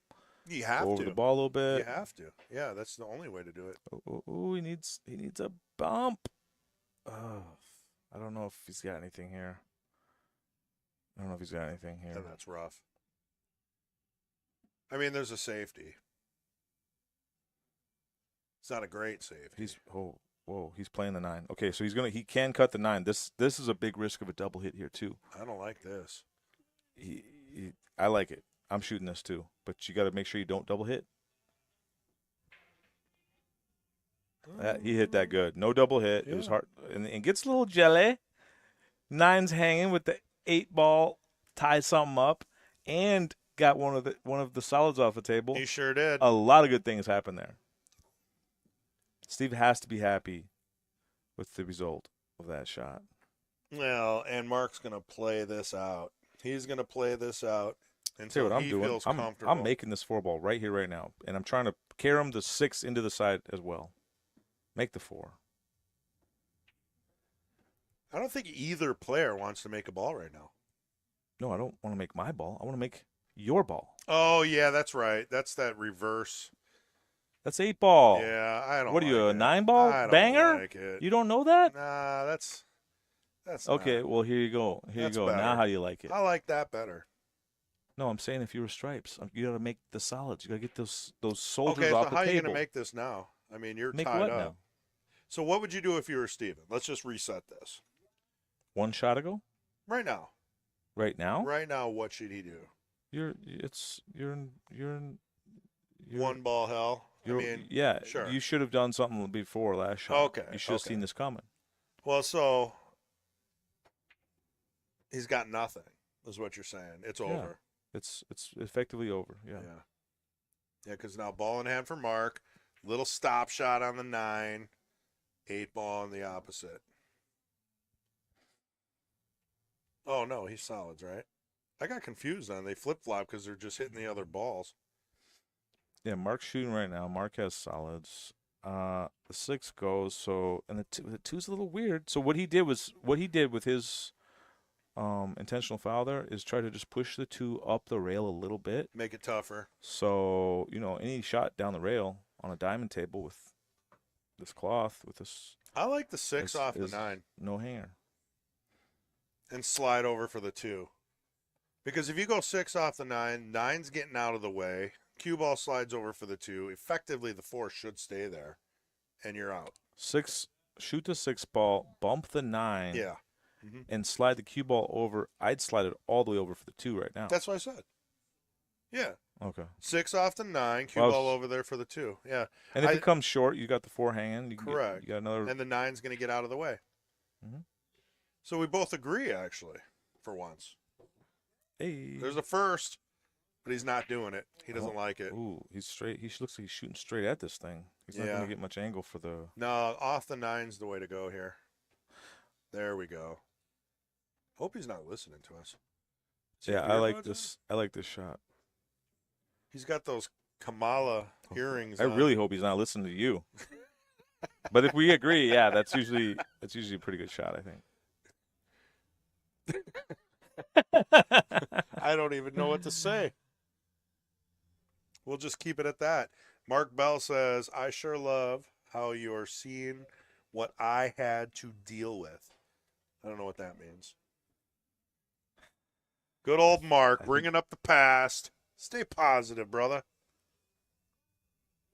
you have go over to. the ball a little bit. You have to. Yeah, that's the only way to do it. Oh, he needs a bump. Oh, I don't know if he's got anything here. And that's rough. I mean, there's a safety. It's not a great safety. He's whoa, he's playing the 9. Okay, so he can cut the 9. This is a big risk of a double hit here too. I don't like this. I like it. I'm shooting this too, but you got to make sure you don't double hit. He hit that good. No double hit. Yeah. It was hard, and gets a little jelly. 9's hanging with the 8 ball, ties something up, and got one of the solids off the table. He sure did. A lot of good things happened there. Steve has to be happy with the result of that shot. Well, and Mark's going to play this out. He's going to play this out See what until I'm he doing? feels comfortable. I'm making this 4 ball right here, right now, and I'm trying to carry him the 6 into the side as well. Make the 4. I don't think either player wants to make a ball right now. No, I don't want to make my ball. I want to make your ball. Oh, yeah, that's right. That's that reverse. That's 8 ball. Yeah, I don't What are you, like a it. 9 ball I don't banger? like it. You don't know that? Nah, that's Okay, not. well, here you go. Here That's you go. better. Now how do you like it? I like that better. No, I'm saying if you were stripes, you got to make the solids. You got to get those soldiers Okay, off so the how are table. you going to make this now? I mean, you're Make tied what up. now? So what would you do if you were Steven? Let's just reset this. 1 shot ago? Right now. Right now? Right now, what should he do? You're One ball hell? I mean, yeah, sure. you should have done something before last shot. Okay, You should have okay. seen this coming. Well, so he's got nothing, is what you're saying. It's over. It's effectively over. Yeah. Yeah, because now ball in hand for Mark. Little stop shot on the 9. 8 ball on the opposite. Oh, no, he's solids, right? I got confused on they flip-flop because they're just hitting the other balls. Yeah, Mark's shooting right now. Mark has solids. The 6 goes, so and the 2's a little weird. So what he did with his intentional foul there is try to just push the 2 up the rail a little bit. Make it tougher. So, any shot down the rail on a diamond table with this cloth, with this I like the 6 off the is 9 no hanger. and slide over for the 2. Because if you go 6 off the 9, 9's getting out of the way. Cue ball slides over for the 2. Effectively, the 4 should stay there, and you're out. 6, shoot the 6 ball, bump the 9. Yeah. And slide the cue ball over. I'd slide it all the way over for the 2 right now. That's what I said. Yeah. Okay. 6 off the 9, cue Well, ball over there for the 2. Yeah. And if it comes short, you got the 4 hanging. Correct. You got another. And the 9's going to get out of the way. Mhm. So we both agree, actually, for once. Hey. There's a first, but he's not doing it. He doesn't like it. Ooh, he's straight. Looks like he's shooting straight at this thing. He's not going Yeah. to get much angle for the. No, off the 9's the way to go here. There we go. Hope he's not listening to us. Is he Yeah, have I like earbuds this. I like this shot. on? He's got those Kamala hearings. I on. really hope he's not listening to you. But if we agree, yeah, that's usually a pretty good shot, I think. I don't even know what to say. We'll just keep it at that. Mark Bell says, I sure love how you're seeing what I had to deal with. I don't know what that means. Good old Mark, bringing up the past. Stay positive, brother.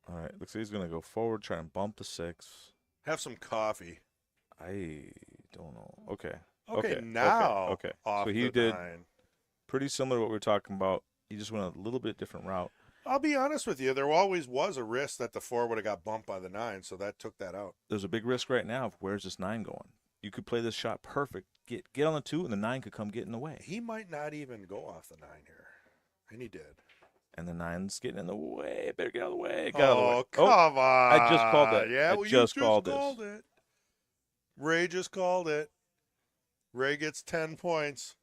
All right, looks like he's going to go forward, try and bump the 6. Have some coffee. I don't know. Okay. Okay, now Okay. off So he the did 9. pretty similar to what we were talking about. He just went a little bit different route. I'll be honest with you. There always was a risk that the 4 would have got bumped by the 9, so that took that out. There's a big risk right now of where's this 9 going. You could play this shot perfect, get on the 2, and the 9 could come get in the way. He might not even go off the 9 here. And he did. And the 9's getting in the way. Better get out of the way. Get out of the way. Come on. I just called that. Yeah, I well, just you called it. Ray just called it. Ray gets 10 points.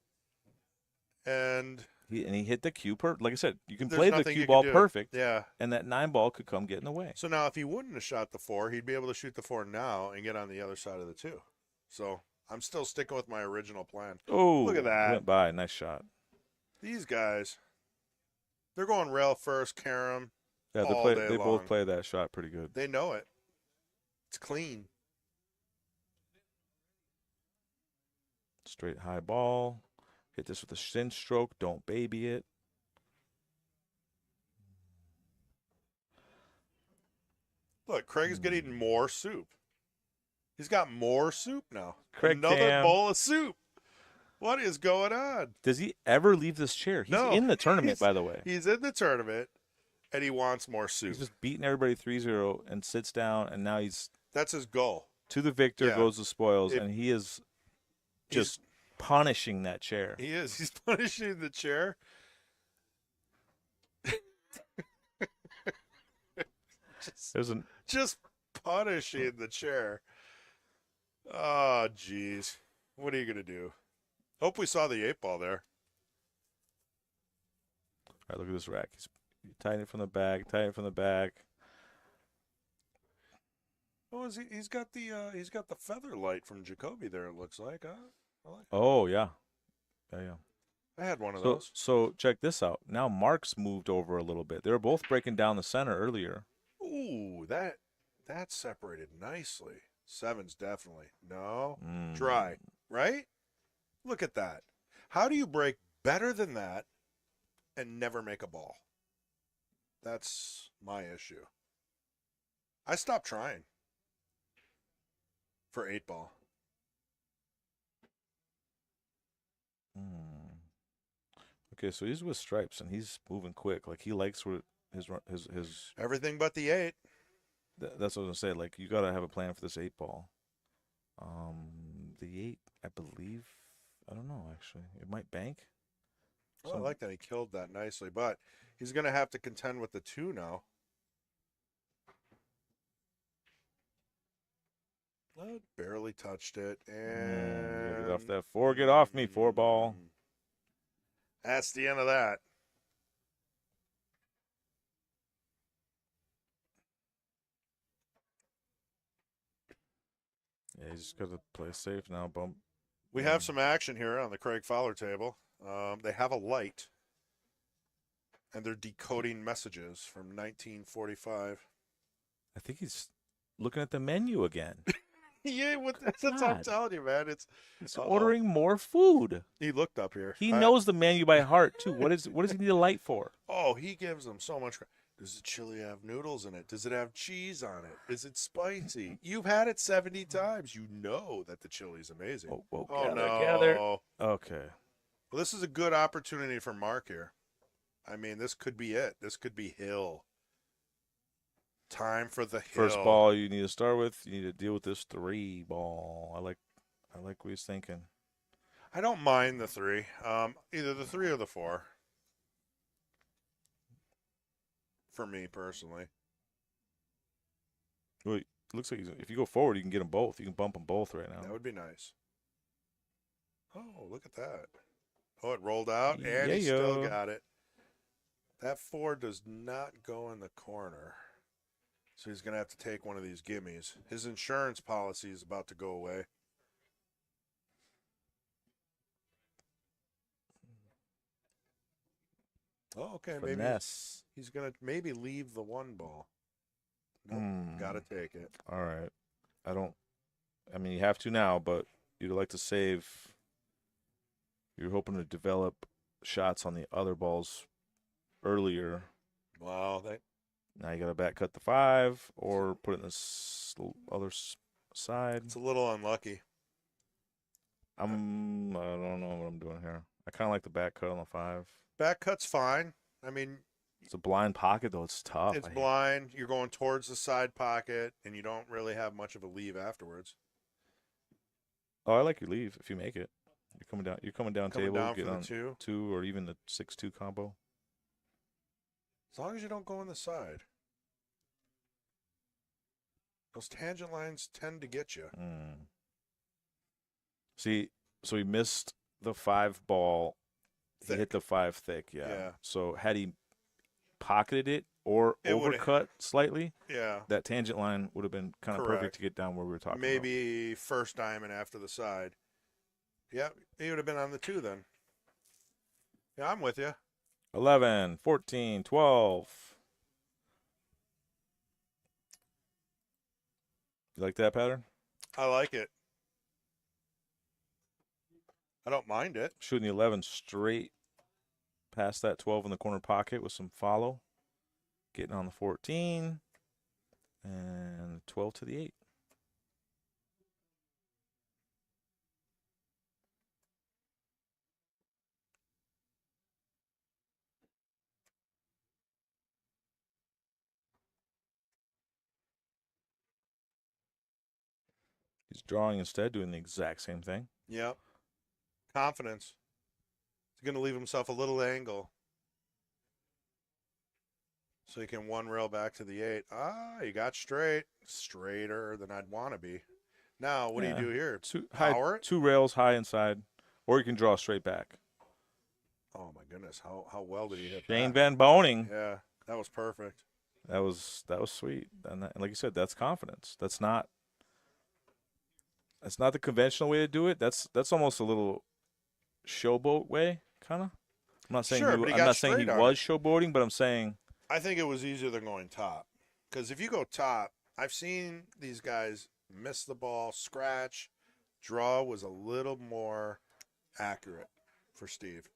And he hit the cue like I said, you can there's play the nothing cue you ball can do. perfect, Yeah. and that 9 ball could come get in the way. So now if he wouldn't have shot the 4, he'd be able to shoot the 4 now and get on the other side of the 2. So I'm still sticking with my original plan. Oh, Look at that. Went by. Nice shot. These guys, they're going rail first, Karam. Yeah, all they day both long. play that shot pretty good. They know it. It's clean. Straight high ball. Hit this with a shin stroke. Don't baby it. Look, Craig's getting more soup. He's got more soup now. Craig Another Cam. bowl of soup. What is going on? Does he ever leave this chair? He's No, in the tournament, he's- by the way. He's in the tournament, and he wants more soup. He's just beating everybody 3-0 and sits down, and now he's That's his goal. to the victor Yeah. goes the spoils, If- and he is He's- just punishing that chair. He is. He's punishing the chair. Just punishing the chair. Oh, jeez. What are you going to do? Hope we saw the 8 ball there. All right, look at this rack. He's tying it from the back. Oh, he's got the feather light from Jacoby there, it looks like, huh? I like it. Oh, yeah. Yeah. I had one of So, those. so check this out. Now Mark's moved over a little bit. They were both breaking down the center earlier. Ooh, that separated nicely. 7's definitely. No. Mm. Dry, right? Look at that. How do you break better than that and never make a ball? That's my issue. I stopped trying for 8 ball. Okay, so he's with stripes and he's moving quick. Like he likes what his. Everything but the 8. That's what I was gonna say. Like you gotta have a plan for this 8 ball. The 8, I believe. I don't know actually. It might bank. Well, I like that he killed that nicely, but he's going to have to contend with the 2 now. Oh, barely touched it, and Get off that 4. Get off me, 4 ball. That's the end of that. Yeah, he's just got to play safe now. Bump. We have some action here on the Craig Fowler table. They have a light, and they're decoding messages from 1945. I think he's looking at the menu again. Yeah, that's what I'm God. telling you, man. He's ordering more food. He looked up here. He knows the menu by heart too. What does he need a light for? Oh, he gives them so much. Does the chili have noodles in it? Does it have cheese on it? Is it spicy? You've had it 70 times. You know that the chili's amazing. Whoa, Oh, gather. no. Okay. Well, this is a good opportunity for Mark here. I mean, this could be it. This could be Hill. Time for the Hill. First ball you need to start with. You need to deal with this 3 ball. I like what he's thinking. I don't mind the 3. Either the 3 or the 4. For me personally. Well, it looks like if you go forward, you can get them both. You can bump them both right now. That would be nice. Oh, look at that. Oh, it rolled out, and Yeah, he still yo. got it. That 4 does not go in the corner. So he's going to have to take one of these gimmies. His insurance policy is about to go away. Oh, okay. Finesse. Maybe he's going to maybe leave the 1 ball. Nope, got to take it. All right. I mean, you have to now, but you'd like to save. You're hoping to develop shots on the other balls earlier. Wow, Now you got to back cut the 5 or put it in other side. it's a little unlucky. I don't know what I'm doing here. I kind of like the back cut on the 5. Back cut's fine. I mean, It's a blind pocket, though. It's tough. it's blind. You're going towards the side pocket, and you don't really have much of a leave afterwards. Oh, I like your leave if you make it. You're coming down Coming table, down get for the on 2. 2 or even the 6-2 combo. As long as you don't go on the side. Those tangent lines tend to get you. See, so he missed the 5 ball. He Thick. hit the 5 thick, yeah. Yeah. So had he pocketed it or It would've- overcut slightly, Yeah. that tangent line would have been kind of Correct. perfect to get down where we were talking about. Maybe first diamond after the side. Yeah, he would have been on the 2 then. Yeah, I'm with you. 11, 14, 12. You like that pattern? I like it. I don't mind it. Shooting the 11 straight past that 12 in the corner pocket with some follow. Getting on the 14. And 12 to the 8. He's drawing instead, doing the exact same thing. Yep. Confidence. He's going to leave himself a little angle. So he can one rail back to the 8. He got straight. Straighter than I'd want to be. Now, what do you do here? Power it? 2 rails high inside, or you can draw straight back. Oh, my goodness. How well did he hit Shane that? Van Boning. Yeah, that was perfect. That was sweet. And like you said, that's confidence. That's not the conventional way to do it. That's almost a little showboat way, kind of. I'm not saying Sure, but I'm got not saying he straight on was it. showboating, but I'm saying I think it was easier than going top. Because if you go top, I've seen these guys miss the ball, scratch. Draw was a little more accurate for Steve.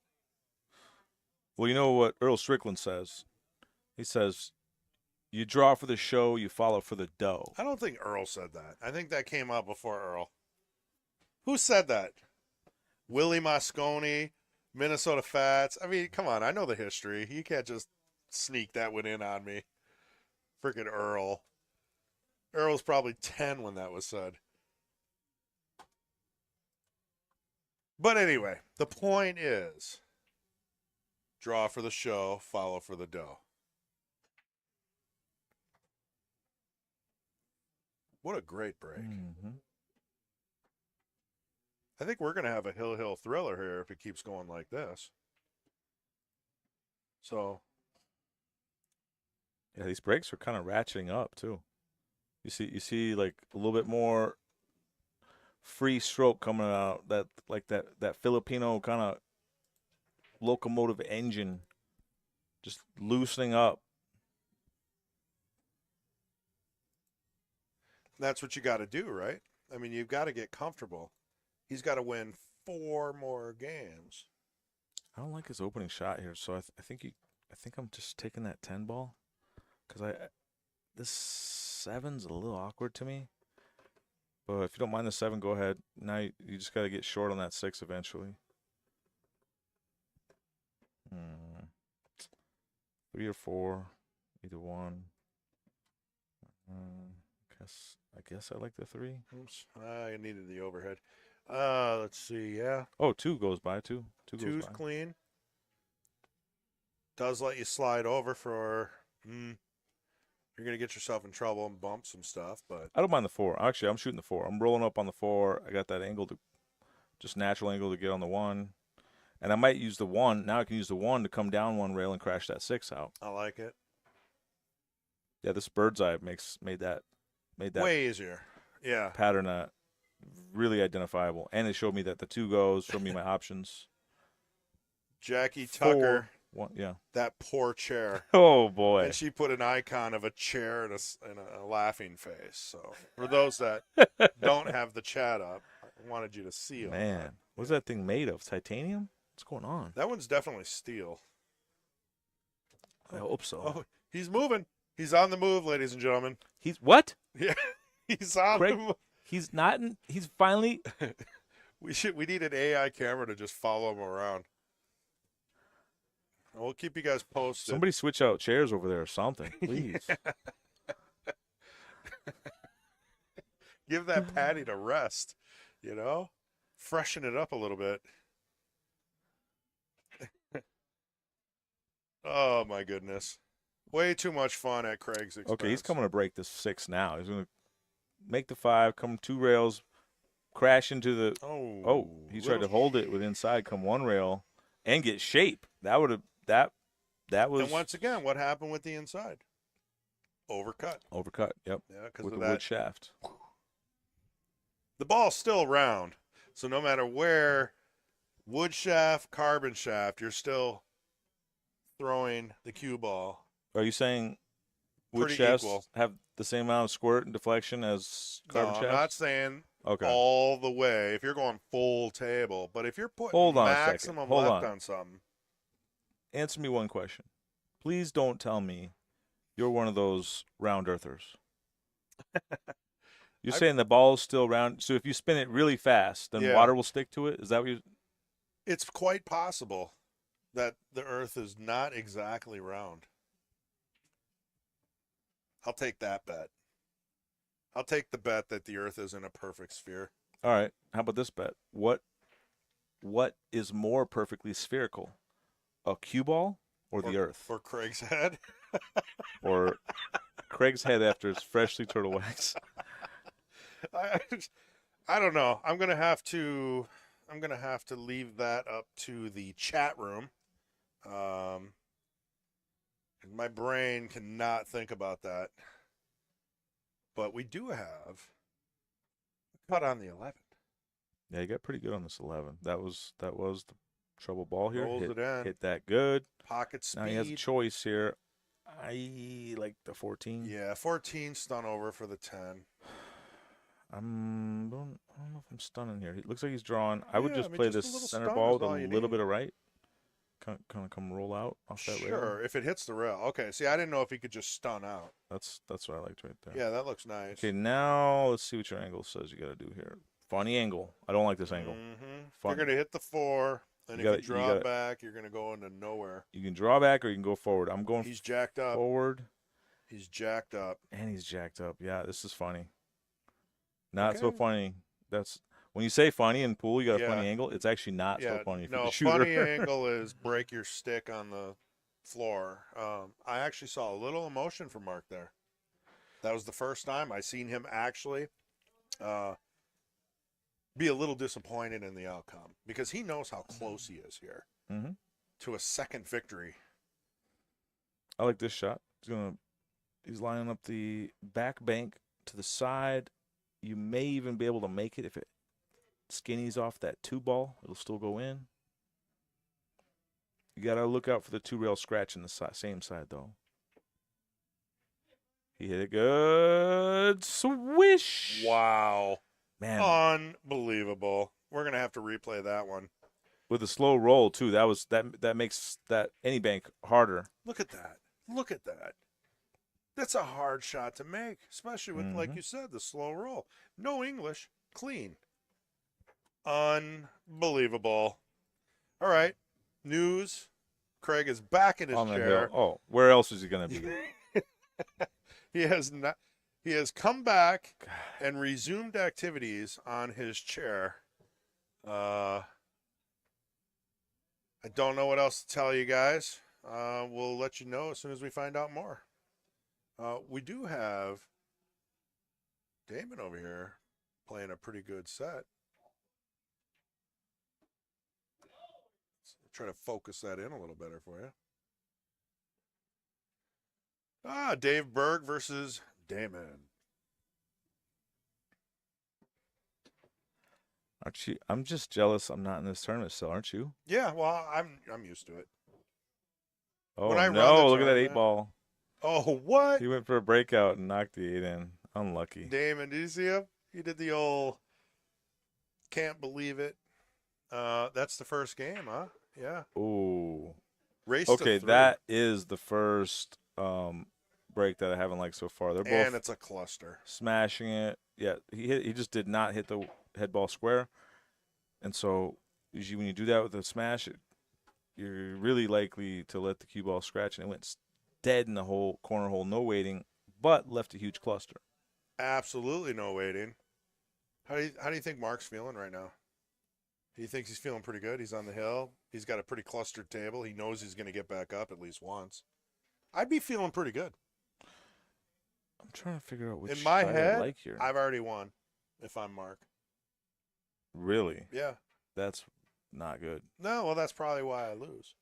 well, you know what Earl Strickland says? He says, you draw for the show, you follow for the dough. I don't think Earl said that. I think that came out before Earl. Who said that? Willie Moscone, Minnesota Fats. I mean, come on. I know the history. You can't just sneak that one in on me. Freaking Earl. Earl's probably 10 when that was said. But anyway, the point is, draw for the show, follow for the dough. What a great break. Mm-hmm. I think we're going to have a hill thriller here if it keeps going like this. So, Yeah, these breaks are kind of ratcheting up too. You see like a little bit more free stroke coming out, that Filipino kind of locomotive engine just loosening up. that's what you got to do, right? I mean, you've got to get comfortable. He's got to win 4 more games. I don't like his opening shot here, so I think I'm just taking that 10 ball because this 7's a little awkward to me. But if you don't mind the 7, go ahead. Now you just got to get short on that 6 eventually. 3 or 4, either one. I guess I like the 3. Oops, I needed the overhead. Let's see, yeah. Oh, 2 goes by, 2. 2 goes 2's by. clean. Does let you slide over for, you're going to get yourself in trouble and bump some stuff, but. I don't mind the 4. Actually, I'm shooting the 4. I'm rolling up on the 4. I got that angle just natural angle to get on the 1. And I might use the 1. Now I can use the 1 to come down 1 rail and crash that 6 out. I like it. Yeah, this bird's eye made that Way easier. Yeah. pattern really identifiable. And it showed me that the 2 goes, showed me my options. Jackie 4, Tucker, 1, yeah. that poor chair. Oh, boy. And she put an icon of a chair and a laughing face. So for those that don't have the chat up, I wanted you to see all Man, that. what's that thing made of? Titanium? What's going on? That one's definitely steel. I hope so. Oh, he's moving. He's on the move, ladies and gentlemen. He's what? Yeah, he's on Greg, the move. he's not in. He's finally. We need an AI camera to just follow him around. We'll keep you guys posted. Somebody switch out chairs over there or something, please. Give that patty to rest, freshen it up a little bit. Oh my goodness. Way too much fun at Craig's expense. Okay, he's coming to break this 6 now. He's going to make the 5, come 2 rails, crash into the. Oh, he tried to hold it with inside, come 1 rail, and get shape. That would have that was. And once again, what happened with the inside? Overcut. Yep. Yeah, because with of the that. wood shaft. The ball's still round, so no matter where, wood shaft, carbon shaft, you're still throwing the cue ball. Are you saying wood Pretty shafts equal. have the same amount of squirt and deflection as carbon No, shafts? I'm not saying Okay. all the way if you're going full table, but if you're putting Hold on a second. maximum Hold left on. something. Answer me one question. Please don't tell me you're one of those round earthers. You're saying the ball's still round. So if you spin it really fast, then Yeah. water will stick to it? Is that what you? It's quite possible that the Earth is not exactly round. I'll take that bet. I'll take the bet that the Earth isn't a perfect sphere. All right. How about this bet? What is more perfectly spherical? A cue ball or the Earth? Or Craig's head. Or Craig's head after his freshly turtle wax? I, I don't know. I'm gonna have to leave that up to the chat room. My brain cannot think about that. But we do have a cut on the 11. Yeah, you got pretty good on this 11. That was the trouble ball here. Rolls it in. Hit that good. Pocket speed. Now he has a choice here. I like the 14. Yeah, 14 stun over for the 10. I don't know if I'm stunning here. It looks like he's drawing. I would Yeah, just I mean, play just a this little center stun ball is with all a you little need. bit of right. Kind of come roll out off that rail. Sure, if it hits the rail. Okay, see, I didn't know if he could just stun out. That's what I liked right there. Yeah, that looks nice. Okay, now let's see what your angle says you got to do here. Funny angle. I don't like this angle. Mm-hmm. Funny. You're going to hit the 4, and You if gotta- you you draw gotta- back, you're going to go into nowhere. You can draw back or you can go forward. I'm going He's jacked up. forward. He's jacked up. And he's jacked up. Yeah, this is funny. Not so Okay. funny. That's when you say funny in pool, you got a Yeah. funny angle. It's actually not Yeah, so funny for no, the shooter. funny angle is break your stick on the floor. I actually saw a little emotion from Mark there. That was the first time I seen him actually be a little disappointed in the outcome because he knows how close he is here Mm-hmm. to a second victory. I like this shot. He's lining up the back bank to the side. You may even be able to make it if it skinnies off that 2 ball. It'll still go in. You got to look out for the 2 rail scratch in the same side, though. He hit it good. Swish. Wow. Man, Unbelievable. We're going to have to replay that one. with a slow roll, too. That makes that any bank harder. Look at that. Look at that. That's a hard shot to make, especially with, like you said, the slow roll. No English. Clean. Unbelievable. All right. News. Craig is back in his On the chair. hill. Oh, where else is he going to be? He has come back and resumed activities on his chair. I don't know what else to tell you guys. We'll let you know as soon as we find out more. We do have Damon over here playing a pretty good set. Let's try to focus that in a little better for you. Dave Berg versus Damon. Aren't you? I'm just jealous I'm not in this tournament still, aren't you? Yeah, well, I'm used to it. Oh, When I run no. the Look at that tournament- 8 ball. Oh, what? He went for a breakout and knocked the 8 in. Unlucky. Damon, did you see him? He did the old can't believe it. That's the first game, huh? Yeah. Ooh. Race Okay, to 3. that is the first break that I haven't liked so far. They're both And it's a cluster. smashing it. Yeah, he just did not hit the head ball square. And so usually when you do that with a smash, you're really likely to let the cue ball scratch, and it went dead in the whole corner hole, no waiting, but left a huge cluster. Absolutely no waiting. How do you think Mark's feeling right now? He thinks he's feeling pretty good. He's on the hill. He's got a pretty clustered table. He knows he's going to get back up at least once. I'd be feeling pretty good. I'm trying to figure out which In my side head, I like here. I've already won if I'm Mark. Really? Yeah. That's not good. No, well, that's probably why I lose.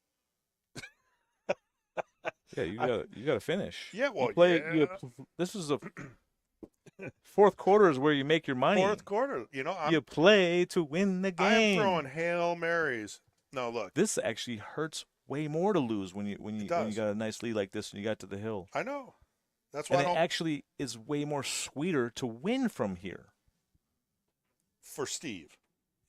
Yeah, you got to finish. Yeah, well, you play. yeah. This is a fourth quarter is where you make your money. Fourth quarter. You know, You play to win the game. I'm throwing Hail Marys. No, look. This actually hurts way more to lose when you got a nice lead like this and you got to the hill. I know. That's why And I it don't, actually is way more sweeter to win from here. for Steve.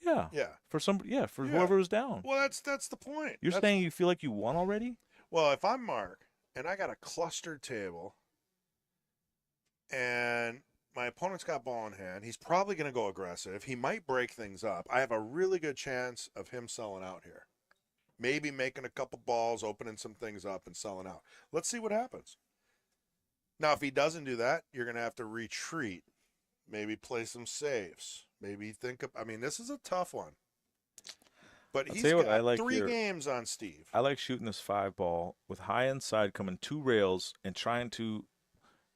Yeah. Yeah. For somebody. Yeah. For Yeah. whoever was down. Well, that's the point. You're saying you feel like you won already? Well, if I'm Mark and I got a clustered table and my opponent's got ball in hand. He's probably going to go aggressive. He might break things up. I have a really good chance of him selling out here. Maybe making a couple balls, opening some things up, and selling out. Let's see what happens. Now, if he doesn't do that, you're going to have to retreat. Maybe play some saves. Maybe think of. I mean, this is a tough one. But he's got 3 games on Steve. I like shooting this 5 ball with high inside, coming 2 rails, and trying to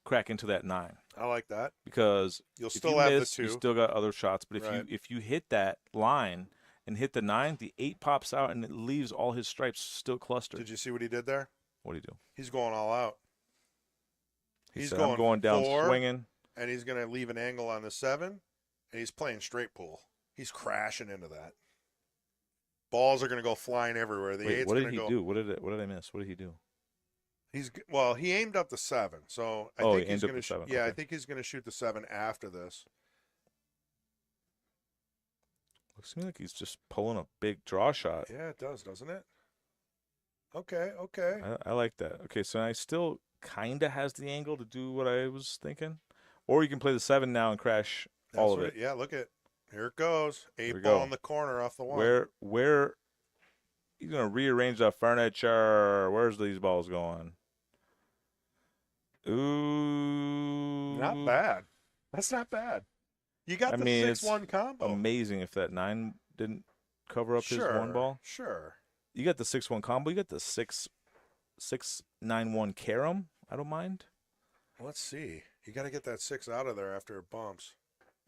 crack into that 9. I like that Because you'll if still you have miss, the 2. you still got other shots. But Right. if you hit that line and hit the 9, the 8 pops out and it leaves all his stripes still clustered. Did you see what he did there? What do you do? He's going all out. He's going down 4, swinging. and he's going to leave an angle on the 7, and he's playing straight pool. He's crashing into that. Balls are going to go flying everywhere. The Wait, 8's what going did to he go. do? What did I miss? What did he do? He aimed up the 7, so I Oh, think he he's aimed up going the to. 7, Yeah, I okay. think he's going to shoot the 7 after this. Looks to me like he's just pulling a big draw shot. Yeah, it does, doesn't it? Okay. I like that. Okay, so I still kind of has the angle to do what I was thinking. Or you can play the 7 now and crash all of it. Yeah, look at here it goes. 8 Here we ball go. in the corner off the 1. Where he's gonna rearrange the furniture. Where's these balls going? Ooh, Not bad. That's not bad. You got the 6-1 combo. Amazing if that 9 didn't cover up his 1 ball. Sure. You got the 6-1 combo. You got the 6-9-1 carom. I don't mind. Let's see. You got to get that 6 out of there after it bumps.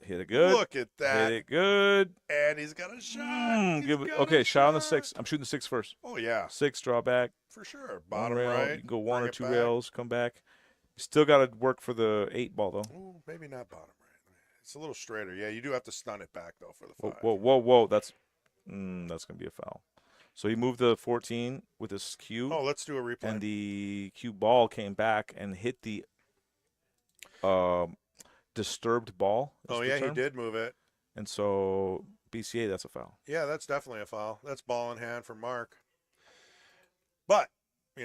Hit it good. Look at that. Hit it good. And he's got a shot. Okay, shot on the 6. I'm shooting the 6 first. Oh, yeah. 6, draw back. For sure. One Bottom rail. right. You can go 1 or bring it 2 back. rails, come back. You still got to work for the 8 ball, though. Ooh, maybe not bottom right. It's a little straighter. Yeah, you do have to stun it back, though, for the 5. Whoa. That's going to be a foul. So he moved the 14 with his cue. Oh, let's do a replay. And the cue ball came back and hit the disturbed ball. Oh, yeah, he did move it. And so BCA, that's a foul. Yeah, that's definitely a foul. That's ball in hand for Mark. But,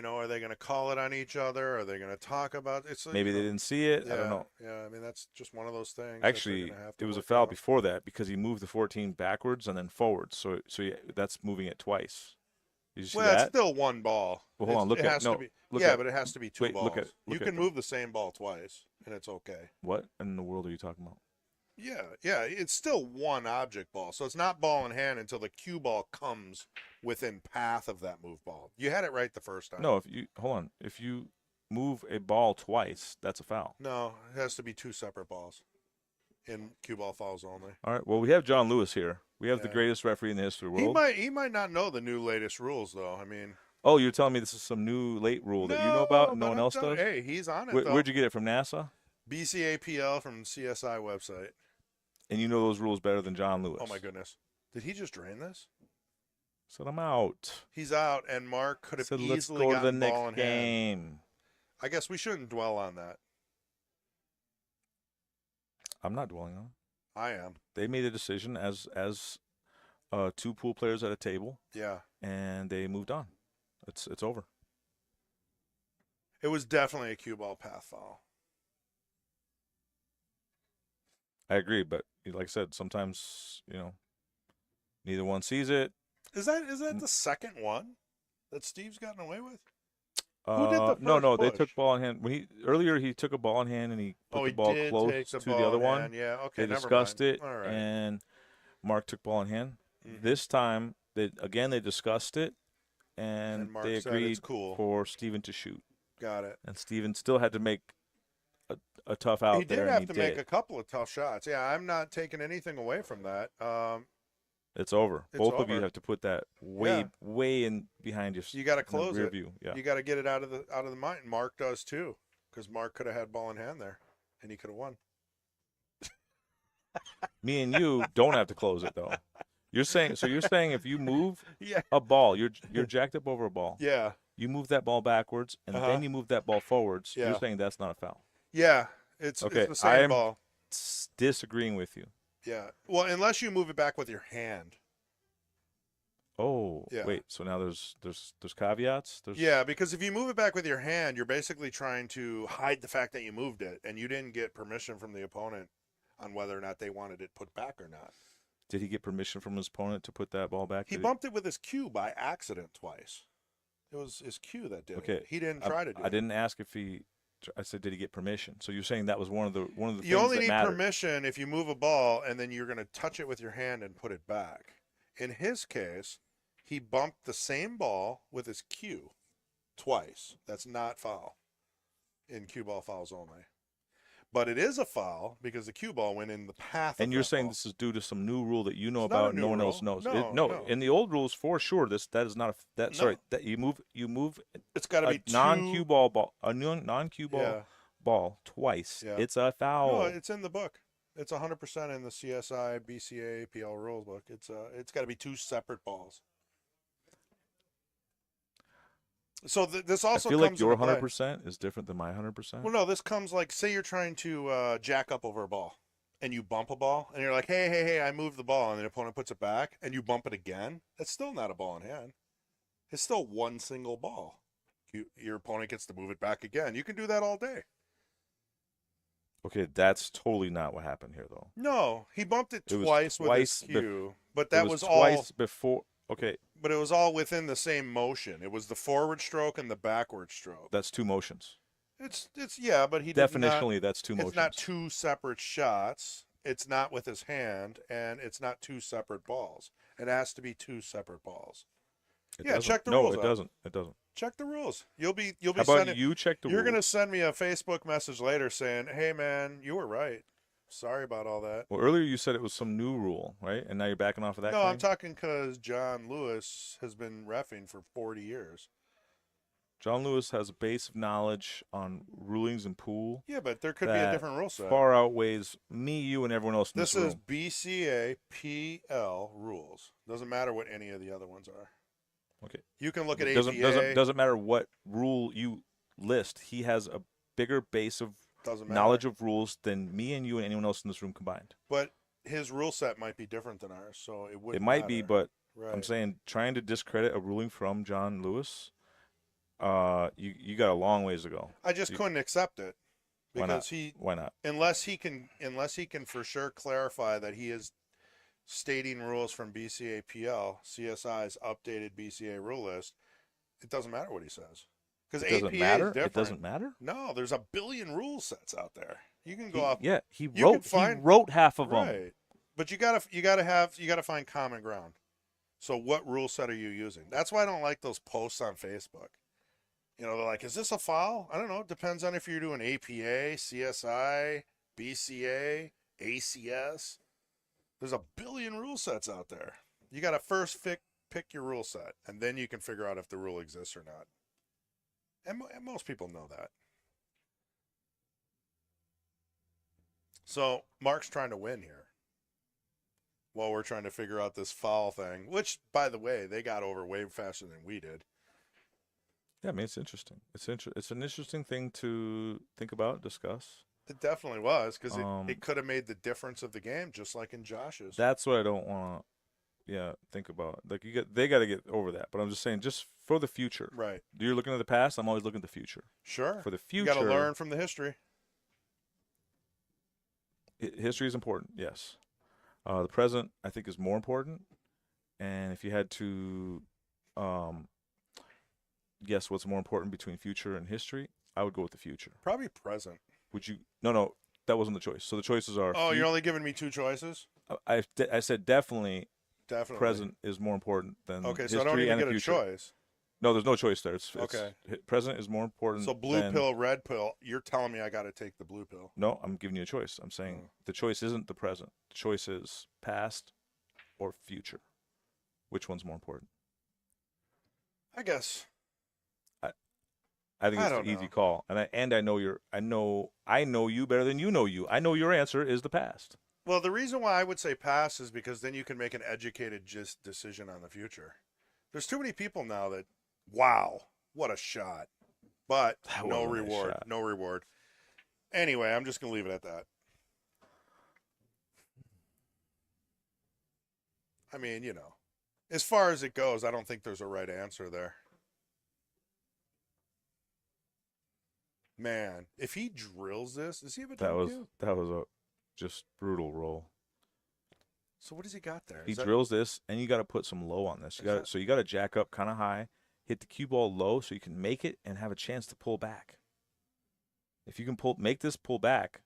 are they going to call it on each other? Are they going to talk about it? Maybe they didn't see it. Yeah, I don't know. Yeah, I mean, that's just one of those things. Actually, it was a foul before that because he moved the 14 backwards and then forwards. So that's moving it twice. Did you see that? It's still 1 ball. Well, hold on. Look at it. But it has to be 2 Wait, balls. look at You can move the same ball twice, and it's okay. What in the world are you talking about? Yeah, it's still 1 object ball. So it's not ball in hand until the cue ball comes within path of that move ball. You had it right the first time. No, if you move a ball twice, that's a foul. No, it has to be 2 separate balls in cue ball fouls only. All right. Well, we have John Lewis here. We have the greatest referee in the history of the world. He might not know the new latest rules, though. I mean, oh, you're telling me this is some new late rule that you know about and no one else does? Hey, he's on it, Where'd you get it from, NASA? BCAPL from CSI website. And you know those rules better than John Lewis. Oh, my goodness. Did he just drain this? Said I'm out. He's out, and Mark could have Said easily let's go to the gotten ball next in hand. game. I guess we shouldn't dwell on that. I'm not dwelling on it. I am. They made a decision as 2 pool players at a table. Yeah. And they moved on. It's over. It was definitely a cue ball path foul. I agree, but like I said, sometimes, neither one sees it. Is that the second one that Steve's gotten away with? Who did the No, first they push? took ball in hand. Earlier he took a ball in hand and he put the ball close to the other one. Yeah, okay, They never discussed mind. it, All right. and Mark took ball in hand. Mhm. This time, they discussed it, And and Mark they said agreed it's cool. for Steven to shoot. Got it. And Steven still had to make a tough out He there. did and have he to did. make a couple of tough shots. Yeah, I'm not taking anything away from that. It's over. It's Both of you over. have to put that way in behind you. You got to in the close rear it. view. Yeah. You got to get it out of the mind. Mark does too, because Mark could have had ball in hand there, and he could have won. Me and you don't have to close it though. You're saying if you move Yeah. a ball, you're jacked up over a ball. Yeah. You move that ball backwards and Uh-huh. then you move that ball forwards. Yeah. You're saying that's not a foul. Yeah. It's Okay, the I same am ball. disagreeing with you. Yeah. Well, unless you move it back with your hand. Oh, Yeah. wait. So now there's caveats. Yeah, because if you move it back with your hand, you're basically trying to hide the fact that you moved it, and you didn't get permission from the opponent on whether or not they wanted it put back or not. Did he get permission from his opponent to put that ball back? He bumped it with his cue by accident twice. It was his cue that did Okay. it. He didn't try to do it. I didn't ask if he. I said, did he get permission? So you're saying that was one of the You things only that need mattered. permission if you move a ball and then you're going to touch it with your hand and put it back. In his case, he bumped the same ball with his cue twice. That's not foul in cue ball fouls only. But it is a foul because the cue ball went in the path. And of you're that saying ball. this is due to some new rule that you know It's not a about, new no one rule. else knows. No, No, no. in the old rules, for sure, that is not a that. No. Sorry, that you move It's got to be a non-cue ball, a non-cue ball Yeah. ball twice. Yeah. It's a foul. No, it's in the book. It's 100% in the CSI, BCA, PL rules book. It's got to be two separate balls. So this also I feel comes like your into play. 100% is different than my 100%. Well, no, this comes like, say you're trying to jack up over a ball, and you bump a ball, and you're like, hey, I moved the ball, and the opponent puts it back, and you bump it again. That's still not a ball in hand. It's still one single ball. Your opponent gets to move it back again. You can do that all day. Okay, that's totally not what happened here, though. No, he bumped it It was twice with his twice cue, but It that was was twice all. before. Okay, But it was all within the same motion. It was the forward stroke and the backward stroke. that's two motions. It's yeah, but he did not. Definitionally, that's two motions. It's not two separate shots. It's not with his hand, and it's not two separate balls. It has to be two separate balls. It Yeah, doesn't. check the no, rules it out. doesn't. It doesn't. Check the rules. You'll be How about sending. you check the You're rules? gonna send me a Facebook message later saying, "Hey man, you were right. Sorry about all that." Well, earlier you said it was some new rule, right? And now you're backing off of that. No, claim? I'm talking because John Lewis has been reffing for 40 years. John Lewis has a base of knowledge on rulings and pool Yeah, but there could be a that different rule set. far outweighs me, you, and everyone else in This this is room. BCA PL rules. Doesn't matter what any of the other ones are. Okay. You can look at doesn't APA. doesn't matter what rule you list. He has a bigger base of Doesn't matter. knowledge of rules than me and you and anyone else in this room combined. But his rule set might be different than ours, so it would. It might be, but right. I'm saying trying to discredit a ruling from John Lewis, you got a long ways to go. I just couldn't accept it Why because not? he Why not? unless he can for sure clarify that he is stating rules from BCA PL, CSI's updated BCA rule list. It doesn't matter what he says because It doesn't APA matter. is different. It doesn't matter. No, there's a billion rule sets out there. You can go off. Yeah, he can wrote. find- he wrote half of them. Right. But you gotta find common ground. So what rule set are you using? That's why I don't like those posts on Facebook. You know, they're like, is this a foul? I don't know. It depends on if you're doing APA, CSI, BCA, ACS. There's a billion rule sets out there. You gotta first pick your rule set, and then you can figure out if the rule exists or not. And most people know that. So Mark's trying to win here while we're trying to figure out this foul thing, which, by the way, they got over way faster than we did. Yeah, I mean it's interesting. It's an interesting thing to think about, discuss. It definitely was because Um, it could have made the difference of the game, just like in Josh's. That's what I don't want to, think about. Like they got to get over that. But I'm just saying, just for the future. Right. You're looking at the past. I'm always looking at the future. Sure. For the You future, got to learn from the history. History is important. Yes. The present, I think, is more important. And if you had to guess what's more important between future and history, I would go with the future. Probably present. Would you? No, that wasn't the choice. So the choices are. Oh, you're only giving me two choices? I said definitely. Definitely. Present is more important than Okay, history so I don't even and the get a future. choice. No, there's no choice there. It's Okay. Present is more important. So blue than, pill, red pill. You're telling me I got to take the blue pill. No, I'm giving you a choice. I'm saying Oh. the choice isn't the present. The choice is past or future. Which one's more important? I guess. I think I it's don't an easy know. call, and I know you better than you know you. I know your answer is the past. Well, the reason why I would say pass is because then you can make an educated decision on the future. There's too many people now that, wow, what a shot. But That no wasn't a reward. shot. No reward. Anyway, I'm just going to leave it at that. I mean, you know, As far as it goes, I don't think there's a right answer there. Man, if he drills this, does he have a That was WQ? a just brutal roll. So what does he got there? He Is that- drills this, and you got to put some low on this. So you got to jack up kind of high, hit the cue ball low, so you can make it and have a chance to pull back. If you can make this pull back.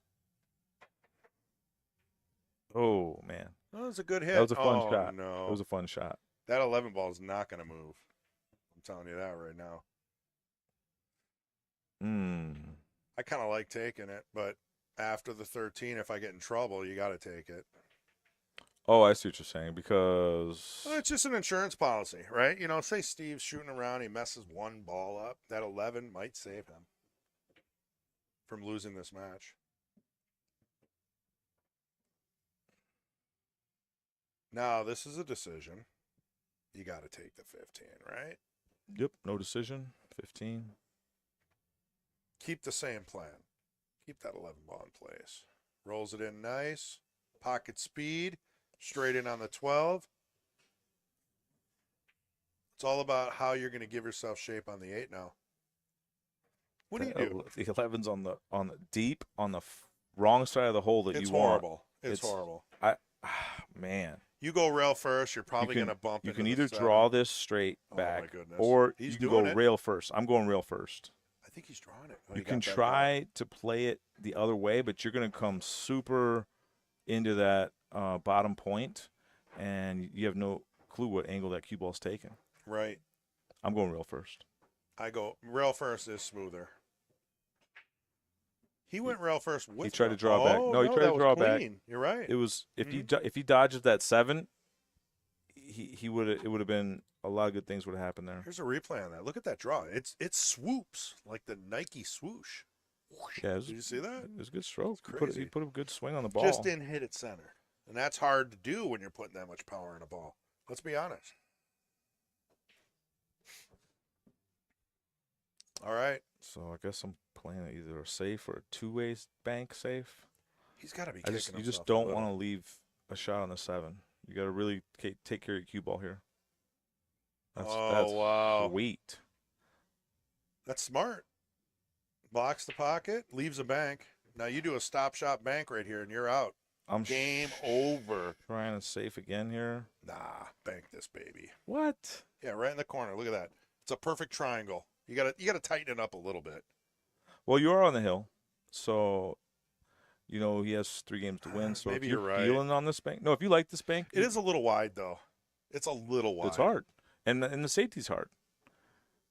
Oh man, that was a good hit. that was a fun shot. No, It was a fun shot. that 11 ball is not going to move. I'm telling you that right now. I kind of like taking it, but after the 13, if I get in trouble, you got to take it. Oh, I see what you're saying, because Well, it's just an insurance policy, right? You know, say Steve's shooting around, he messes one ball up. That 11 might save him from losing this match. Now, this is a decision. You got to take the 15, right? yep, no decision. 15. Keep the same plan. Keep that 11 ball in place. Rolls it in nice. Pocket speed. Straight in on the 12. It's all about how you're going to give yourself shape on the 8 now. What do you do? The 11's on the deep on the wrong side of the hole that It's you want. horrible. It's horrible. Man. You go rail first, you're probably going to bump You into can the either 7. draw this straight Oh, back, my goodness. or He's you can doing go it. rail first. I'm going rail first. I think he's drawing it. Oh, You he can got that try to play it the other way, but you're going to come super into that bottom point, and you have no clue what angle that cue ball's taking. right. I'm going rail first. I go rail first is smoother. He went rail first with He tried to rail. draw back. Oh, No, he tried that to draw was back. clean. You're right. It was if Mm-hmm. he dodges that 7, he would it would have been a lot of good things would have happened there. Here's a replay on that. Look at that draw. It swoops like the Nike swoosh. Yeah, Did you see that? It was a good stroke. It's He crazy. put a good swing on the ball. Just didn't hit it center. And that's hard to do when you're putting that much power in a ball. Let's be honest. All right. So I guess I'm playing either a safe or a two-way bank safe. He's got to be You kicking just himself a don't little. want to leave a shot on the 7. You got to really take care of your cue ball here. That's wow. sweet. That's smart. Blocks the pocket, leaves a bank. Now you do a stop shot bank right here and you're out. I'm Game over. trying to safe again here. Nah, bank this baby. What? Yeah, right in the corner. Look at that. It's a perfect triangle. You gotta tighten it up a little bit. Well, you are on the hill, so you know he has 3 games to win. So Maybe if you're you're right. feeling on this bank, no, if you like this bank, It is a little wide though. It's a little wide. It's hard, and the safety's hard.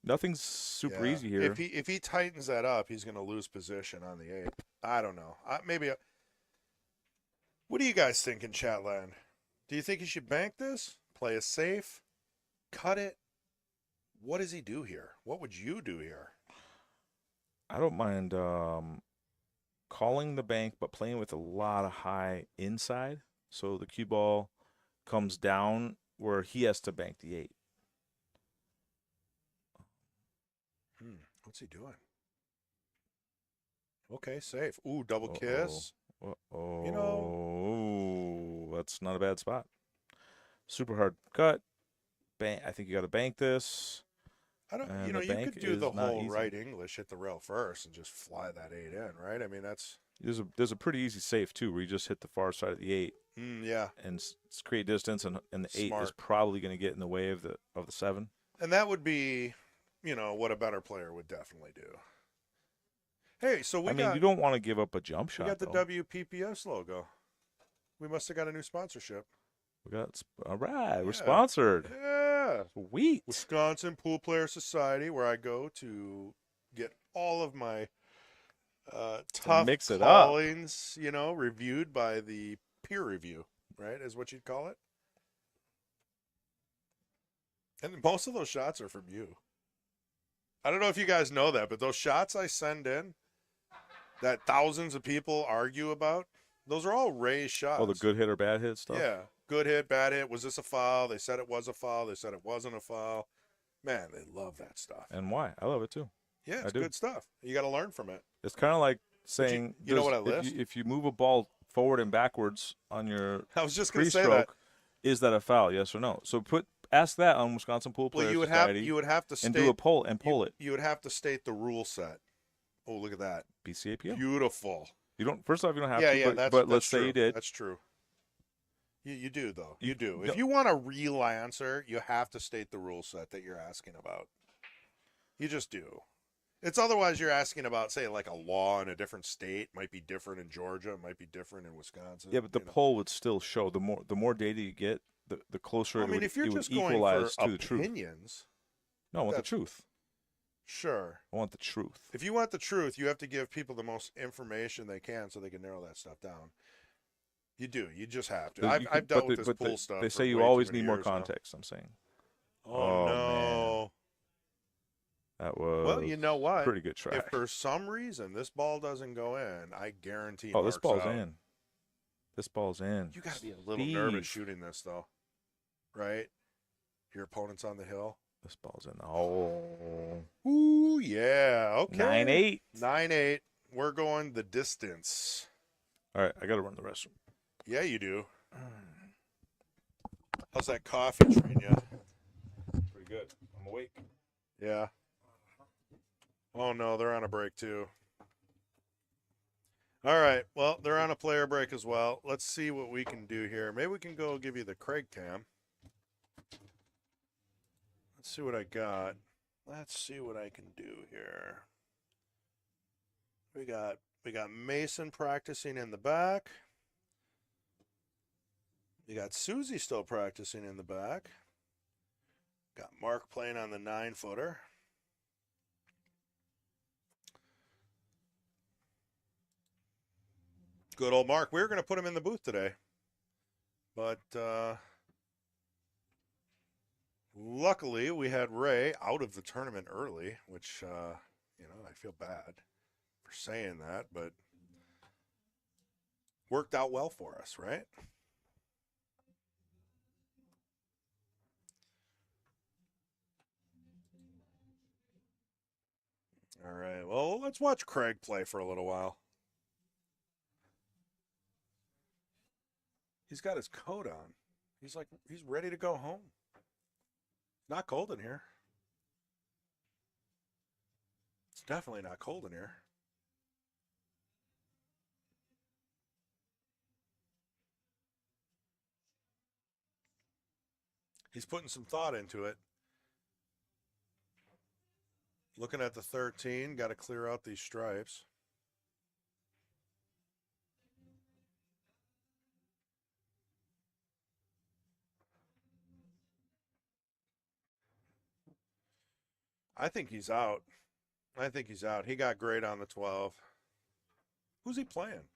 Nothing's super Yeah. easy here. If he tightens that up, he's gonna lose position on the 8. I don't know. What do you guys think in Chatland? Do you think he should bank this? Play it safe? Cut it? What does he do here? What would you do here? I don't mind calling the bank, but playing with a lot of high inside, so the cue ball comes down where he has to bank the 8. What's he doing? Okay, safe. Ooh, double kiss. Uh-oh. You know. That's not a bad spot. Super hard cut. Bank. I think you got to bank this. I don't. And You know, the you bank could do the is not whole easy. right English, hit the rail first, and just fly that 8 in, right? I mean, that's. There's a pretty easy safe too, where you just hit the far side of the 8 Yeah. and create distance, and the 8 is Smart. probably going to get in the way of the 7. And that would be, you know, what a better player would definitely do. Hey, so I mean, you don't want to give up a jump we shot. got the though. WPPS logo. We must have got a new sponsorship. All right, we're Yeah. sponsored. Yeah. Sweet. Wisconsin Pool Player Society, where I go to get all of my tough mix it up. callings, you know, reviewed by the peer review, right, is what you'd call it. And most of those shots are from you. I don't know if you guys know that, but those shots I send in that thousands of people argue about, those are all Ray's shots. Oh, the good hit or bad hit stuff. Yeah. Good hit, bad hit. Was this a foul? They said it was a foul. They said it wasn't a foul. Man, they love that stuff. And why? I love it too. Yeah, I it's do. good stuff. You got to learn from it. It's kind of like saying, you know does- what I list? If you move a ball forward and backwards on your I was just going to say that. pre-stroke, is that a foul? Yes or no? So ask that on Wisconsin Pool Well, Players you would Society have to and state do a poll and poll it. You would have to state the rule set. Oh, look at that. BCAPL. Beautiful. You don't. First off, you don't have Yeah, to. yeah. But, That's let's true. say you did. That's true. You do though. You You do. don't- If you want a real answer, you have to state the rule set that you're asking about. You just do. It's otherwise you're asking about, say, like a law in a different state. Might be different in Georgia. Might be different in Wisconsin. Yeah, but the you know. poll would still show the more data you get, the closer I it mean, would, if you're it would just going equalize for to the truth. opinions, No, I want the that's- truth. sure. I want the truth. If you want the truth, you have to give people the most information they can so they can narrow that stuff down. You do. You just have to. But you I've can- dealt but with they- this but pool stuff. They for say you way too always many need more years now. context. I'm saying Oh, Oh, no. that was Well, you know what? pretty good try. If for some reason this ball doesn't go in, I guarantee. Oh, this Mark's ball's out. in. This ball's in. You got to be a little nervous Steve. shooting this, though, right? Your opponent's on the hill. This ball's in. Oh, Ooh, yeah. Okay. 9-8. 9-8. We're going the distance. All right, I got to run the restroom. Yeah, you do. How's that coffee treating you? Pretty good. I'm awake. Yeah. Oh, no, they're on a break, too. All right. Well, they're on a player break as well. Let's see what we can do here. Maybe we can go give you the Craig cam. Let's see what I got. Let's see what I can do here. We got Mason practicing in the back. You got Susie still practicing in the back. Got Mark playing on the 9-footer. Good old Mark. We were going to put him in the booth today. But luckily we had Ray out of the tournament early, which, I feel bad for saying that, but worked out well for us, right? All right. Well, let's watch Craig play for a little while. He's got his coat on. He's ready to go home. Not cold in here. It's definitely not cold in here. He's putting some thought into it. Looking at the 13, got to clear out these stripes. I think he's out. He got great on the 12. Who's he playing?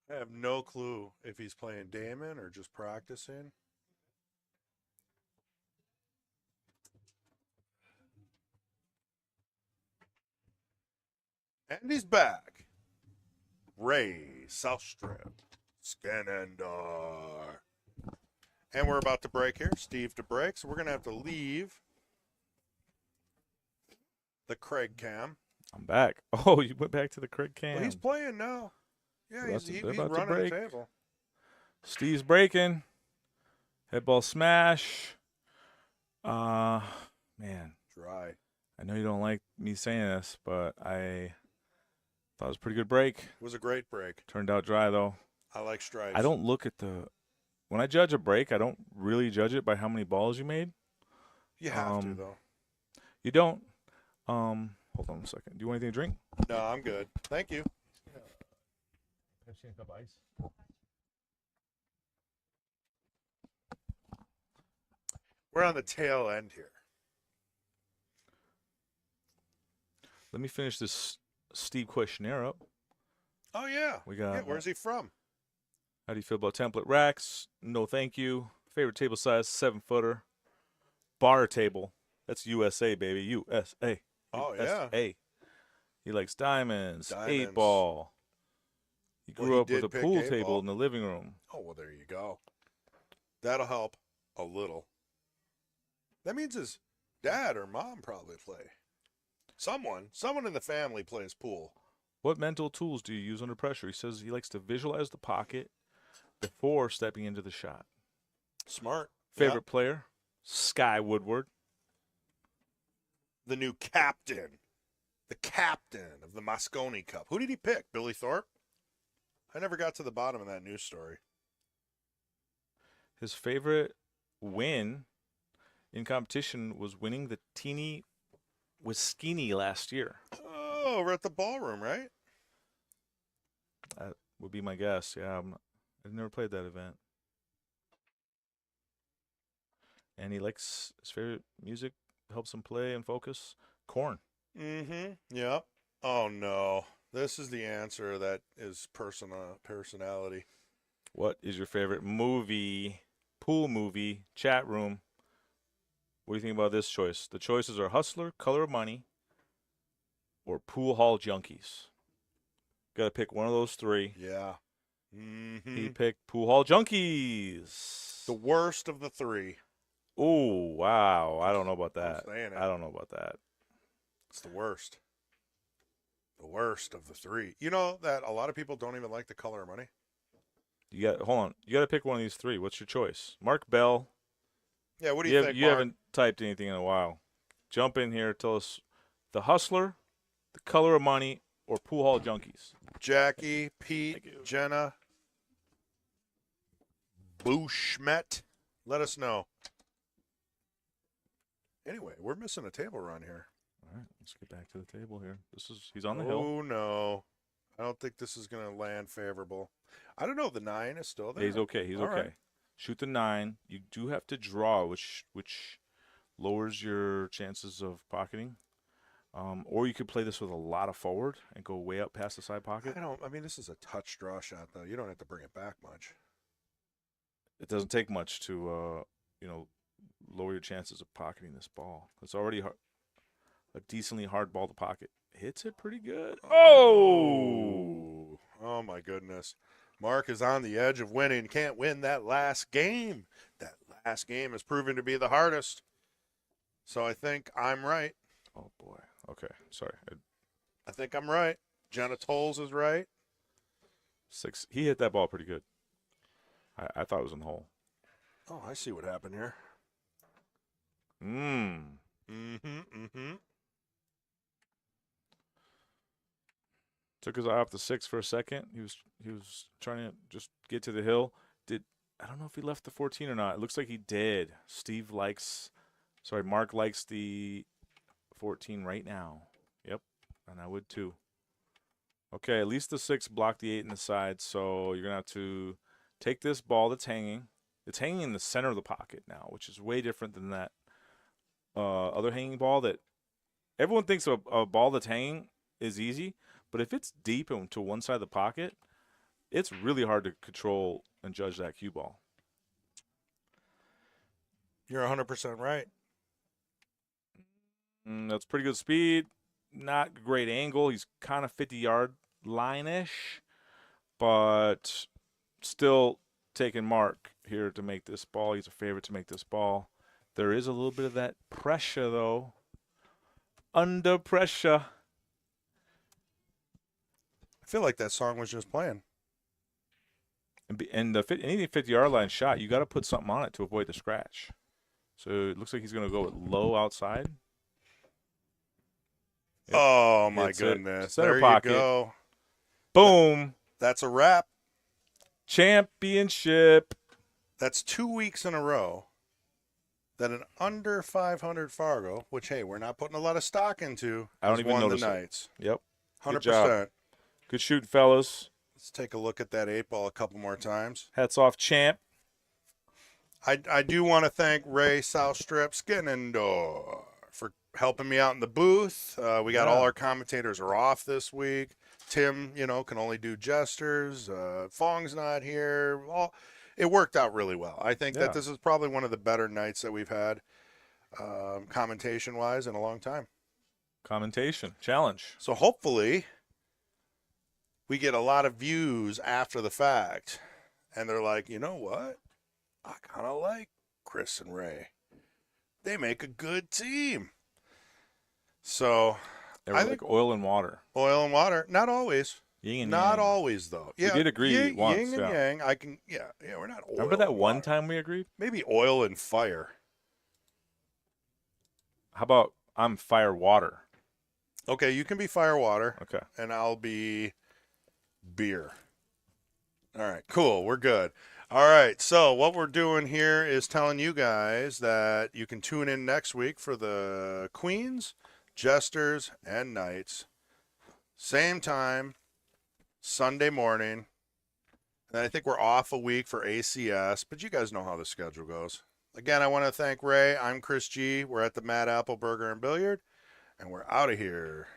I have no clue if he's playing Damon or just practicing. And he's back. Ray, South Strip, Scannendar. And we're about to break here. Steve to break. So we're going to have to leave the Craig cam. I'm back. Oh, you went back to the Craig cam. Well, he's playing now. Yeah, They're he's about to running the break. table. Steve's breaking. Head ball smash. Man. Dry. I know you don't like me saying this, but I thought it was a pretty good break. It was a great break. Turned out dry, though. I like stripes. I don't look at when I judge a break, I don't really judge it by how many balls you made. You have to, though. You don't. Hold on a second. Do you want anything to drink? No, I'm good. Thank you. Pepsi and a cup of ice. We're on the tail end here. Let me finish this Steve questionnaire up. Oh, yeah. We got. Yeah, where's he from? How do you feel about template racks? No, thank you. Favorite table size, 7-footer. Bar table. That's USA, baby. USA. Oh, yeah. USA. He likes diamonds. Diamonds. 8-ball. He Well, grew he up with did a pick pool 8-ball. table in the living room. Oh, well, there you go. That'll help a little. That means his dad or mom probably play. Someone in the family plays pool. What mental tools do you use under pressure? He says he likes to visualize the pocket, before stepping into the shot. Smart. Favorite player, Sky Woodward. The new captain. The captain of the Moscone Cup. Who did he pick? Billy Thorpe? I never got to the bottom of that news story. His favorite win in competition was winning the Teeny Wiskini last year. Oh, over at the ballroom, right? That would be my guess. Yeah, I've never played that event. And he likes his favorite music, helps him play and focus. Corn. Mm-hmm. Yep. Oh, no. This is the answer that is personality. What is your favorite movie, pool movie, chat room? What do you think about this choice? The choices are Hustler, Color of Money, or Pool Hall Junkies. Got to pick one of those three. Yeah. Mm-hmm. He picked Pool Hall Junkies. The worst of the three. Oh, wow. I don't know about that. I'm saying it. I don't know about that. It's the worst. The worst of the three. You know that a lot of people don't even like the Color of Money? Hold on. You got to pick one of these three. What's your choice? Mark Bell. Yeah, what do you think, You Mark? haven't typed anything in a while. Jump in here. Tell us the Hustler, the Color of Money, or Pool Hall Junkies. Jackie, Pete, Jenna, Bushmet. Let us know. Anyway, we're missing a table run here. All right, let's get back to the table here. He's on the hill. Oh, no. I don't think this is going to land favorable. I don't know. The 9 is still there. He's okay. He's All okay. right. Shoot the 9. You do have to draw, which lowers your chances of pocketing. Or you could play this with a lot of forward and go way up past the side pocket. I mean, this is a touch draw shot, though. You don't have to bring it back much. It doesn't take much to, lower your chances of pocketing this ball. It's already a decently hard ball to pocket. Hits it pretty good. Oh! Oh, my goodness. Mark is on the edge of winning. Can't win that last game. That last game has proven to be the hardest. So I think I'm right. Oh, boy. Okay. Sorry. I think I'm right. Jenna Tolles is right. 6. He hit that ball pretty good. I thought it was in the hole. Oh, I see what happened here. Mm-hmm. Took his eye off the 6 for a second. He was trying to just get to the hill. I don't know if he left the 14 or not. It looks like he did. Mark likes the 14 right now. Yep, and I would too. Okay, at least the 6 blocked the 8 in the side, so you're going to have to take this ball that's hanging. It's hanging in the center of the pocket now, which is way different than that other hanging ball that everyone thinks a ball that's hanging is easy. But if it's deep into one side of the pocket, it's really hard to control and judge that cue ball. You're 100% right. That's pretty good speed. Not great angle. He's kind of 50-yard line-ish. But still taking Mark here to make this ball. He's a favorite to make this ball. There is a little bit of that pressure, though. Under pressure. I feel like that song was just playing. And any 50-yard line shot, you got to put something on it to avoid the scratch. So it looks like he's going to go with low outside. Yep. Oh, my Hits goodness. Center there pocket. you go. Boom. That's a wrap. Championship. That's 2 weeks in a row that an under 500 Fargo, which, hey, we're not putting a lot of stock into, I don't has even won the notice it. Knights. Yep. 100%. Good job. Good shooting, fellas. Let's take a look at that 8 ball a couple more times. Hats off, champ. I do want to thank Ray Southstrip Skinnendor for helping me out in the booth. We got all our commentators are off this week. Tim, can only do gestures. Fong's not here. It worked out really well. I think that this is probably one of the better nights that we've had commentation-wise in a long time. Commentation challenge. So hopefully we get a lot of views after the fact, and they're like, you know what? I kind of like Chris and Ray. They make a good team. So They were like oil and water. Oil and water. Not always. Yin and Not yang. always, though. Yeah, did agree yin, once, yin and yeah. yang. I can. Yeah, we're not. Oil Remember that and one water. time we agreed? Maybe oil and fire. How about I'm fire water? Okay, you can be fire water. Okay. And I'll be beer. All right, cool. We're good. All right, so what we're doing here is telling you guys that you can tune in next week for the Queens, Jesters, and Knights. Same time, Sunday morning. And I think we're off a week for ACS, but you guys know how the schedule goes. Again, I want to thank Ray. I'm Chris G. We're at the Mad Apple Burger and Billiard, and we're out of here.